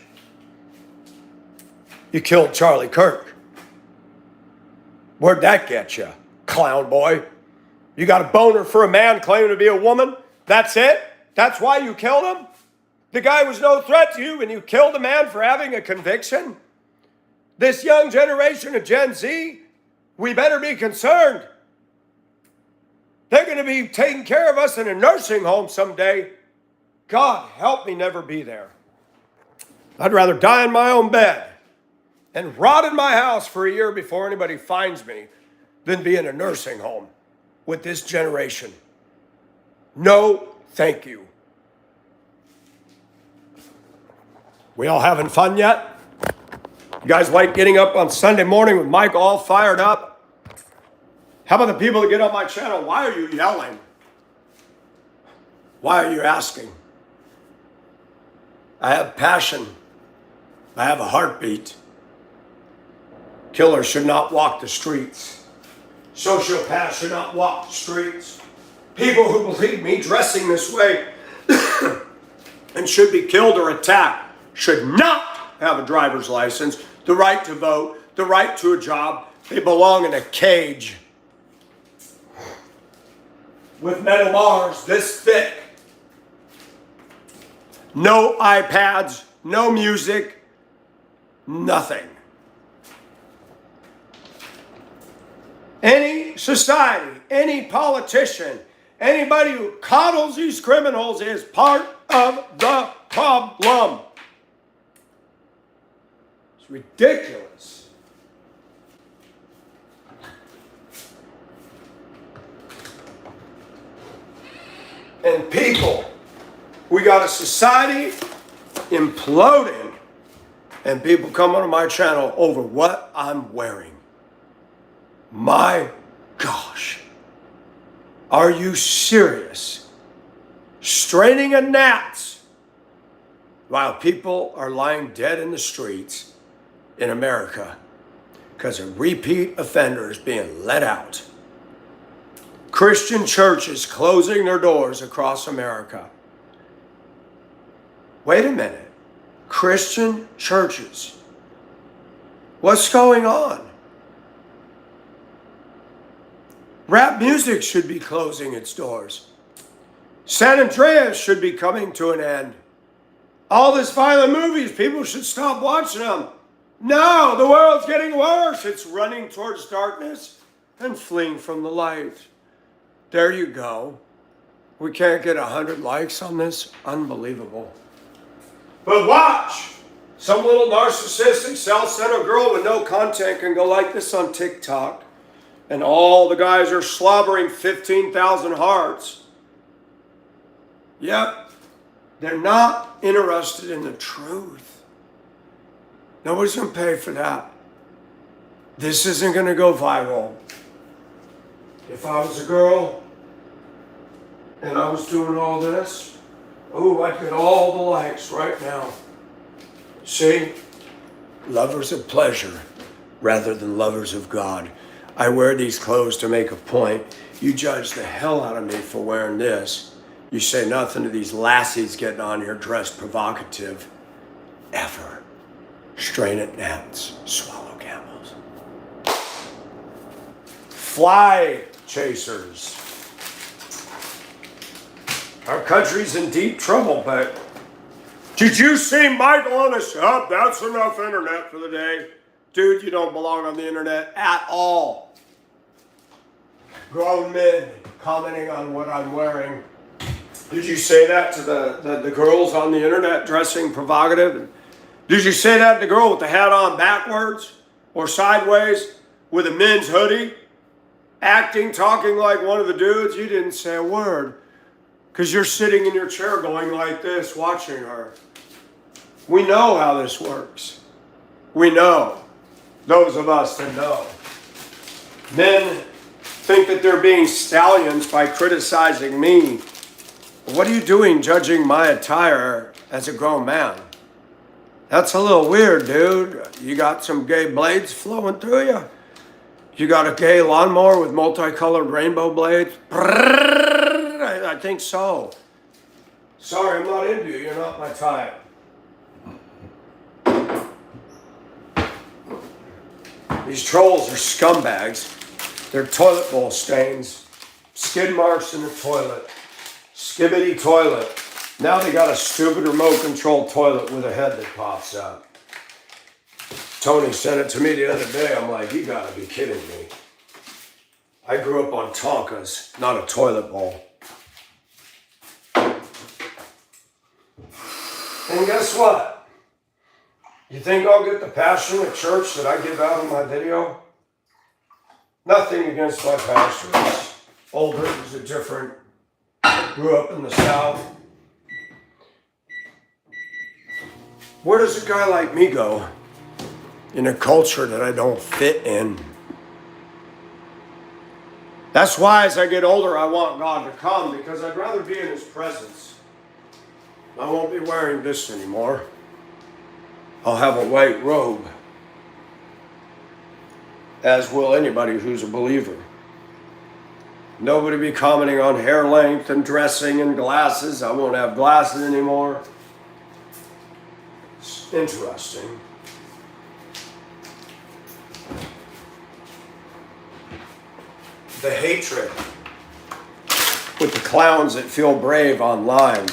A: You killed Charlie Kirk. Where'd that get you, clown boy? You got a boner for a man claiming to be a woman? That's it? That's why you killed him? The guy was no threat to you and you killed a man for having a conviction? This young generation of Gen Z, we better be concerned. They're going to be taking care of us in a nursing home someday. God help me never be there. I'd rather die in my own bed and rot in my house for a year before anybody finds me than be in a nursing home with this generation. No, thank you. We all having fun yet? You guys like getting up on Sunday morning with Mike all fired up? How about the people that get on my channel? Why are you yelling? Why are you asking? I have passion. I have a heartbeat. Killers should not walk the streets. Sociopaths should not walk the streets. People who believe me dressing this way and should be killed or attacked should not have a driver's license, the right to vote, the right to a job. They belong in a cage with metal bars this thick. No iPads, no music, nothing. Any society, any politician, anybody who coddles these criminals is part of the problem. It's ridiculous. And people, we got a society imploding, and people come onto my channel over what I'm wearing. My gosh. Are you serious? Straining at gnats while people are lying dead in the streets in America because a repeat offender is being let out. Christian churches closing their doors across America. Wait a minute. Christian churches. What's going on? Rap music should be closing its doors. San Andreas should be coming to an end. All this violent movies, people should stop watching them. No, the world's getting worse. It's running towards darkness and fleeing from the light. There you go. We can't get 100 likes on this. Unbelievable. But watch. Some little narcissistic, self-centered girl with no content can go like this on TikTok. And all the guys are slobbering 15,000 hearts. Yep. They're not interested in the truth. Nobody's going to pay for that. This isn't going to go viral. If I was a girl and I was doing all this, oh, I'd get all the likes right now. See? Lovers of pleasure rather than lovers of God. I wear these clothes to make a point. You judge the hell out of me for wearing this. You say nothing to these lassies getting on here dressed provocative. Ever. Strain at gnats, swallow camels. Fly chasers. Our country's in deep trouble, but did you see Michael on the shop? That's enough internet for the day. Dude, you don't belong on the internet at all. Grown men commenting on what I'm wearing. Did you say that to the girls on the internet dressing provocative? Did you say that to the girl with the hat on backwards or sideways with a men's hoodie? Acting, talking like one of the dudes? You didn't say a word because you're sitting in your chair going like this, watching her. We know how this works. We know. Those of us that know. Men think that they're being stallions by criticizing me. What are you doing judging my attire as a grown man? That's a little weird, dude. You got some gay blades flowing through you? You got a gay lawnmower with multicolored rainbow blades? I think so. Sorry, I'm not into you. You're not my type. These trolls are scumbags. They're toilet bowl stains. Skid marks in the toilet. Skibbity toilet. Now they got a stupid remote control toilet with a head that pops out. Tony sent it to me the other day. I'm like, you gotta be kidding me. I grew up on Tonkas, not a toilet bowl. And guess what? You think I'll get the passionate church that I give out in my video? Nothing against my pastor. He's older, he's a different, grew up in the South. Where does a guy like me go in a culture that I don't fit in? That's why as I get older, I want God to come, because I'd rather be in His presence. I won't be wearing this anymore. I'll have a white robe, as will anybody who's a believer. Nobody be commenting on hair length and dressing and glasses. I won't have glasses anymore. It's interesting. The hatred with the clowns that feel brave online.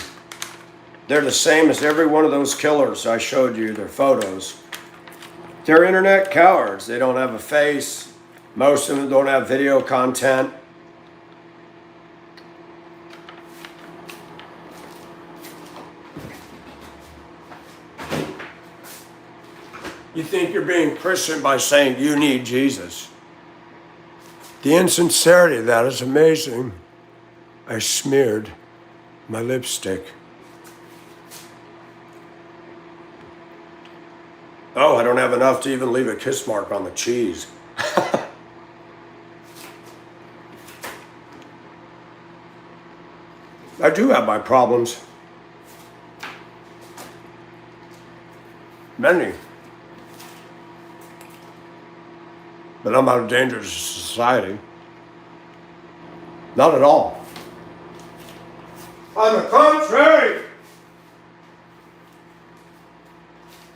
A: They're the same as every one of those killers I showed you, their photos. They're internet cowards. They don't have a face. Most of them don't have video content. You think you're being Christian by saying you need Jesus. The insincerity of that is amazing. I smeared my lipstick. Oh, I don't have enough to even leave a kiss mark on the cheese. I do have my problems. Many. But I'm not a danger to society. Not at all. On the contrary,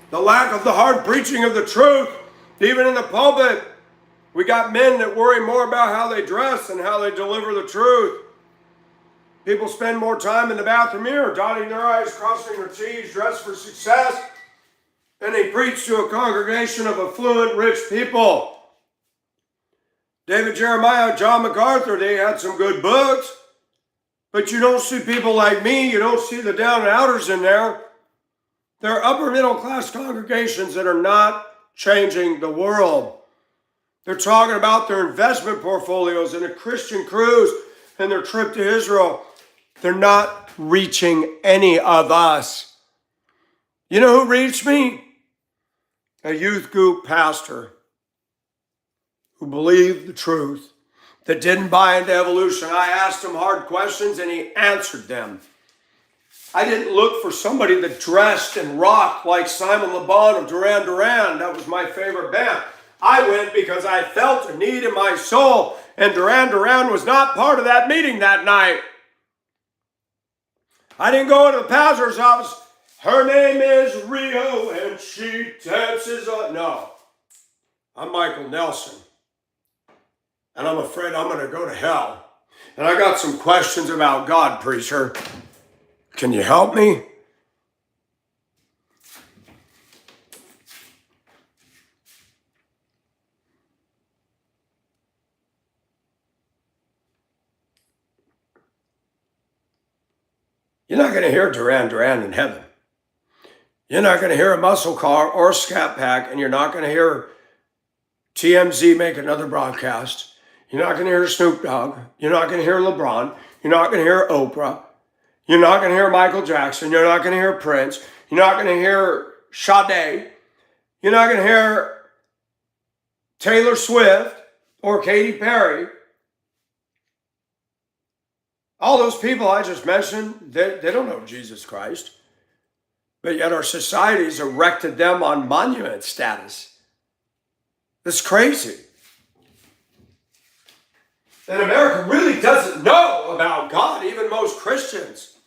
A: the lack of the hard preaching of the truth, even in the pulpit, we got men that worry more about how they dress and how they deliver the truth. People spend more time in the bathroom mirror, dotting their I's, crossing their T's, dressed for success, and they preach to a congregation of affluent, rich people. David Jeremiah, John MacArthur, they had some good books, but you don't see people like me, you don't see the down and outers in there. There are upper middle class congregations that are not changing the world. They're talking about their investment portfolios and a Christian cruise and their trip to Israel. They're not reaching any of us. You know who reached me? A youth group pastor who believed the truth, that didn't buy into evolution. I asked him hard questions and he answered them. I didn't look for somebody that dressed and rocked like Simon Le Bon of Duran Duran. That was my favorite band. I went because I felt a need in my soul, and Duran Duran was not part of that meeting that night. I didn't go into the pastor's office. Her name is Rio and she dances on. No, I'm Michael Nelson. And I'm afraid I'm going to go to hell. And I got some questions about God, preacher. Can you help me? You're not going to hear Duran Duran in heaven. You're not going to hear a muscle car or a scat pack, and you're not going to hear TMZ make another broadcast. You're not going to hear Snoop Dogg. You're not going to hear LeBron. You're not going to hear Oprah. You're not going to hear Michael Jackson. You're not going to hear Prince. You're not going to hear Sade. You're not going to hear Taylor Swift or Katy Perry. All those people I just mentioned, they don't know Jesus Christ. But yet our society's erected them on monument status. That's crazy. And America really doesn't know about God, even most Christians.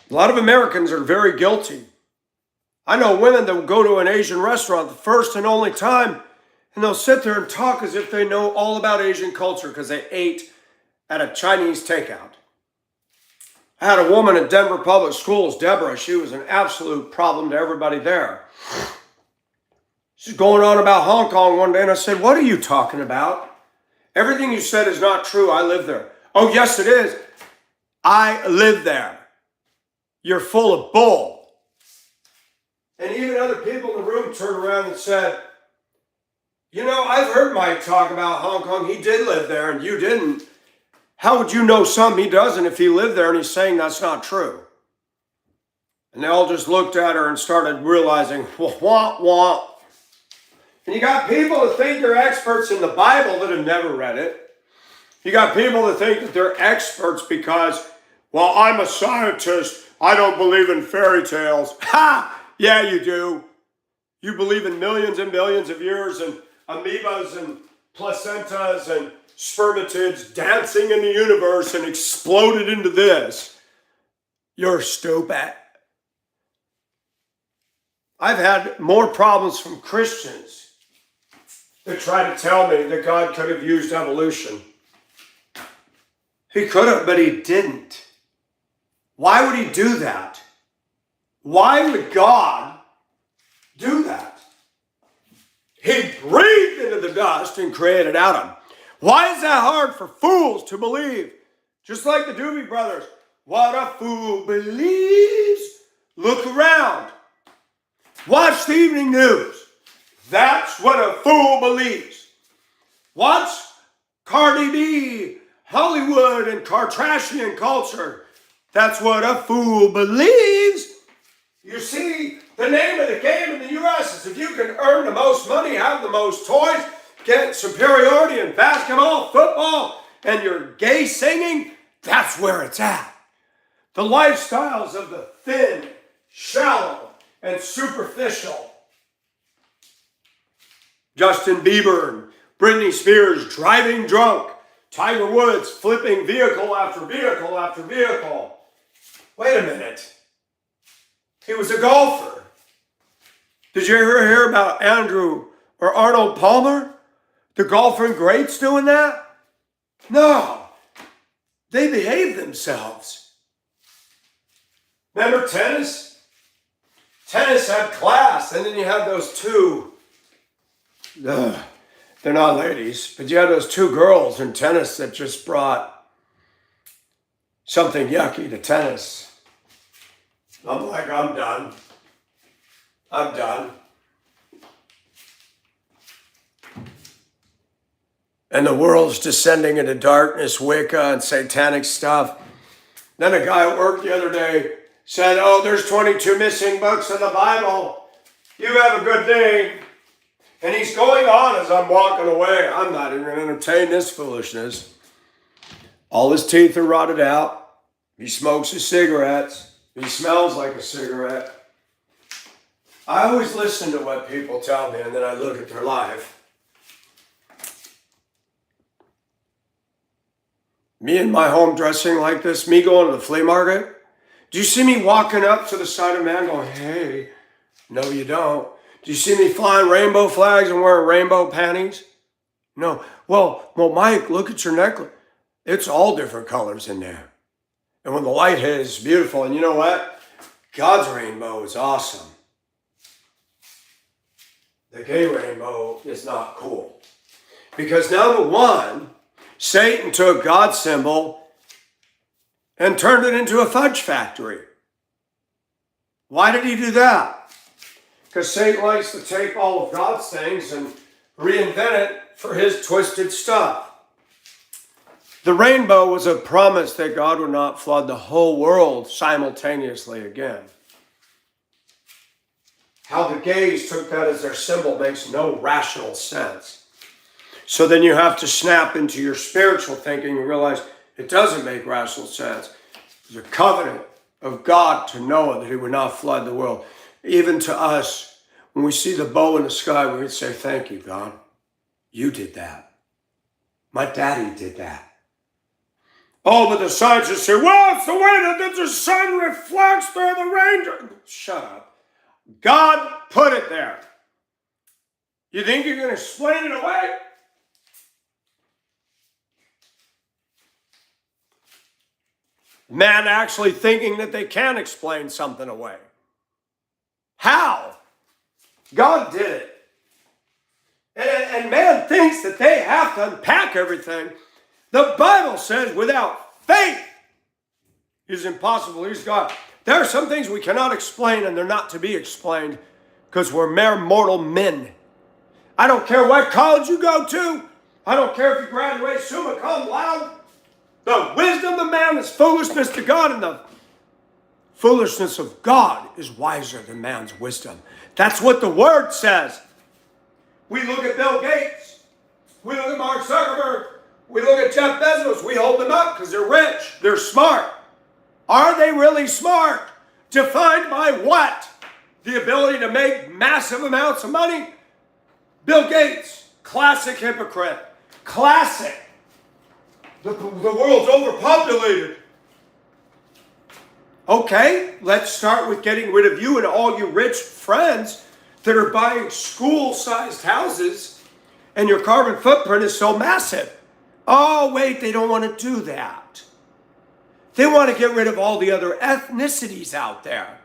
A: A lot of Americans are very guilty. I know women that will go to an Asian restaurant the first and only time, and they'll sit there and talk as if they know all about Asian culture because they ate at a Chinese takeout. I had a woman at Denver Public Schools, Deborah. She was an absolute problem to everybody there. She's going on about Hong Kong one day, and I said, "What are you talking about? Everything you said is not true. I live there." "Oh, yes, it is. I live there. You're full of bull." And even other people in the room turned around and said, "You know, I've heard Mike talk about Hong Kong. He did live there and you didn't. How would you know something he doesn't if he lived there and he's saying that's not true?" And they all just looked at her and started realizing, wah, wah. And you got people that think they're experts in the Bible that have never read it. You got people that think that they're experts because, well, I'm a scientist. I don't believe in fairy tales. Ha! Yeah, you do. You believe in millions and billions of years and amoebas and placentas and spermatids dancing in the universe and exploded into this. You're stupid. I've had more problems from Christians that try to tell me that God could have used evolution. He could have, but he didn't. Why would he do that? Why would God do that? He breathed into the dust and created Adam. Why is that hard for fools to believe? Just like the Doobie Brothers. What a fool believes. Look around. Watch the evening news. That's what a fool believes. Watch Cardi B, Hollywood, and Kardashian culture. That's what a fool believes. You see, the name of the game in the U.S. is if you can earn the most money, have the most toys, get superiority in basketball, football, and you're gay singing, that's where it's at. The lifestyles of the thin, shallow, and superficial. Justin Bieber and Britney Spears driving drunk. Tiger Woods flipping vehicle after vehicle after vehicle. Wait a minute. He was a golfer. Did you ever hear about Andrew or Arnold Palmer? The golfing greats doing that? No. They behave themselves. Remember tennis? Tennis had class, and then you had those two, they're not ladies, but you had those two girls in tennis that just brought something yucky to tennis. I'm like, I'm done. I'm done. And the world's descending into darkness, Wicca, and satanic stuff. Then a guy at work the other day said, oh, there's 22 missing books in the Bible. You have a good day. And he's going on as I'm walking away. I'm not even going to entertain this foolishness. All his teeth are rotted out. He smokes his cigarettes. He smells like a cigarette. I always listen to what people tell me, and then I look at their life. Me in my home dressing like this, me going to the flea market. Do you see me walking up to the side of a man going, hey? No, you don't. Do you see me flying rainbow flags and wearing rainbow panties? No. Well, Mike, look at your necklace. It's all different colors in there. And when the light hits, it's beautiful. And you know what? God's rainbow is awesome. The gay rainbow is not cool. Because number one, Satan took God's symbol and turned it into a fudge factory. Why did he do that? Because Satan likes to take all of God's things and reinvent it for his twisted stuff. The rainbow was a promise that God would not flood the whole world simultaneously again. How the gays took that as their symbol makes no rational sense. So then you have to snap into your spiritual thinking and realize it doesn't make rational sense. There's a covenant of God to Noah that he would not flood the world. Even to us, when we see the bow in the sky, we would say, thank you, God. You did that. My daddy did that. Oh, but the scientists say, well, it's the way that the sun reflects through the rain. Shut up. God put it there. You think you can explain it away? Man actually thinking that they can explain something away. How? God did it. And man thinks that they have to unpack everything. The Bible says without faith it is impossible to please God. There are some things we cannot explain, and they're not to be explained because we're mere mortal men. I don't care what college you go to. I don't care if you graduate summa cum laude. The wisdom of man is foolishness to God, and the foolishness of God is wiser than man's wisdom. That's what the Word says. We look at Bill Gates. We look at Mark Zuckerberg. We look at Jeff Bezos. We hold them up because they're rich. They're smart. Are they really smart? Defined by what? The ability to make massive amounts of money? Bill Gates, classic hypocrite. Classic. The world's overpopulated. Okay, let's start with getting rid of you and all your rich friends that are buying school-sized houses, and your carbon footprint is so massive. Oh, wait, they don't want to do that. They want to get rid of all the other ethnicities out there.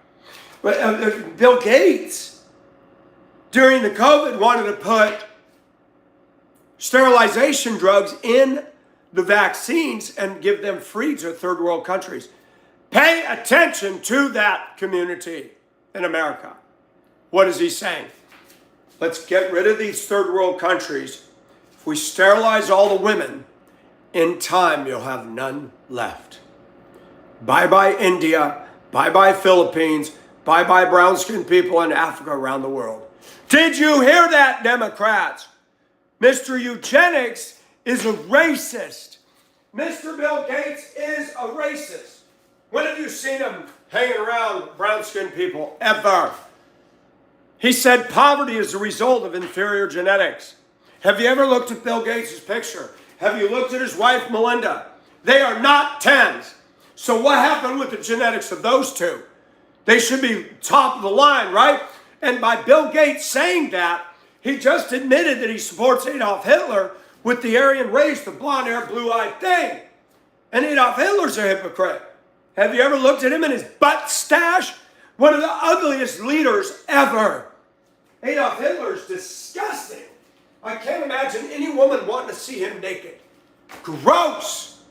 A: Bill Gates, during the COVID, wanted to put sterilization drugs in the vaccines and give them free to third world countries. Pay attention to that community in America. What is he saying? Let's get rid of these third world countries. If we sterilize all the women, in time you'll have none left. Bye-bye India, bye-bye Philippines, bye-bye brown-skinned people in Africa around the world. Did you hear that, Democrats? Mr. Eugenics is a racist. Mr. Bill Gates is a racist. When have you seen him hanging around brown-skinned people? Ever. He said poverty is a result of inferior genetics. Have you ever looked at Bill Gates' picture? Have you looked at his wife, Melinda? They are not 10s. So what happened with the genetics of those two? They should be top of the line, right? And by Bill Gates saying that, he just admitted that he supports Adolf Hitler with the Aryan race, the blonde-haired, blue-eyed thing. And Adolf Hitler's a hypocrite. Have you ever looked at him in his butt stash? One of the ugliest leaders ever. Adolf Hitler's disgusting. I can't imagine any woman wanting to see him naked. Gross.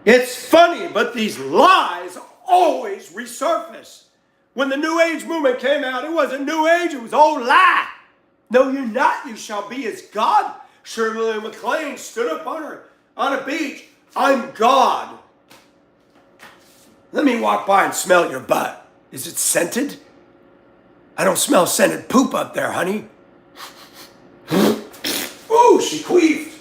A: It's funny, but these lies always resurface. When the New Age movement came out, it wasn't New Age, it was old lie. No, you're not. You shall be as God. Shirley MacLaine stood up on a beach. I'm God. Let me walk by and smell your butt. Is it scented? I don't smell scented poop up there, honey. Ooh, she queefed.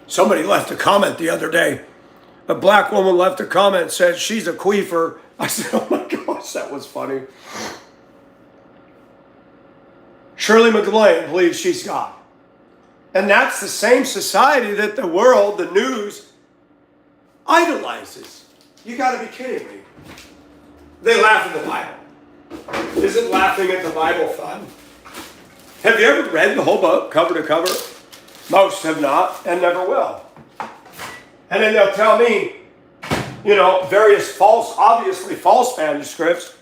A: Somebody left a comment the other day. A black woman left a comment and said, she's a queefer. I said, oh my gosh, that was funny. Shirley MacLaine believes she's God. And that's the same society that the world, the news, idolizes. You got to be kidding me. They laugh at the Bible. Isn't laughing at the Bible fun? Have you ever read the whole book, cover to cover? Most have not and never will. And then they'll tell me, various false, obviously false manuscripts.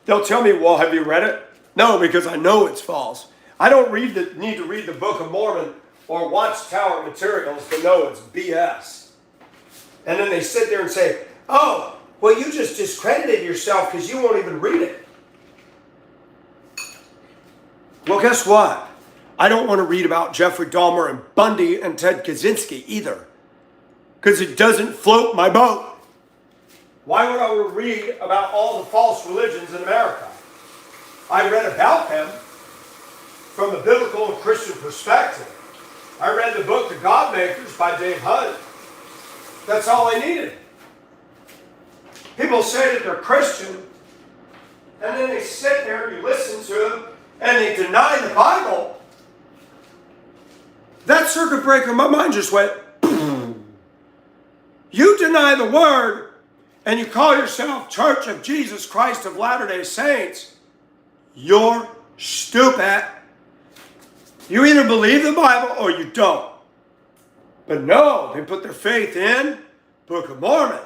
A: They'll tell me, well, have you read it? No, because I know it's false. I don't need to read the Book of Mormon or Watchtower materials to know it's BS. And then they sit there and say, oh, well, you just discredited yourself because you won't even read it. Well, guess what? I don't want to read about Jeffrey Dahmer and Bundy and Ted Kaczynski either, because it doesn't float my boat. Why would I read about all the false religions in America? I read about them from the biblical and Christian perspective. I read the book The God Makers by Dave Hunt. That's all I needed. People say that they're Christian, and then they sit there and you listen to them, and they deny the Bible. That circuit breaker, my mind just went, you deny the Word, and you call yourself Church of Jesus Christ of Latter-day Saints, you're stupid. You either believe the Bible or you don't. But no, they put their faith in Book of Mormon,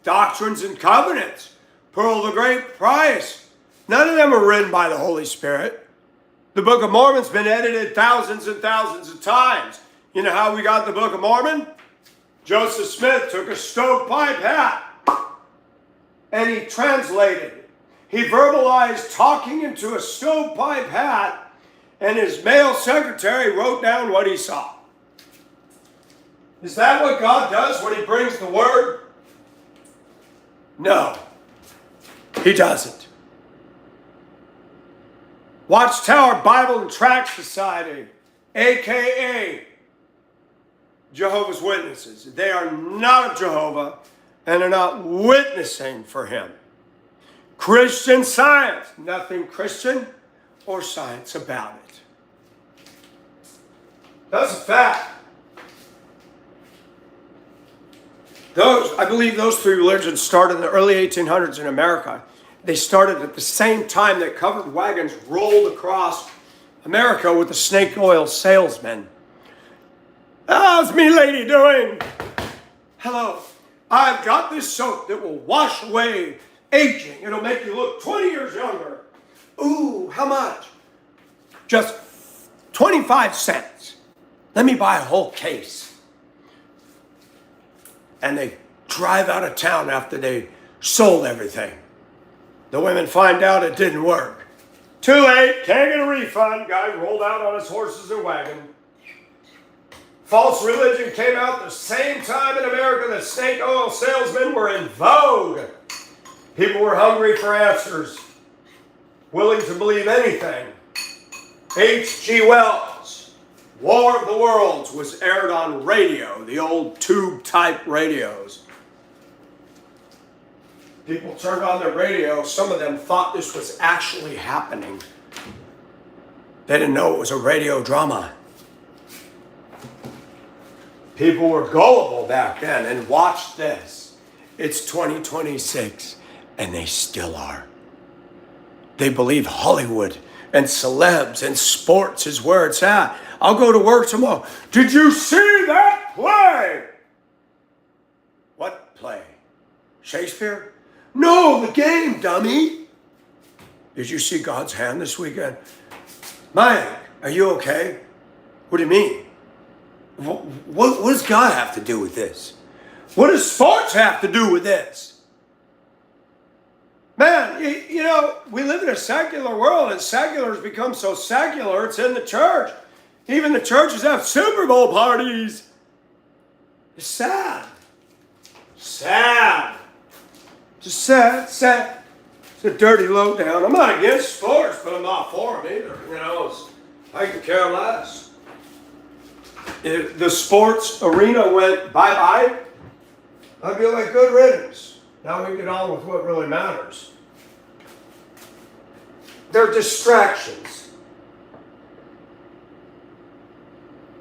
A: Doctrines and Covenants, Pearl of the Great Price. None of them are written by the Holy Spirit. The Book of Mormon's been edited thousands and thousands of times. You know how we got the Book of Mormon? Joseph Smith took a stovepipe hat and he translated. He verbalized talking into a stovepipe hat, and his male secretary wrote down what he saw. Is that what God does when He brings the Word? No, He doesn't. Watchtower Bible and Tract Society, a.k.a. Jehovah's Witnesses. They are not of Jehovah, and are not witnessing for Him. Christian Science. Nothing Christian or science about it. That's a fact. I believe those three religions started in the early 1800s in America. They started at the same time that covered wagons rolled across America with the snake oil salesmen. How's me lady doing? Hello. I've got this soap that will wash away aging. It'll make you look 20 years younger. Ooh, how much? Just 25 cents. Let me buy a whole case. And they drive out of town after they sold everything. The women find out it didn't work. Too late, can't get a refund. Guy rolled out on his horses and wagon. False religion came out the same time in America that snake oil salesmen were in vogue. People were hungry for answers, willing to believe anything. H.G. Wells' War of the Worlds was aired on radio, the old tube-type radios. People turned on their radio. Some of them thought this was actually happening. They didn't know it was a radio drama. People were gullible back then, and watch this. It's 2026, and they still are. They believe Hollywood and celebs and sports is where it's at. I'll go to work tomorrow. Did you see that play? What play? Shakespeare? No, the game, dummy. Did you see God's hand this weekend? Mike, are you okay? What do you mean? What does God have to do with this? What does sports have to do with this? Man, you know, we live in a secular world, and secular has become so secular, it's in the church. Even the churches have Super Bowl parties. It's sad. Sad. Just sad. It's a dirty lowdown. I'm not against sports, but I'm not for them either. You know, I could care less. If the sports arena went bye-bye, I'd be like, good riddance. Now we can get on with what really matters. They're distractions.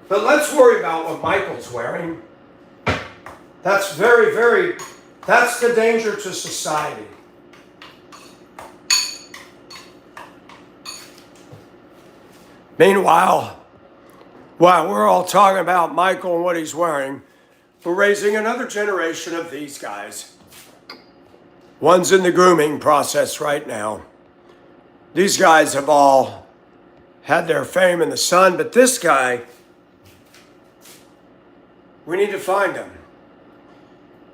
A: But let's worry about what Michael's wearing. That's that's the danger to society. Meanwhile, while we're all talking about Michael and what he's wearing, we're raising another generation of these guys. One's in the grooming process right now. These guys have all had their fame in the sun, but this guy, we need to find him.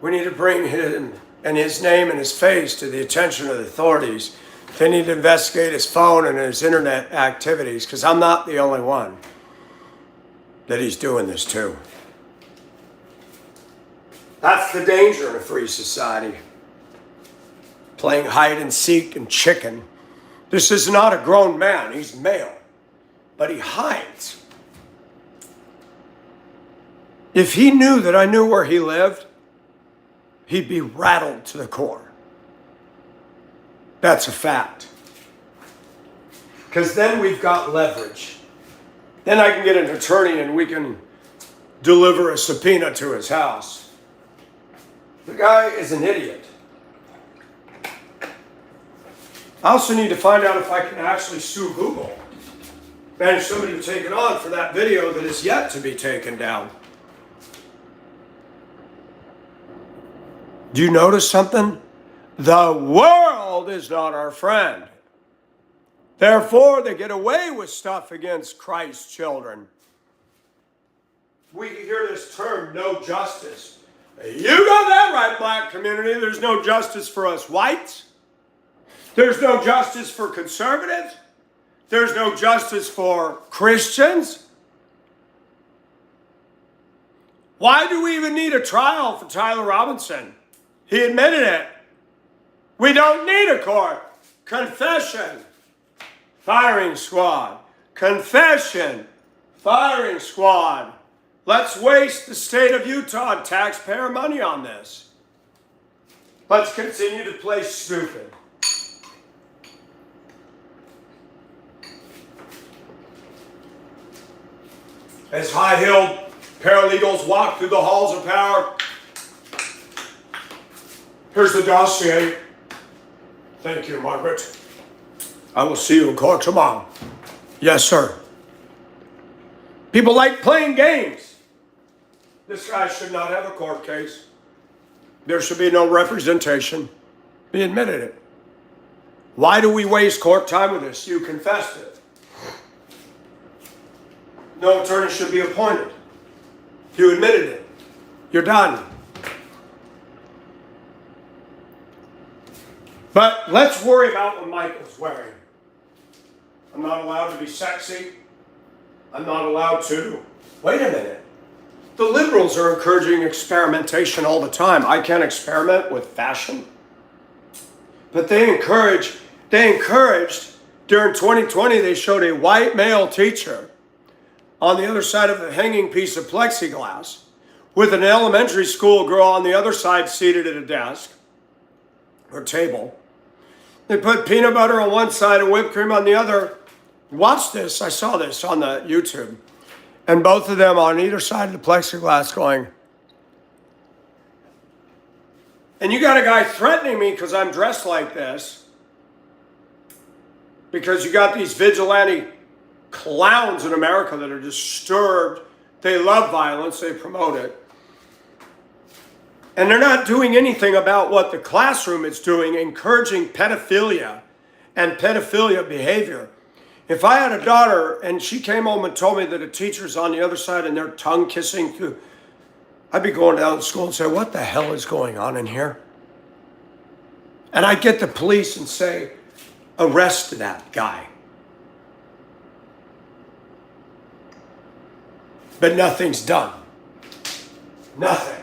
A: We need to bring him and his name and his face to the attention of the authorities. They need to investigate his phone and his internet activities, because I'm not the only one that he's doing this to. That's the danger in a free society. Playing hide and seek and chicken. This is not a grown man, he's male, but he hides. If he knew that I knew where he lived, he'd be rattled to the core. That's a fact. Because then we've got leverage. Then I can get an attorney and we can deliver a subpoena to his house. The guy is an idiot. I also need to find out if I can actually sue Google. Manage somebody to take it on for that video that is yet to be taken down. Do you notice something? The world is not our friend. Therefore, they get away with stuff against Christ's children. We hear this term, no justice. You got that right, black community. There's no justice for us whites. There's no justice for conservatives. There's no justice for Christians. Why do we even need a trial for Tyler Robinson? He admitted it. We don't need a court. Confession. Firing squad. Confession. Firing squad. Let's waste the state of Utah taxpayer money on this. Let's continue to play stupid. as high-heeled paralegals walk through the halls of power. Here's the dossier. Thank you, Margaret. I will see you in court tomorrow. Yes, sir. People like playing games. This guy should not have a court case. There should be no representation. He admitted it. Why do we waste court time with this? You confessed it. No attorney should be appointed. You admitted it. You're done. But let's worry about what Michael's wearing. I'm not allowed to be sexy. I'm not allowed to. Wait a minute. The liberals are encouraging experimentation all the time. I can't experiment with fashion. But they encouraged, during 2020, they showed a white male teacher on the other side of a hanging piece of plexiglass with an elementary school girl on the other side seated at a desk or table. They put peanut butter on one side and whipped cream on the other. Watch this. I saw this on the YouTube. And both of them on either side of the plexiglass going. And you got a guy threatening me because I'm dressed like this. Because you got these vigilante clowns in America that are disturbed. They love violence. They promote it. And they're not doing anything about what the classroom is doing, encouraging pedophilia and pedophilia behavior. If I had a daughter and she came home and told me that a teacher's on the other side and they're tongue kissing through, I'd be going down to school and say, what the hell is going on in here? And I'd get the police and say, arrest that guy. But nothing's done. Nothing.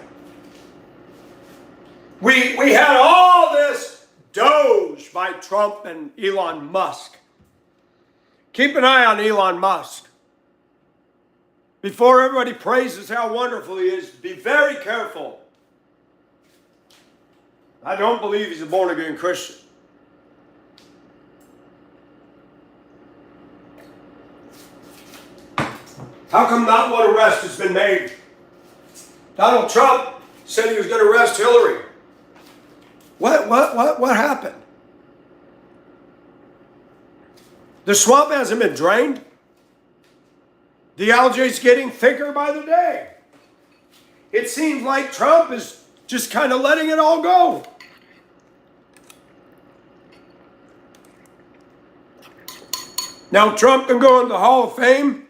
A: We had all this doge by Trump and Elon Musk. Keep an eye on Elon Musk. Before everybody praises how wonderful he is, be very careful. I don't believe he's a born-again Christian. How come not one arrest has been made? Donald Trump said he was going to arrest Hillary. What happened? The swamp hasn't been drained. The algae's getting thicker by the day. It seems like Trump is just kind of letting it all go. Now Trump can go into the Hall of Fame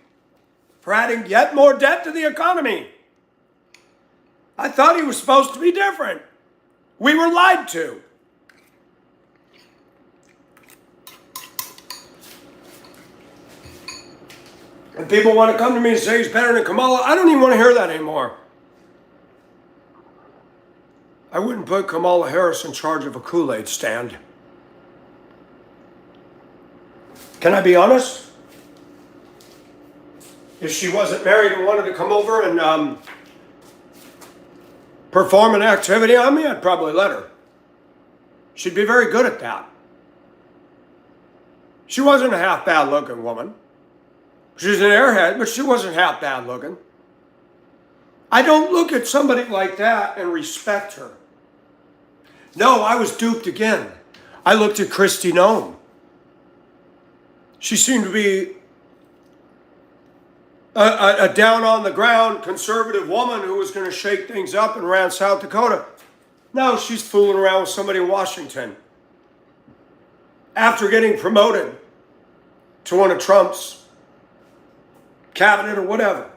A: for adding yet more debt to the economy. I thought he was supposed to be different. We were lied to. And people want to come to me and say he's better than Kamala. I don't even want to hear that anymore. I wouldn't put Kamala Harris in charge of a Kool-Aid stand. Can I be honest? If she wasn't married and wanted to come over and perform an activity on me, I'd probably let her. She'd be very good at that. She wasn't a half bad looking woman. She's an airhead, but she wasn't half bad looking. I don't look at somebody like that and respect her. No, I was duped again. I looked at Kristi Noem. She seemed to be a down-on-the-ground conservative woman who was going to shake things up and ran South Dakota. No, she's fooling around with somebody in Washington. After getting promoted to one of Trump's cabinet or whatever.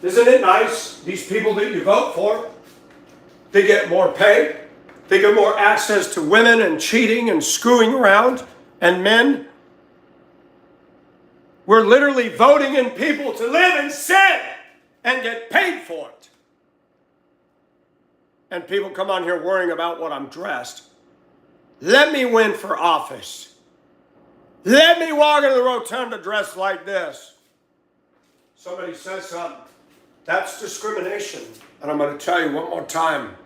A: Isn't it nice, these people that you vote for, they get more pay, they get more access to women and cheating and screwing around and men. We're literally voting in people to live in sin and get paid for it. And people come on here worrying about what I'm dressed. Let me win for office. Let me walk into the rotunda dressed like this. Somebody says something. That's discrimination. And I'm going to tell you one more time.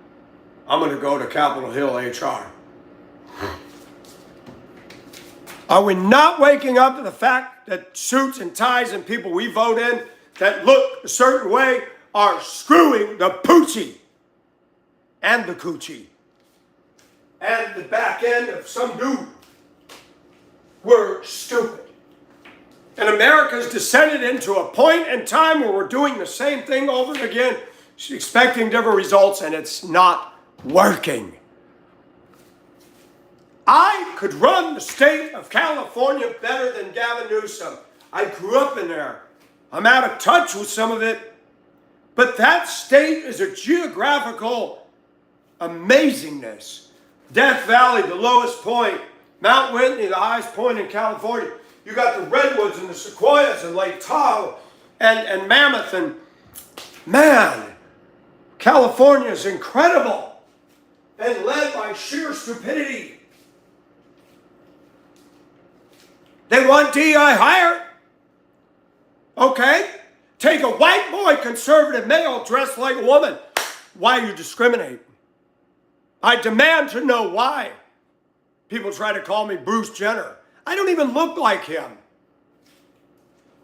A: I'm going to go to Capitol Hill HR. Are we not waking up to the fact that suits and ties and people we vote in that look a certain way are screwing the poochie and the coochie and the back end of some dude? We're stupid. And America's descended into a point in time where we're doing the same thing over and again, expecting different results, and it's not working. I could run the state of California better than Gavin Newsom. I grew up in there. I'm out of touch with some of it. But that state is a geographical amazingness. Death Valley, the lowest point. Mount Whitney, the highest point in California. You got the redwoods and the sequoias and Lake Tahoe and Mammoth. And man, California is incredible and led by sheer stupidity. They want DEI higher. Okay. Take a white boy, conservative male, dressed like a woman. Why you discriminate? I demand to know why. People try to call me Bruce Jenner. I don't even look like him.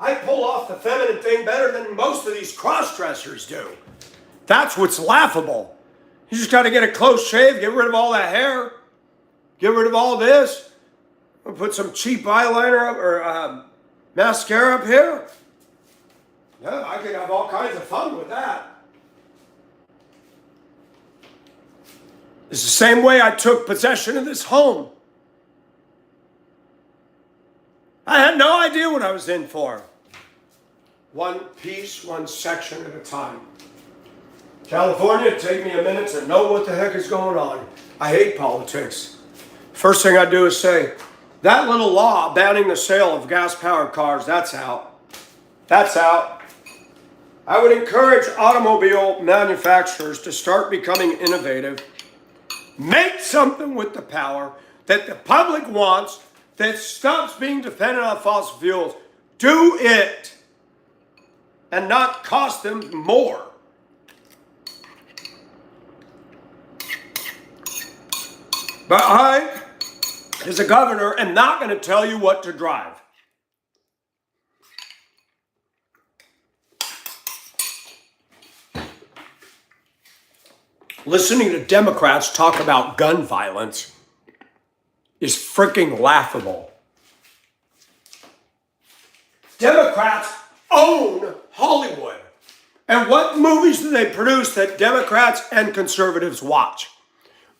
A: I pull off the feminine thing better than most of these cross-dressers do. That's what's laughable. You just got to get a close shave, get rid of all that hair, get rid of all this, put some cheap eyeliner up or mascara up here. Yeah, I could have all kinds of fun with that. It's the same way I took possession of this home. I had no idea what I was in for. One piece, one section at a time. California, it'd take me a minute to know what the heck is going on. I hate politics. First thing I do is say, that little law banning the sale of gas-powered cars, that's out. That's out. I would encourage automobile manufacturers to start becoming innovative. Make something with the power that the public wants that stops being dependent on fossil fuels. Do it and not cost them more. But I, as a governor, am not going to tell you what to drive. Listening to Democrats talk about gun violence is freaking laughable. Democrats own Hollywood. And what movies do they produce that Democrats and conservatives watch?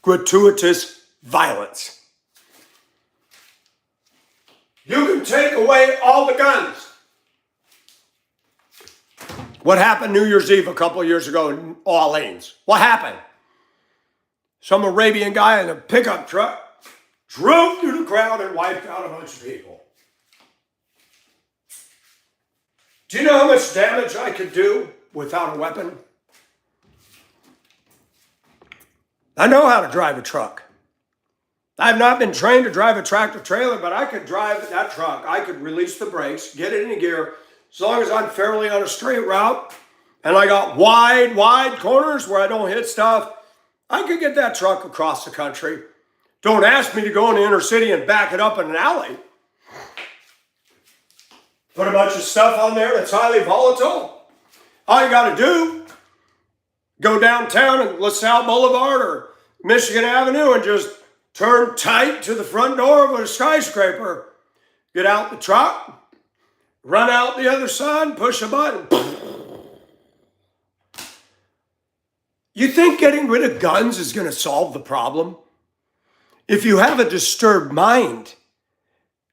A: Gratuitous violence. You can take away all the guns. What happened New Year's Eve a couple of years ago in Orleans? What happened? Some Arabian guy in a pickup truck drove through the crowd and wiped out a bunch of people. Do you know how much damage I could do without a weapon? I know how to drive a truck. I've not been trained to drive a tractor trailer, but I could drive that truck. I could release the brakes, get it in gear, as long as I'm fairly on a straight route and I got wide corners where I don't hit stuff. I could get that truck across the country. Don't ask me to go in the inner city and back it up in an alley. Put a bunch of stuff on there that's highly volatile. All you got to do, go downtown and LaSalle Boulevard or Michigan Avenue and just turn tight to the front door of a skyscraper. Get out the truck, run out the other side, push a button. You think getting rid of guns is going to solve the problem? If you have a disturbed mind,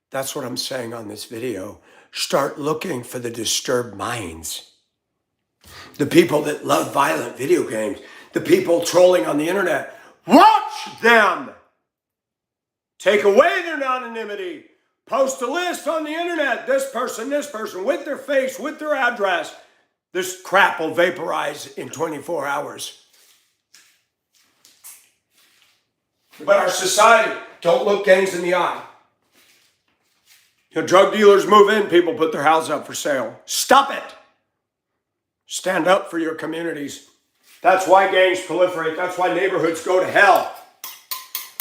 A: that's what I'm saying on this video. Start looking for the disturbed minds. The people that love violent video games, the people trolling on the internet. Watch them! Take away their anonymity. Post a list on the internet. This person, with their face, with their address. This crap will vaporize in 24 hours. But our society, don't look gangs in the eye. You know, drug dealers move in, people put their house up for sale. Stop it. Stand up for your communities. That's why gangs proliferate. That's why neighborhoods go to hell.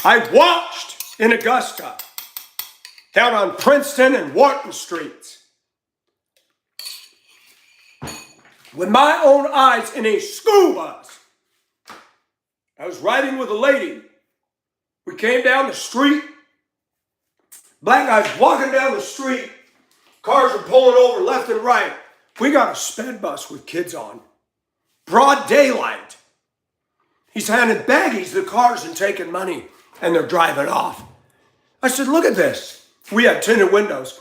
A: I watched in Augusta down on Princeton and Wharton Streets. With my own eyes in a school bus. I was riding with a lady. We came down the street. Black guys walking down the street. Cars are pulling over left and right. We got a sped bus with kids on. Broad daylight. He's handing baggies to cars and taking money, and they're driving off. I said, look at this. We had tinted windows.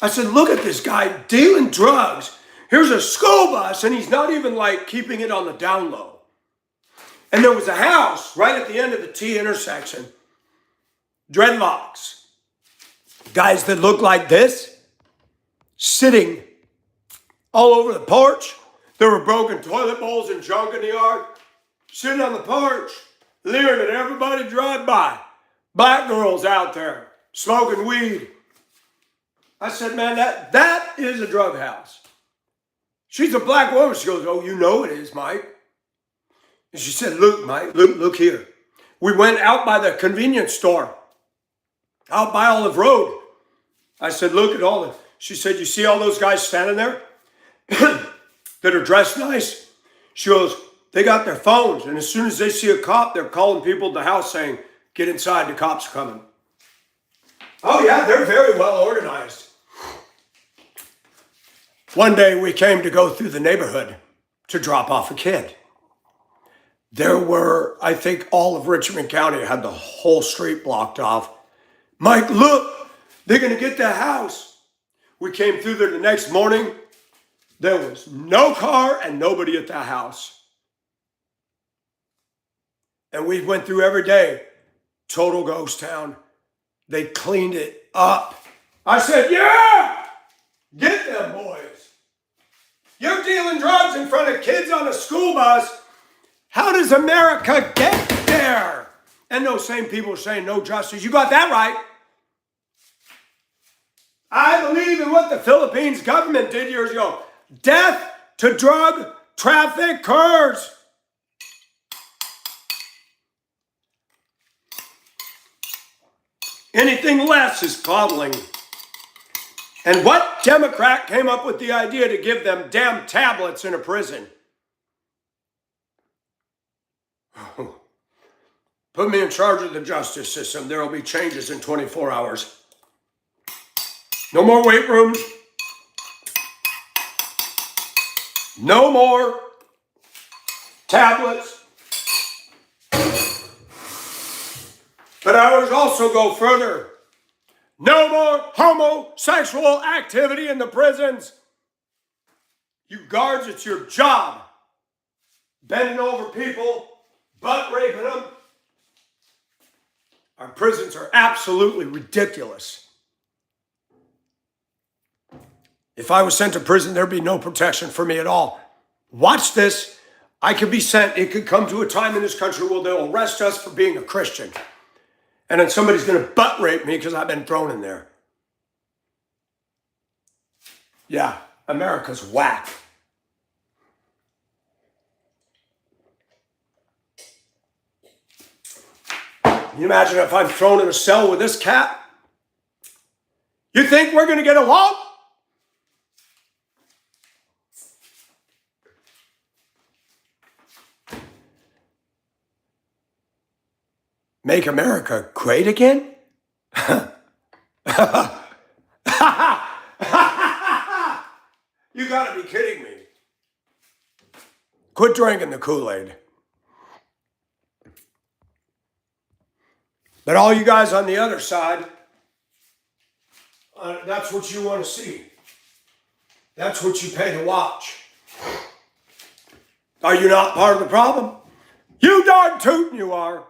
A: I said, look at this guy dealing drugs. Here's a school bus, and he's not even like keeping it on the down low. And there was a house right at the end of the T intersection. Dreadlocks. Guys that look like this, sitting all over the porch. There were broken toilet bowls and junk in the yard. Sitting on the porch, leering at everybody drive by. Black girls out there, smoking weed. I said, man, that is a drug house. She's a black woman. She goes, oh, you know it is, Mike. And she said, look, Mike, look here. We went out by the convenience store, out by Olive Road. I said, look at all the, she said, you see all those guys standing there that are dressed nice? She goes, they got their phones, and as soon as they see a cop, they're calling people at the house saying, get inside, the cops are coming. Oh yeah, they're very well organized. One day we came to go through the neighborhood to drop off a kid. There were, I think all of Richmond County had the whole street blocked off. Mike, look, they're going to get the house. We came through there the next morning. There was no car and nobody at the house. And we went through every day. Total ghost town. They cleaned it up. I said, yeah, get them boys. You're dealing drugs in front of kids on a school bus. How does America get there? And those same people are saying no justice. You got that right. I believe in what the Philippines government did years ago. Death to drug traffickers. Anything less is coddling. And what Democrat came up with the idea to give them damn tablets in a prison? Put me in charge of the justice system. There will be changes in 24 hours. No more weight rooms. No more tablets. But I would also go further. No more homosexual activity in the prisons. You guards, it's your job. Bending over people, butt raping them. Our prisons are absolutely ridiculous. If I was sent to prison, there'd be no protection for me at all. Watch this. I could be sent. It could come to a time in this country where they'll arrest us for being a Christian. And then somebody's going to butt rape me because I've been thrown in there. Yeah, America's whack. Can you imagine if I'm thrown in a cell with this cat? You think we're going to get along? Make America great again? You gotta be kidding me. Quit drinking the Kool-Aid. But all you guys on the other side, that's what you want to see. That's what you pay to watch. Are you not part of the problem? You darn tootin' you are.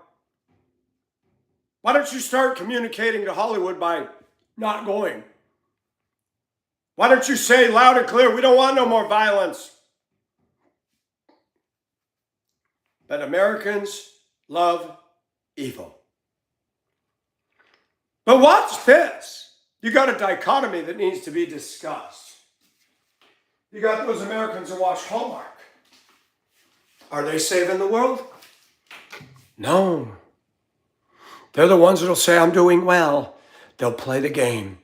A: Why don't you start communicating to Hollywood by not going? Why don't you say loud and clear, we don't want no more violence. But Americans love evil. But watch this. You got a dichotomy that needs to be discussed. You got those Americans who watch Hallmark. Are they saving the world? No. They're the ones that'll say, I'm doing well. They'll play the game.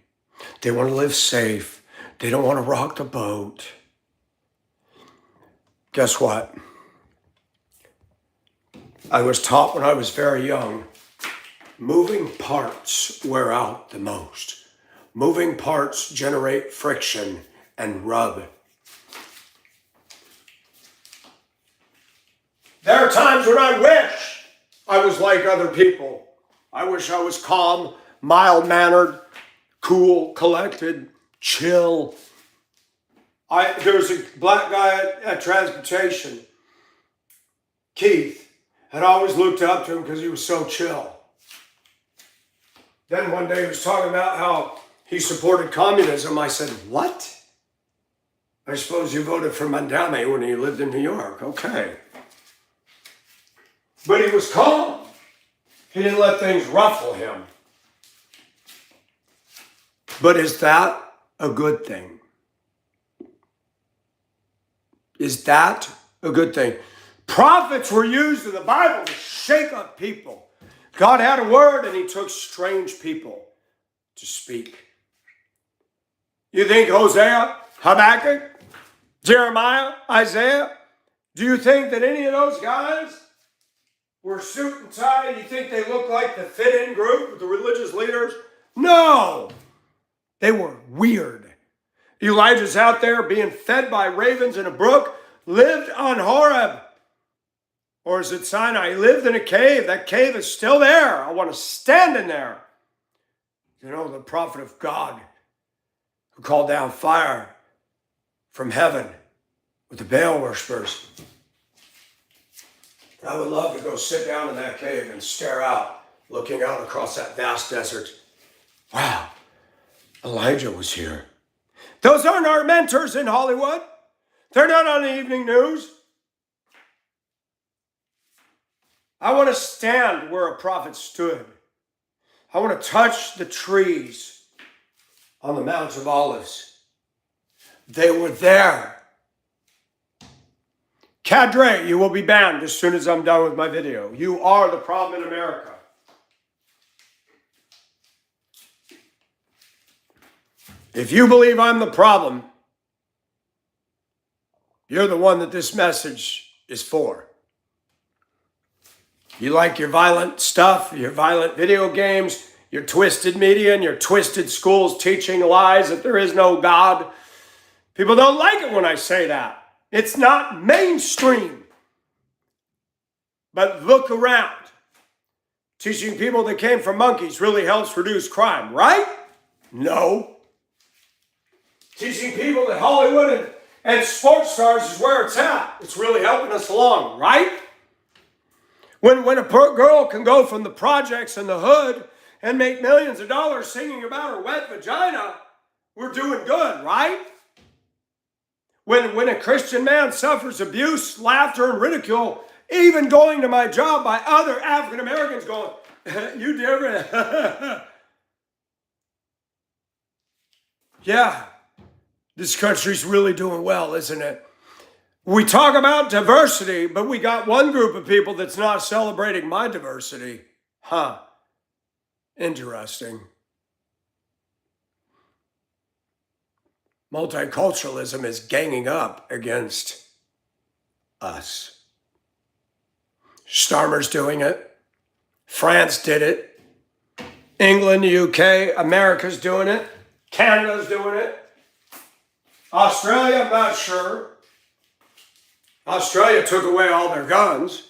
A: They want to live safe. They don't want to rock the boat. Guess what? I was taught when I was very young, moving parts wear out the most. Moving parts generate friction and rub. There are times when I wish I was like other people. I wish I was calm, mild-mannered, cool, collected, chill. There was a black guy at transportation, Keith, and I always looked up to him because he was so chill. Then one day he was talking about how he supported communism. I said, what? I suppose you voted for Mandela when he lived in New York. Okay. But he was calm. He didn't let things ruffle him. But is that a good thing? Is that a good thing? Prophets were used in the Bible to shake up people. God had a word and he took strange people to speak. You think Hosea, Habakkuk, Jeremiah, Isaiah, do you think that any of those guys were suit and tie? You think they looked like the fit-in group with the religious leaders? No, they were weird. Elijah's out there being fed by ravens in a brook, lived on Horeb. Or is it Sinai? He lived in a cave. That cave is still there. I want to stand in there. You know, the prophet of God who called down fire from heaven with the Baal worshipers. I would love to go sit down in that cave and stare out, looking out across that vast desert. Wow, Elijah was here. Those aren't our mentors in Hollywood. They're not on the evening news. I want to stand where a prophet stood. I want to touch the trees on the Mount of Olives. They were there. Cadre, you will be banned as soon as I'm done with my video. You are the problem in America. If you believe I'm the problem, you're the one that this message is for. You like your violent stuff, your violent video games, your twisted media and your twisted schools teaching lies that there is no God. People don't like it when I say that. It's not mainstream. But look around. Teaching people that came from monkeys really helps reduce crime, right? No. Teaching people that Hollywood and sports stars is where it's at. It's really helping us along, right? When a girl can go from the projects and the hood and make millions of dollars singing about her wet vagina, we're doing good, right? When a Christian man suffers abuse, laughter, and ridicule, even going to my job by other African Americans going, you different. Yeah, this country's really doing well, isn't it? We talk about diversity, but we got one group of people that's not celebrating my diversity. Huh. Interesting. Multiculturalism is ganging up against us. Starmer's doing it. France did it. England, the UK, America's doing it. Canada's doing it. Australia, I'm not sure. Australia took away all their guns.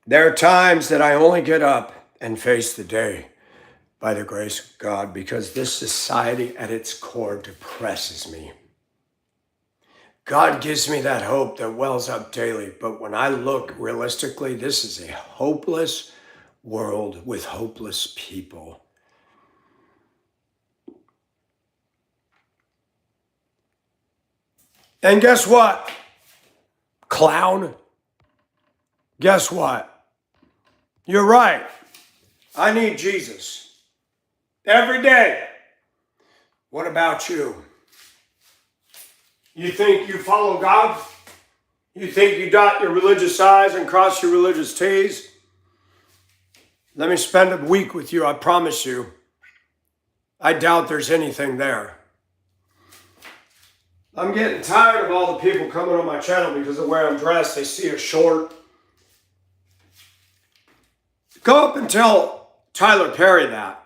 A: There are times that I only get up and face the day by the grace of God because this society at its core depresses me. God gives me that hope that wells up daily, but when I look realistically, this is a hopeless world with hopeless people. And guess what? Clown. Guess what? You're right. I need Jesus. Every day. What about you? You think you follow God? You think you dot your religious I's and cross your religious T's? Let me spend a week with you, I promise you. I doubt there's anything there. I'm getting tired of all the people coming on my channel because of where I'm dressed. They see a short. Go up and tell Tyler Perry that.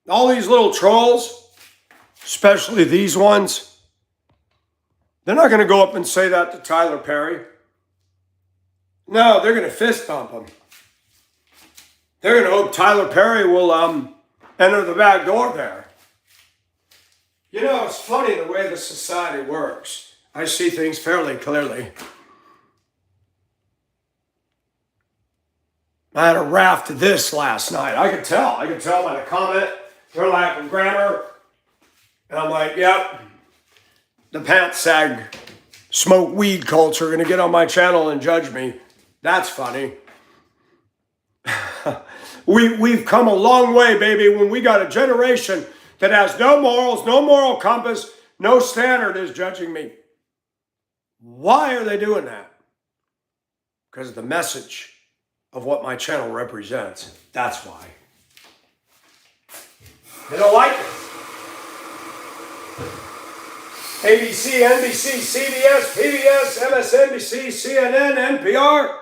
A: All these little trolls, especially these ones, they're not going to go up and say that to Tyler Perry. No, they're going to fist bump him. They're going to hope Tyler Perry will enter the back door there. You know, it's funny the way the society works. I see things fairly clearly. I had a raft of this last night. I could tell by the comment, their lack of grammar. And I'm like, yep, the pants sag, smoke weed culture are going to get on my channel and judge me. That's funny. We've come a long way, baby, when we got a generation that has no morals, no moral compass, no standard is judging me. Why are they doing that? Because of the message of what my channel represents. That's why. They don't like it. ABC, NBC, CBS, PBS, MSNBC, CNN, NPR,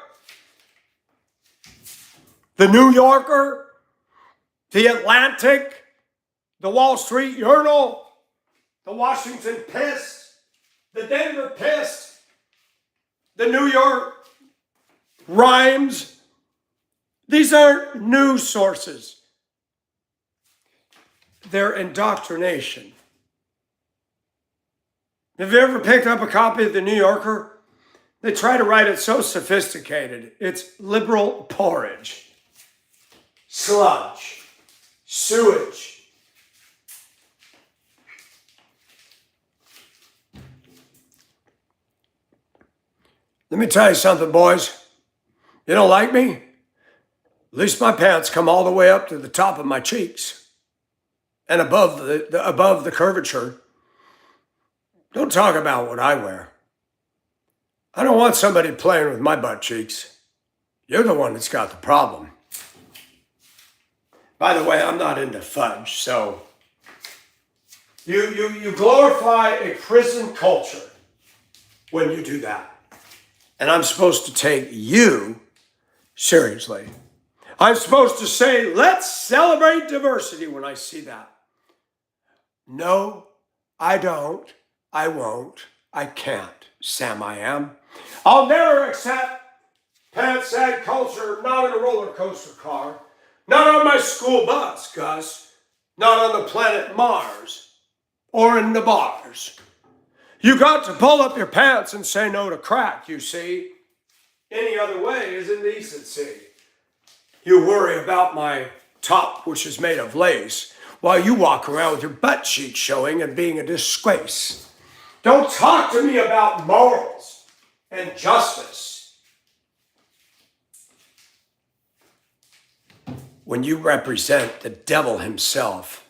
A: The New Yorker, The Atlantic, The Wall Street Journal, The Washington Post, The Denver Post, The New York Rhymes. These aren't news sources. They're indoctrination. Have you ever picked up a copy of The New Yorker? They try to write it so sophisticated. It's liberal porridge, sludge, sewage. Let me tell you something, boys. You don't like me? At least my pants come all the way up to the top of my cheeks and above the curvature. Don't talk about what I wear. I don't want somebody playing with my butt cheeks. You're the one that's got the problem. By the way, I'm not into fudge, so you glorify a prison culture when you do that. And I'm supposed to take you seriously. I'm supposed to say, let's celebrate diversity when I see that. No, I don't. I won't. I can't. Sam, I am. I'll never accept pants sag culture, not in a roller coaster car, not on my school bus, Gus, not on the planet Mars, or in the bars. You got to pull up your pants and say no to crack, you see. Any other way is indecency. You worry about my top, which is made of lace, while you walk around with your butt cheeks showing and being a disgrace. Don't talk to me about morals and justice when you represent the devil himself.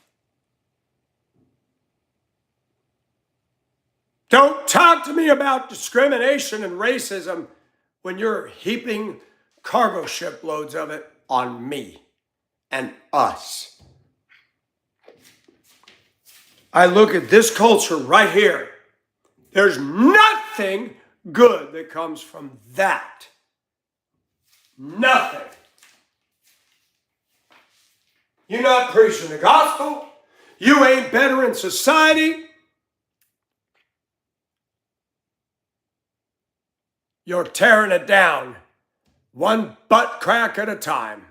A: Don't talk to me about discrimination and racism when you're heaping cargo ship loads of it on me and us. I look at this culture right here. There's nothing good that comes from that. Nothing. You're not preaching the gospel. You ain't better in society. You're tearing it down, one butt crack at a time.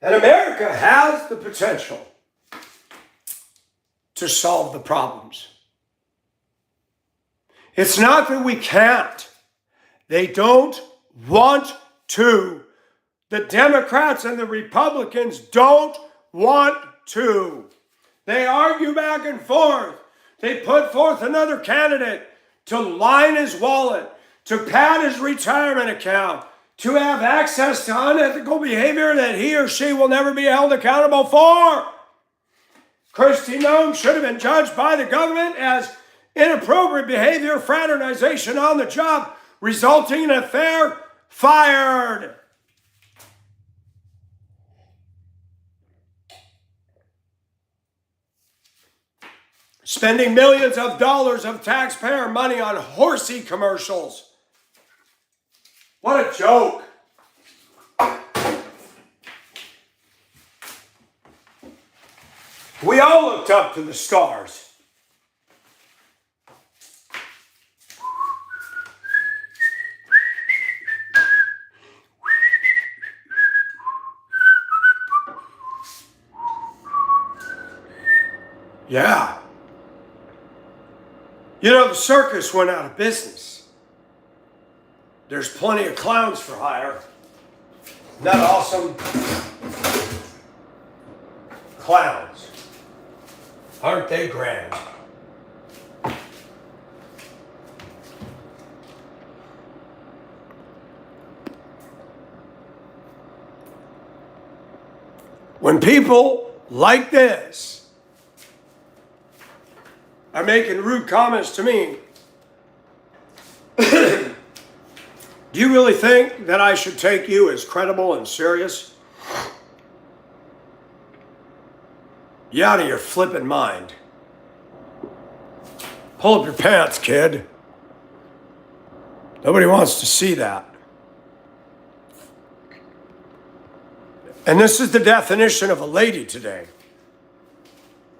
A: And America has the potential to solve the problems. It's not that we can't. They don't want to. The Democrats and the Republicans don't want to. They argue back and forth. They put forth another candidate to line his wallet, to pad his retirement account, to have access to unethical behavior that he or she will never be held accountable for. Kristi Noem should have been judged by the government as inappropriate behavior, fraternization on the job, resulting in an affair, fired. Spending millions of dollars of taxpayer money on horsey commercials. What a joke. We all looked up to the stars. Yeah. You know, the circus went out of business. There's plenty of clowns for hire. Isn't that awesome? Clowns. Aren't they grand? When people like this are making rude comments to me, do you really think that I should take you as credible and serious? You out of your flippin' mind. Pull up your pants, kid. Nobody wants to see that. And this is the definition of a lady today.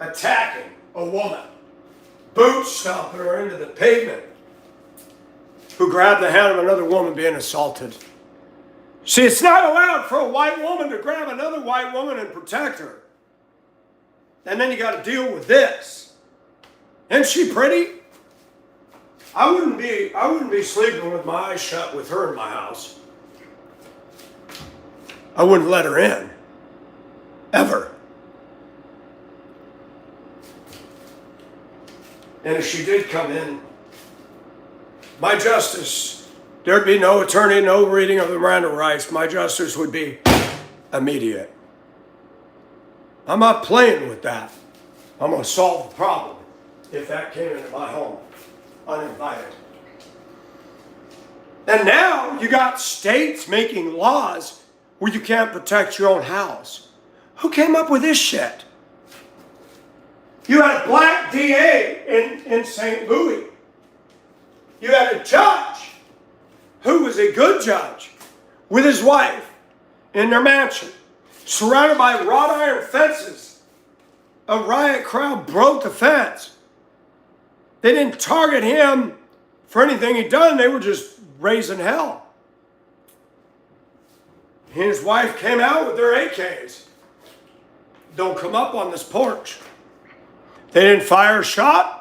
A: Attacking a woman. Boot stomping her into the pavement. Who grabbed the hand of another woman being assaulted. See, it's not allowed for a white woman to grab another white woman and protect her. And then you got to deal with this. Isn't she pretty? I wouldn't be sleeping with my eyes shut with her in my house. I wouldn't let her in. Ever. And if she did come in, my justice, there'd be no attorney, no reading of the Miranda rights. My justice would be immediate. I'm not playing with that. I'm going to solve the problem if that came into my home uninvited. And now you got states making laws where you can't protect your own house. Who came up with this shit? You had a black DA in St. Louis. You had a judge who was a good judge with his wife in their mansion, surrounded by wrought iron fences. A riot crowd broke the fence. They didn't target him for anything he'd done. They were just raising hell. He and his wife came out with their AKs. Don't come up on this porch. They didn't fire a shot.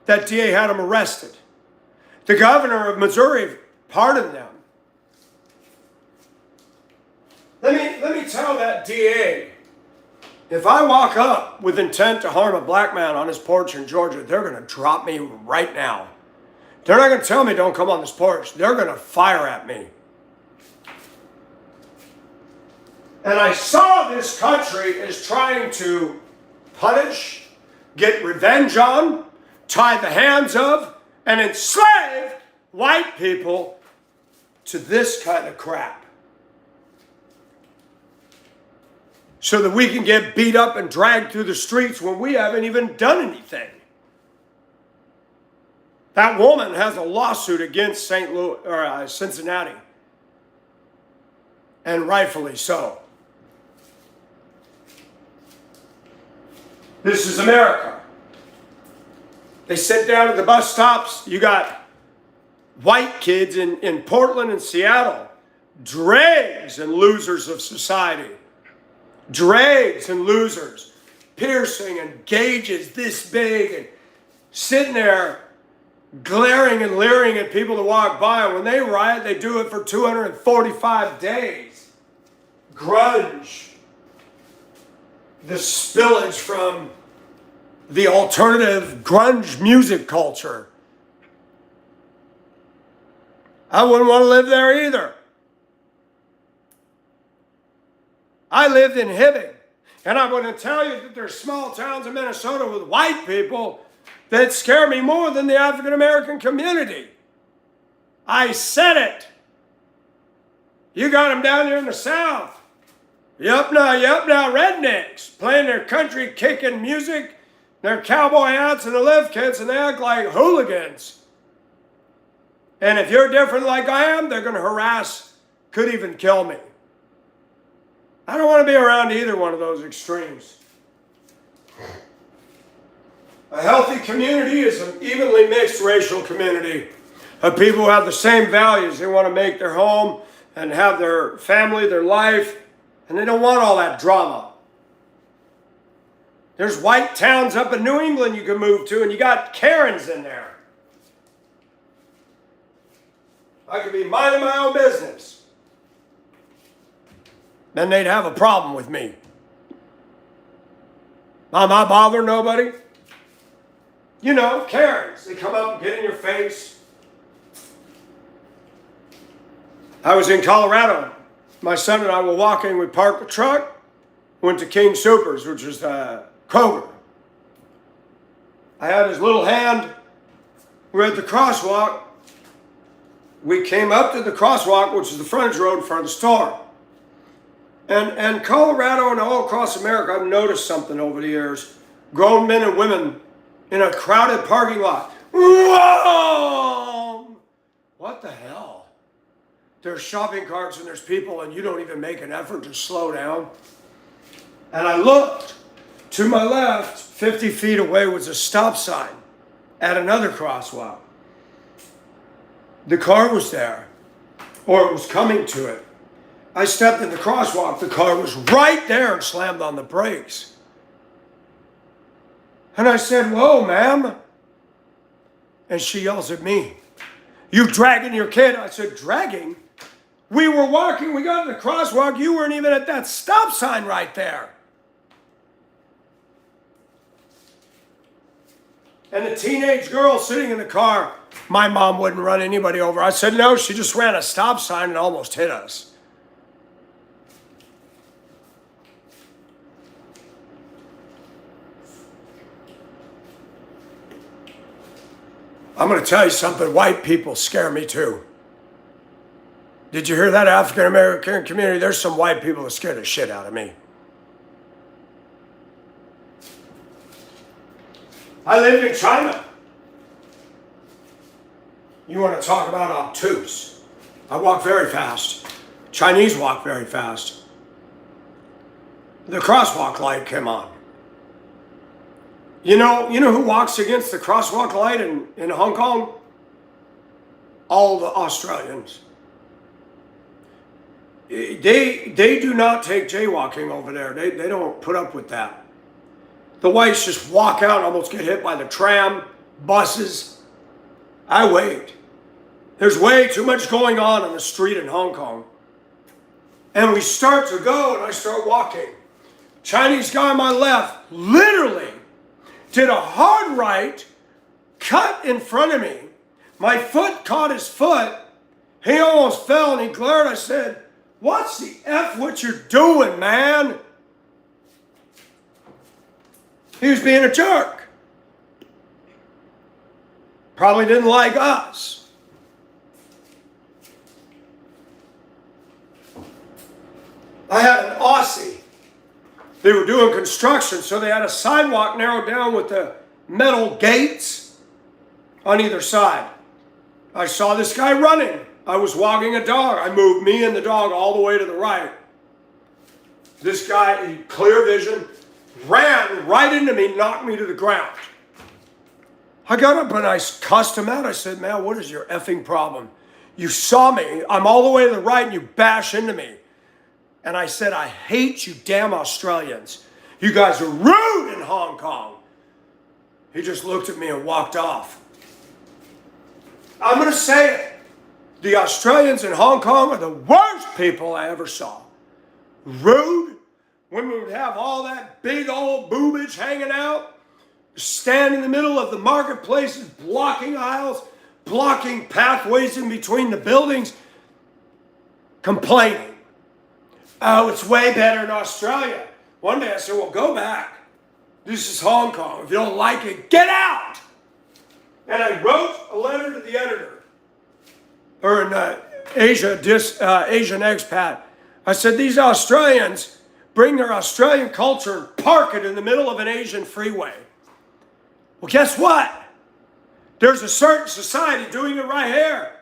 A: That DA had them arrested. The governor of Missouri pardoned them. Let me tell that DA, if I walk up with intent to harm a black man on his porch in Georgia, they're going to drop me right now. They're not going to tell me don't come on this porch. They're going to fire at me. And I saw this country is trying to punish, get revenge on, tie the hands of, and enslave white people to this kind of crap. So that we can get beat up and dragged through the streets when we haven't even done anything. That woman has a lawsuit against Cincinnati. And rightfully so. This is America. They sit down at the bus stops. You got white kids in Portland and Seattle. Dregs and losers of society. Dregs and losers. Piercing and gauges this big and sitting there glaring and leering at people to walk by. And when they riot, they do it for 245 days. Grunge. The spillage from the alternative grunge music culture. I wouldn't want to live there either. I lived in Hibbing, and I'm going to tell you that there's small towns in Minnesota with white people that scare me more than the African American community. I said it. You got them down here in the South. Yup now, rednecks playing their country kicking music, their cowboy hats and the lift kits, and they act like hooligans. And if you're different like I am, they're going to harass, could even kill me. I don't want to be around either one of those extremes. A healthy community is an evenly mixed racial community of people who have the same values. They want to make their home and have their family, their life, and they don't want all that drama. There's white towns up in New England you can move to, and you got Karens in there. I could be minding my own business. Then they'd have a problem with me. I'm not bothering nobody. You know, Karens. They come up and get in your face. I was in Colorado. My son and I were walking. We parked the truck, went to King Soopers, which is Kroger. I had his little hand. We're at the crosswalk. We came up to the crosswalk, which is the frontage road in front of the store. And Colorado and all across America, I've noticed something over the years. Grown men and women in a crowded parking lot. Whoa! What the hell? There's shopping carts and there's people and you don't even make an effort to slow down. And I looked. To my left, 50 feet away was a stop sign at another crosswalk. The car was there, or it was coming to it. I stepped in the crosswalk, the car was right there and slammed on the brakes. And I said, "Whoa, ma'am." And she yells at me, "You dragging your kid?" I said, "Dragging? We were walking, we got in the crosswalk, you weren't even at that stop sign right there." And the teenage girl sitting in the car, my mom wouldn't run anybody over. I said, "No, she just ran a stop sign and almost hit us." I'm going to tell you something. White people scare me too. Did you hear that, African American community? There's some white people that scare the shit out of me. I lived in China. You want to talk about obtuse? I walk very fast. Chinese walk very fast. The crosswalk light came on. You know who walks against the crosswalk light in Hong Kong? All the Australians. They do not take jaywalking over there. They don't put up with that. The whites just walk out and almost get hit by the tram, buses. I wait. There's way too much going on the street in Hong Kong. And we start to go and I start walking. Chinese guy on my left literally did a hard right, cut in front of me. My foot caught his foot. He almost fell and he glared. I said, "What's the F what you're doing, man?" He was being a jerk. Probably didn't like us. I had an Aussie. They were doing construction, so they had a sidewalk narrowed down with the metal gates on either side. I saw this guy running. I was walking a dog. I moved me and the dog all the way to the right. This guy, clear vision, ran right into me, knocked me to the ground. I got up and I cussed him out. I said, "Man, what is your effing problem? You saw me. I'm all the way to the right and you bash into me." And I said, "I hate you damn Australians. You guys are rude in Hong Kong." He just looked at me and walked off. I'm going to say it. The Australians in Hong Kong are the worst people I ever saw. Rude. Women would have all that big old boobage hanging out. stand in the middle of the marketplaces, blocking aisles, blocking pathways in between the buildings, complaining. Oh, it's way better in Australia. One day I said, well, go back. This is Hong Kong. If you don't like it, get out. And I wrote a letter to the editor, or an Asian expat. I said, these Australians bring their Australian culture and park it in the middle of an Asian freeway. Well, guess what? There's a certain society doing it right here.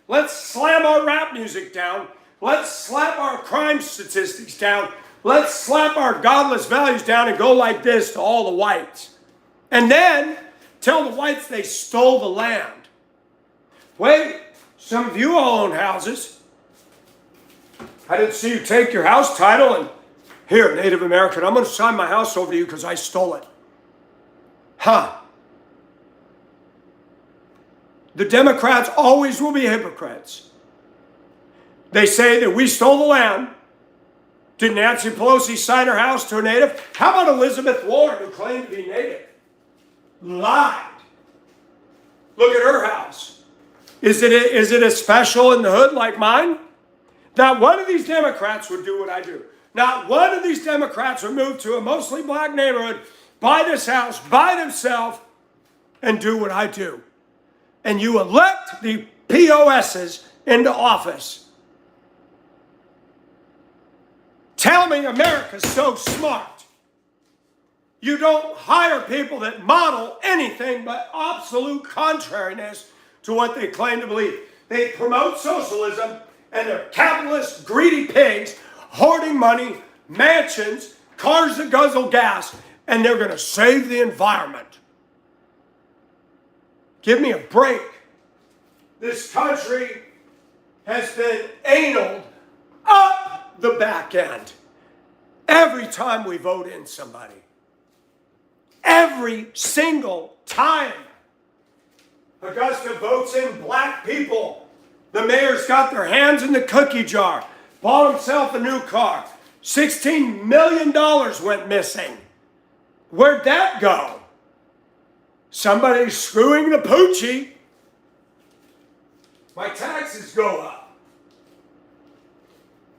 A: Let's slam our rap music down. Let's slap our crime statistics down. Let's slap our godless values down and go like this to all the whites. And then tell the whites they stole the land. Wait, some of you all own houses. I didn't see you take your house title and, here, Native American, I'm going to sign my house over to you because I stole it. Huh. The Democrats always will be hypocrites. They say that we stole the land. Did Nancy Pelosi sign her house to a native? How about Elizabeth Warren, who claimed to be native? Lied. Look at her house. Is it a special in the hood like mine? Not one of these Democrats would do what I do. Not one of these Democrats would move to a mostly black neighborhood, buy this house by themselves, and do what I do. And you elect the POSs into office. Tell me America's so smart. You don't hire people that model anything but absolute contrariness to what they claim to believe. They promote socialism, and they're capitalist, greedy pigs, hoarding money, mansions, cars that guzzle gas, and they're going to save the environment. Give me a break. This country has been analed up the back end every time we vote in somebody. Every single time. Augusta votes in black people. The mayor's got their hands in the cookie jar. Bought himself a new car. $16 million went missing. Where'd that go? Somebody's screwing the poochie. My taxes go up.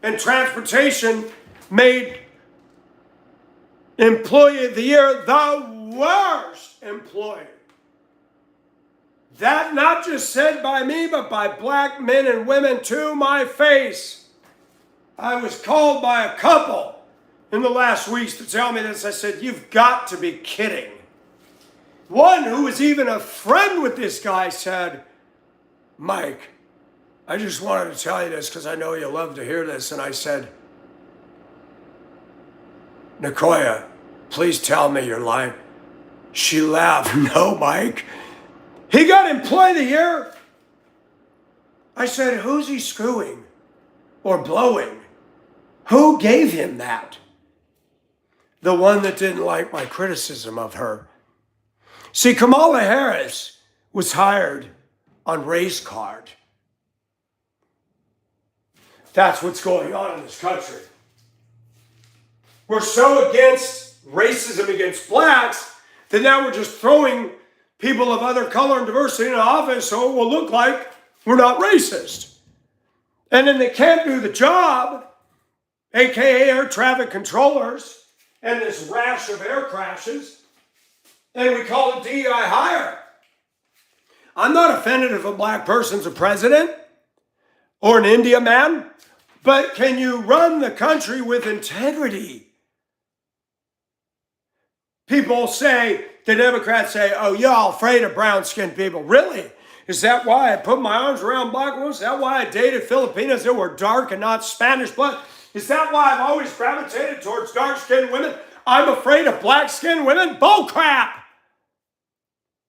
A: And transportation made Employee of the Year the worst employer. That not just said by me, but by black men and women to my face. I was called by a couple in the last weeks to tell me this. I said, you've got to be kidding. One who was even a friend with this guy said, Mike, I just wanted to tell you this because I know you love to hear this. And I said, Nicoya, please tell me you're lying. She laughed. No, Mike. He got Employee of the Year. I said, who's he screwing or blowing? Who gave him that? The one that didn't like my criticism of her. See, Kamala Harris was hired on race card. That's what's going on in this country. We're so against racism against blacks that now we're just throwing people of other color and diversity in office so it will look like we're not racist. And then they can't do the job, aka air traffic controllers, and this rash of air crashes, and we call it DEI hire. I'm not offended if a black person's a president or an India man, but can you run the country with integrity? People say, the Democrats say, oh, y'all afraid of brown-skinned people. Really? Is that why I put my arms around black women? Is that why I dated Filipinas that were dark and not Spanish blood? Is that why I've always gravitated towards dark-skinned women? I'm afraid of black-skinned women? Bull crap!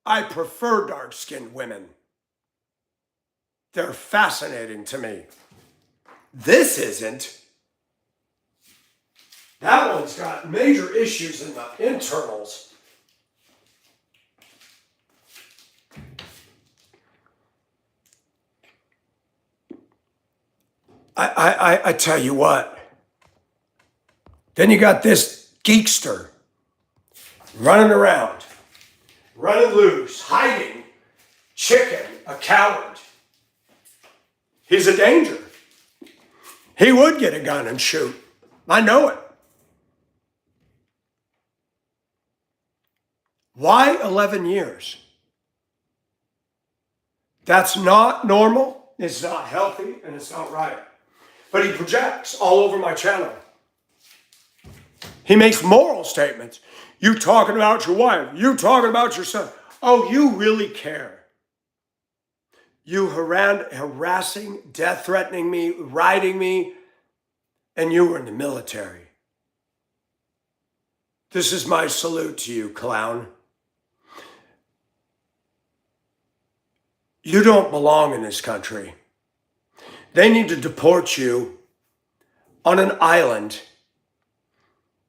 A: I prefer dark-skinned women. They're fascinating to me. This isn't. That one's got major issues in the internals. I tell you what. Then you got this geekster running around running loose, hiding, chicken, a coward. He's a danger. He would get a gun and shoot. I know it. Why 11 years? That's not normal, it's not healthy, and it's not right. But he projects all over my channel. He makes moral statements. You talking about your wife. You talking about your son. Oh, you really care. You harassing, death threatening me, writing me, and you were in the military. This is my salute to you, clown. You don't belong in this country. They need to deport you on an island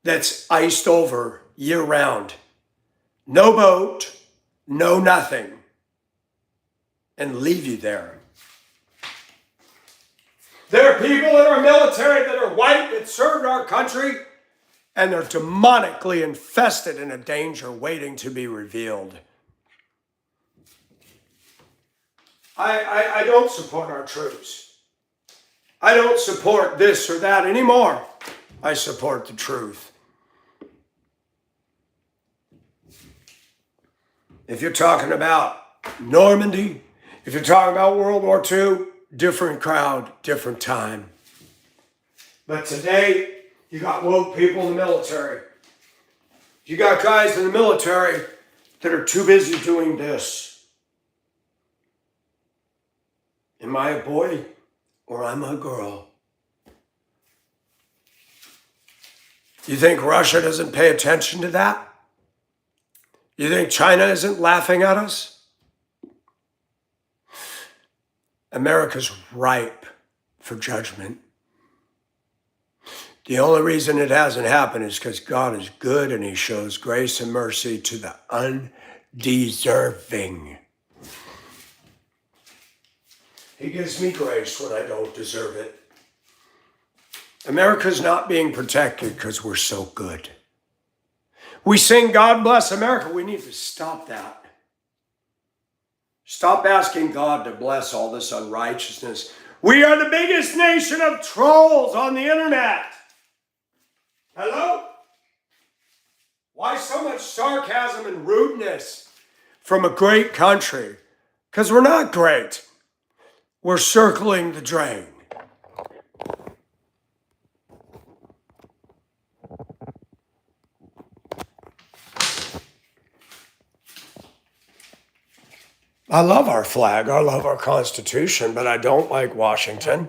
A: that's iced over year-round. No boat, no nothing, and leave you there. There are people in our military that are white that served our country, and they're demonically infested in a danger waiting to be revealed. I don't support our troops. I don't support this or that anymore. I support the truth. If you're talking about Normandy, if you're talking about World War II, different crowd, different time. But today, you got woke people in the military. You got guys in the military that are too busy doing this. Am I a boy or am I a girl? You think Russia doesn't pay attention to that? You think China isn't laughing at us? America's ripe for judgment. The only reason it hasn't happened is because God is good and he shows grace and mercy to the undeserving. He gives me grace when I don't deserve it. America's not being protected because we're so good. We sing God bless America. We need to stop that. Stop asking God to bless all this unrighteousness. We are the biggest nation of trolls on the internet. Hello? Why so much sarcasm and rudeness from a great country? Because we're not great. We're circling the drain. I love our flag, I love our Constitution, but I don't like Washington.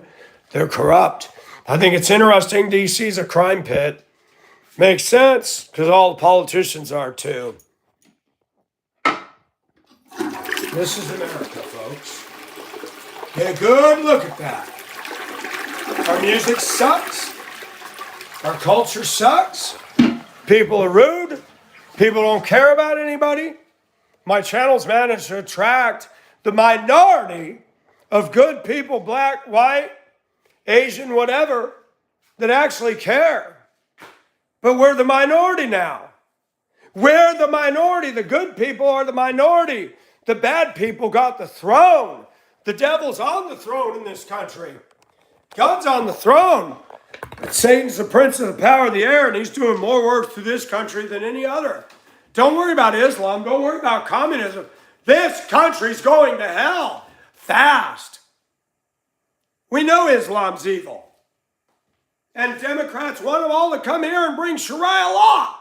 A: They're corrupt. I think it's interesting DC's a crime pit. Makes sense, because all the politicians are too. This is America, folks. Get a good look at that. Our music sucks. Our culture sucks. People are rude. People don't care about anybody. My channel's managed to attract the minority of good people, black, white, Asian, whatever, that actually care. But we're the minority now. We're the minority. The good people are the minority. The bad people got the throne. The devil's on the throne in this country. God's on the throne. But Satan's the prince of the power of the air, and he's doing more work through this country than any other. Don't worry about Islam. Don't worry about communism. This country's going to hell fast. We know Islam's evil. And Democrats want them all to come here and bring Sharia law.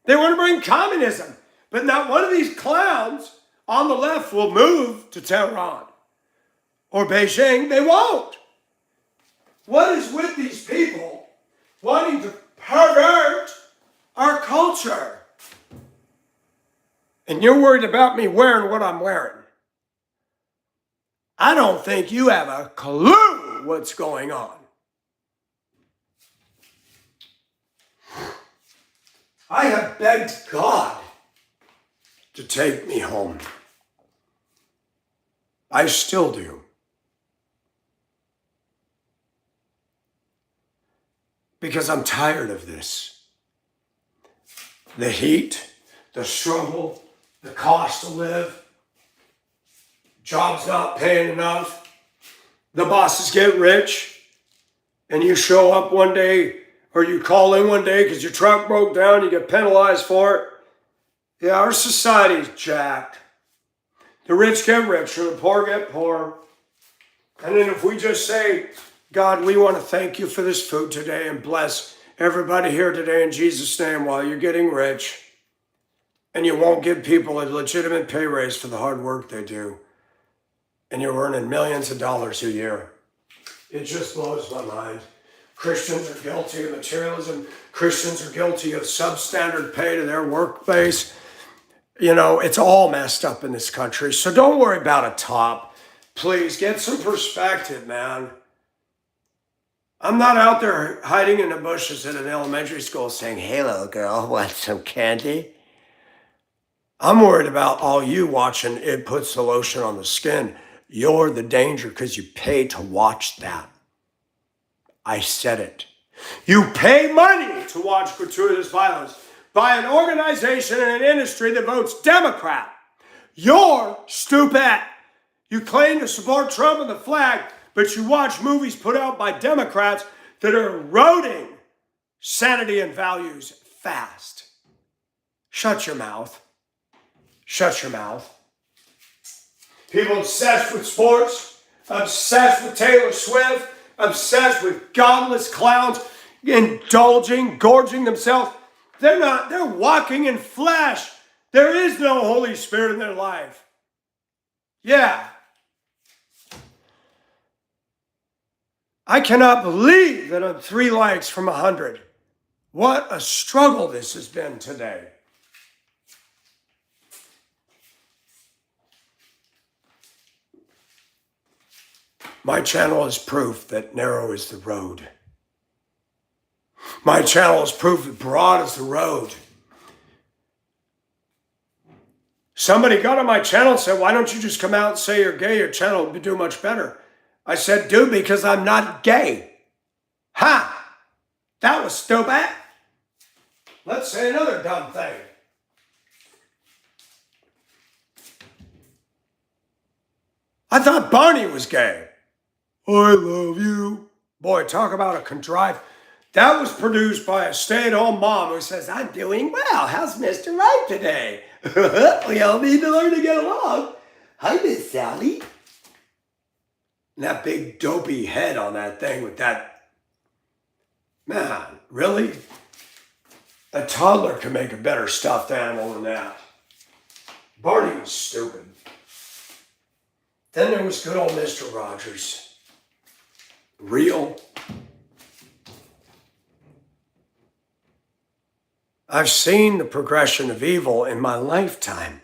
A: They want to bring communism. But not one of these clowns on the left will move to Tehran or Beijing. They won't. What is with these people wanting to pervert our culture? And you're worried about me wearing what I'm wearing. I don't think you have a clue what's going on. I have begged God to take me home. I still do. Because I'm tired of this. The heat, the struggle, the cost to live, jobs not paying enough, the bosses get rich, and you show up one day, or you call in one day because your truck broke down, you get penalized for it. Yeah, our society's jacked. The rich get richer, the poor get poorer. And then if we just say, God, we want to thank you for this food today and bless everybody here today in Jesus' name while you're getting rich, and you won't give people a legitimate pay raise for the hard work they do, and you're earning millions of dollars a year. It just blows my mind. Christians are guilty of materialism. Christians are guilty of substandard pay to their workplace. You know, it's all messed up in this country. So don't worry about a top. Please get some perspective, man. I'm not out there hiding in the bushes at an elementary school saying, hey, little girl, want some candy? I'm worried about all you watching It Puts the Lotion on the Skin. You're the danger because you pay to watch that. I said it. You pay money to watch gratuitous violence by an organization and an industry that votes Democrat. You're stupid. You claim to support Trump and the flag, but you watch movies put out by Democrats that are eroding sanity and values fast. Shut your mouth. Shut your mouth. People obsessed with sports, obsessed with Taylor Swift, obsessed with godless clowns, indulging, gorging themselves. They're walking in flesh. There is no Holy Spirit in their life. Yeah. I cannot believe that I'm 3 likes from 100. What a struggle this has been today. My channel is proof that narrow is the road. My channel is proof that broad is the road. Somebody got on my channel and said, why don't you just come out and say you're gay? Your channel would do much better. I said, dude, because I'm not gay. Ha! That was stupid. Let's say another dumb thing. I thought Barney was gay. I love you. Boy, talk about a contrived. That was produced by a stay-at-home mom who says, I'm doing well. How's Mr. Right today? We all need to learn to get along. Hi, Miss Sally. And that big dopey head on that thing with that. Man, really? A toddler can make a better stuffed animal than that. Barney was stupid. Then there was good old Mr. Rogers. Real. I've seen the progression of evil in my lifetime.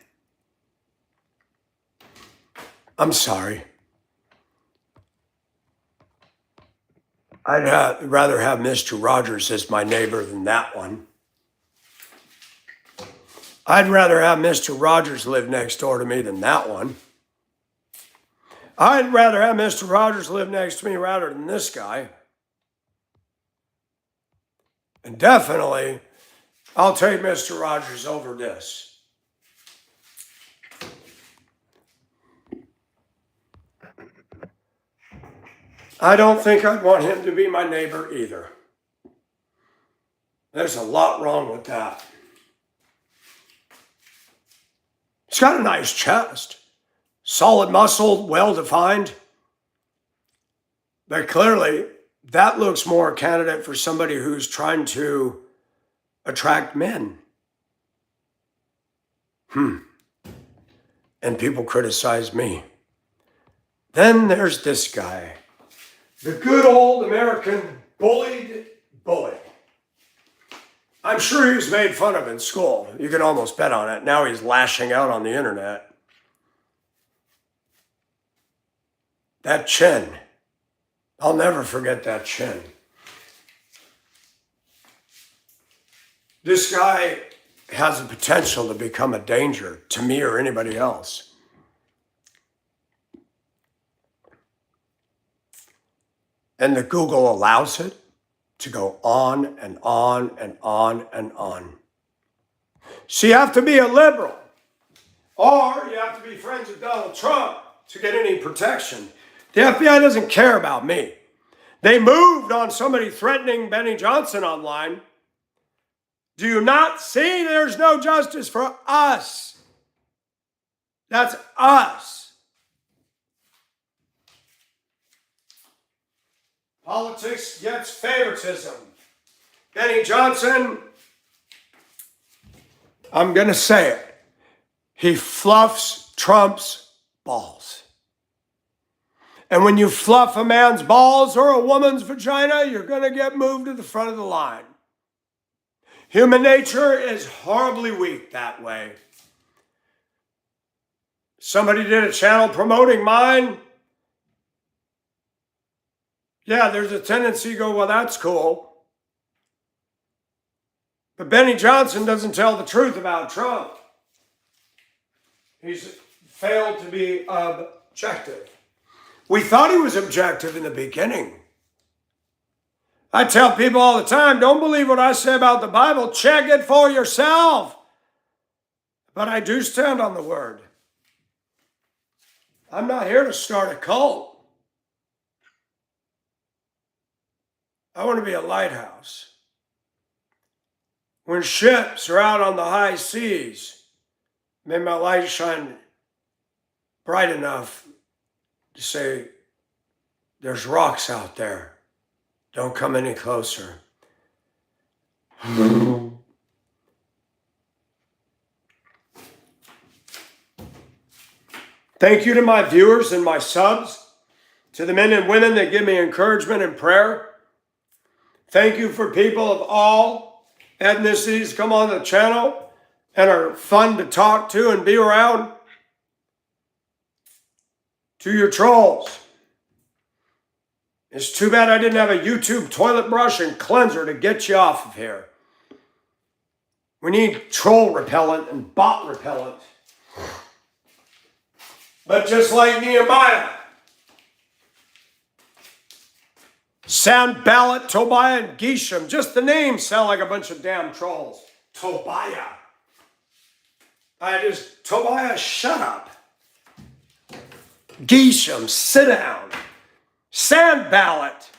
A: I'm sorry. I'd rather have Mr. Rogers as my neighbor than that one. I'd rather have Mr. Rogers live next door to me than that one. I'd rather have Mr. Rogers live next to me rather than this guy. And definitely, I'll take Mr. Rogers over this. I don't think I'd want him to be my neighbor either. There's a lot wrong with that. He's got a nice chest. Solid muscle, well-defined. But clearly, that looks more a candidate for somebody who's trying to attract men. And people criticize me. Then there's this guy. The good old American bullied bully. I'm sure he was made fun of in school. You can almost bet on it. Now he's lashing out on the internet. That chin. I'll never forget that chin. This guy has the potential to become a danger to me or anybody else. And the Google allows it to go on and on and on and on. So you have to be a liberal Or you have to be friends with Donald Trump to get any protection. The FBI doesn't care about me. They moved on somebody threatening Benny Johnson online. Do you not see there's no justice for us? That's us. Politics gets favoritism. Benny Johnson, I'm going to say it, he fluffs Trump's balls. And when you fluff a man's balls or a woman's vagina, you're going to get moved to the front of the line. Human nature is horribly weak that way. Somebody did a channel promoting mine. Yeah, there's a tendency to go, well, that's cool. But Benny Johnson doesn't tell the truth about Trump. He's failed to be objective. We thought he was objective in the beginning. I tell people all the time, don't believe what I say about the Bible. Check it for yourself. But I do stand on the word. I'm not here to start a cult. I want to be a lighthouse. When ships are out on the high seas, may my light shine bright enough to say, there's rocks out there. Don't come any closer. Thank you to my viewers and my subs, to the men and women that give me encouragement and prayer. Thank you for people of all ethnicities come on the channel and are fun to talk to and be around. To your trolls, it's too bad I didn't have a YouTube toilet brush and cleanser to get you off of here. We need troll repellent and bot repellent. But just like Nehemiah, Sanballat, Tobiah, and Geshem, just the names sound like a bunch of damn trolls. Tobiah. Tobiah, shut up. Geshem, sit down. Sanballat.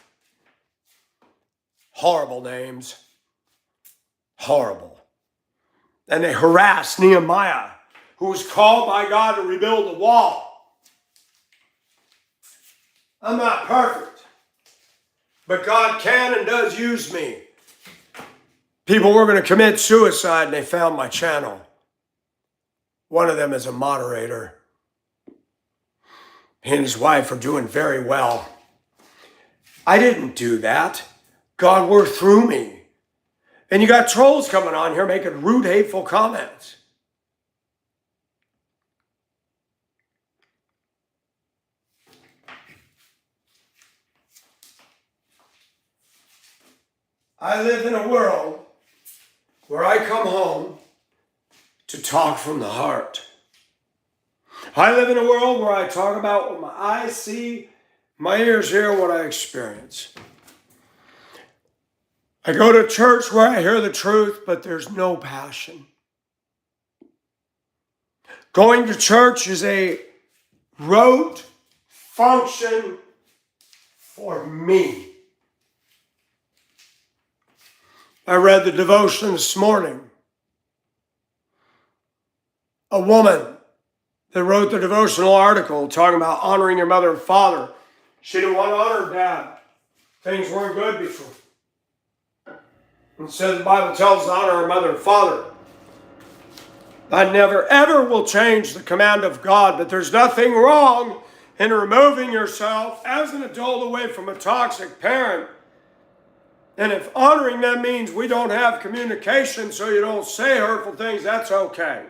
A: Horrible names. Horrible. And they harassed Nehemiah, who was called by God to rebuild the wall. I'm not perfect, but God can and does use me. People were going to commit suicide and they found my channel. One of them is a moderator. He and his wife are doing very well. I didn't do that. God worked through me. And you got trolls coming on here making rude, hateful comments. I live in a world where I come home to talk from the heart. I live in a world where I talk about what my eyes see, my ears hear, what I experience. I go to church where I hear the truth, but there's no passion. Going to church is a rote function for me. I read the devotion this morning. A woman that wrote the devotional article talking about honoring your mother and father. She didn't want to honor her dad. Things weren't good before. Instead, the Bible tells us to honor our mother and father. I never, ever will change the command of God, but there's nothing wrong in removing yourself as an adult away from a toxic parent. And if honoring them means we don't have communication so you don't say hurtful things, that's okay.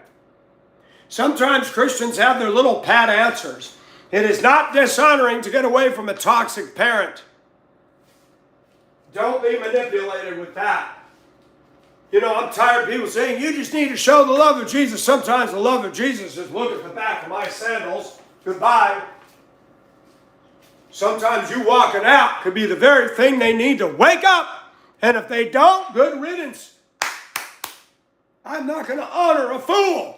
A: Sometimes Christians have their little pat answers. It is not dishonoring to get away from a toxic parent. Don't be manipulated with that. You know, I'm tired of people saying, you just need to show the love of Jesus. Sometimes the love of Jesus is look at the back of my sandals. Goodbye. Sometimes you walking out could be the very thing they need to wake up. And if they don't, good riddance. I'm not going to honor a fool.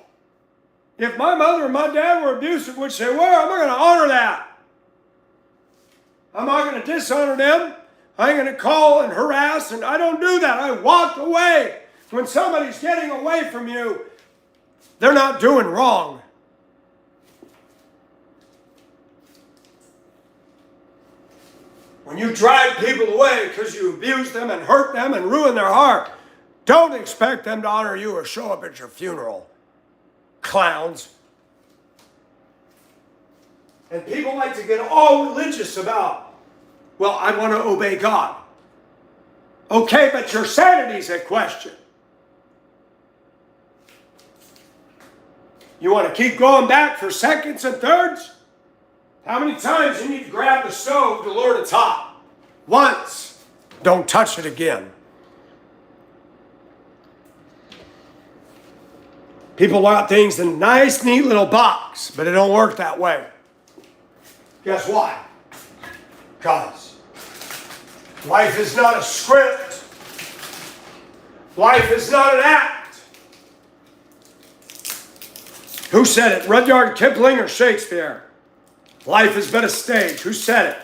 A: If my mother and my dad were abusive, would say, well, I'm not going to honor that. I'm not going to dishonor them. I ain't going to call and harass, and I don't do that. I walk away. When somebody's getting away from you, they're not doing wrong. When you drive people away because you abuse them and hurt them and ruin their heart, don't expect them to honor you or show up at your funeral. Clowns. And people like to get all religious about, well, I want to obey God. Okay, but your sanity's at question. You want to keep going back for seconds and thirds? How many times you need to grab the stove to lure it's hot? Once. Don't touch it again. People want things in a nice, neat little box, but it don't work that way. Guess why? Because life is not a script. Life is not an act. Who said it? Rudyard Kipling or Shakespeare? Life is but a stage. Who said it?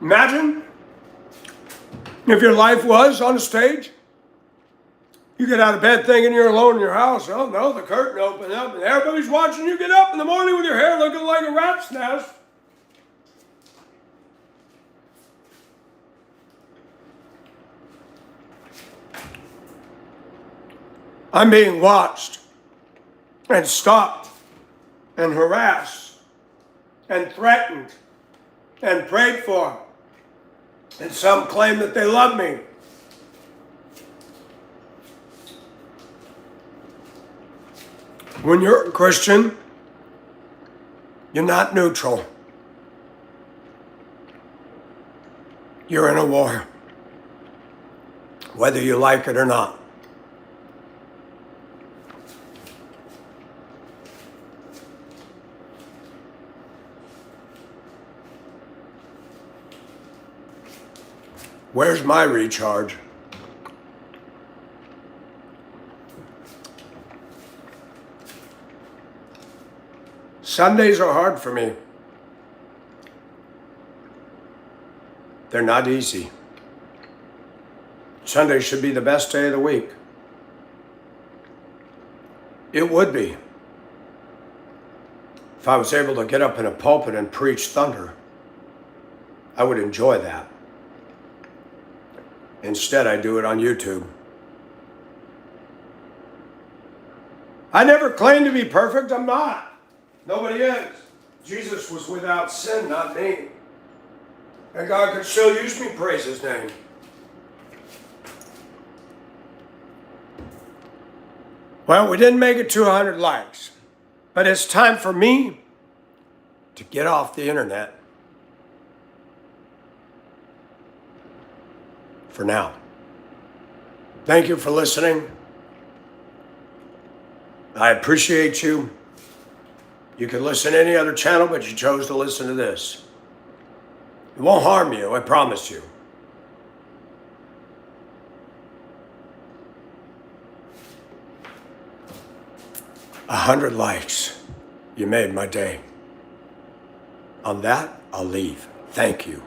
A: Imagine if your life was on a stage. You get out of bed thinking you're alone in your house. Oh no, the curtain opened up and everybody's watching you get up in the morning with your hair looking like a rat's nest. I'm being watched and stopped and harassed and threatened and prayed for. And some claim that they love me. When you're a Christian, you're not neutral. You're in a war, whether you like it or not. Where's my recharge? Sundays are hard for me. They're not easy. Sunday should be the best day of the week. It would be if I was able to get up in a pulpit and preach thunder. I would enjoy that. Instead, I do it on YouTube. I never claim to be perfect. I'm not. Nobody is. Jesus was without sin, not me. And God could still use me, praise His name. Well, we didn't make it to 100 likes. But it's time for me to get off the internet. For now. Thank you for listening. I appreciate you. You can listen to any other channel, but you chose to listen to this. It won't harm you, I promise you. A 100 likes. You made my day. On that, I'll leave. Thank you.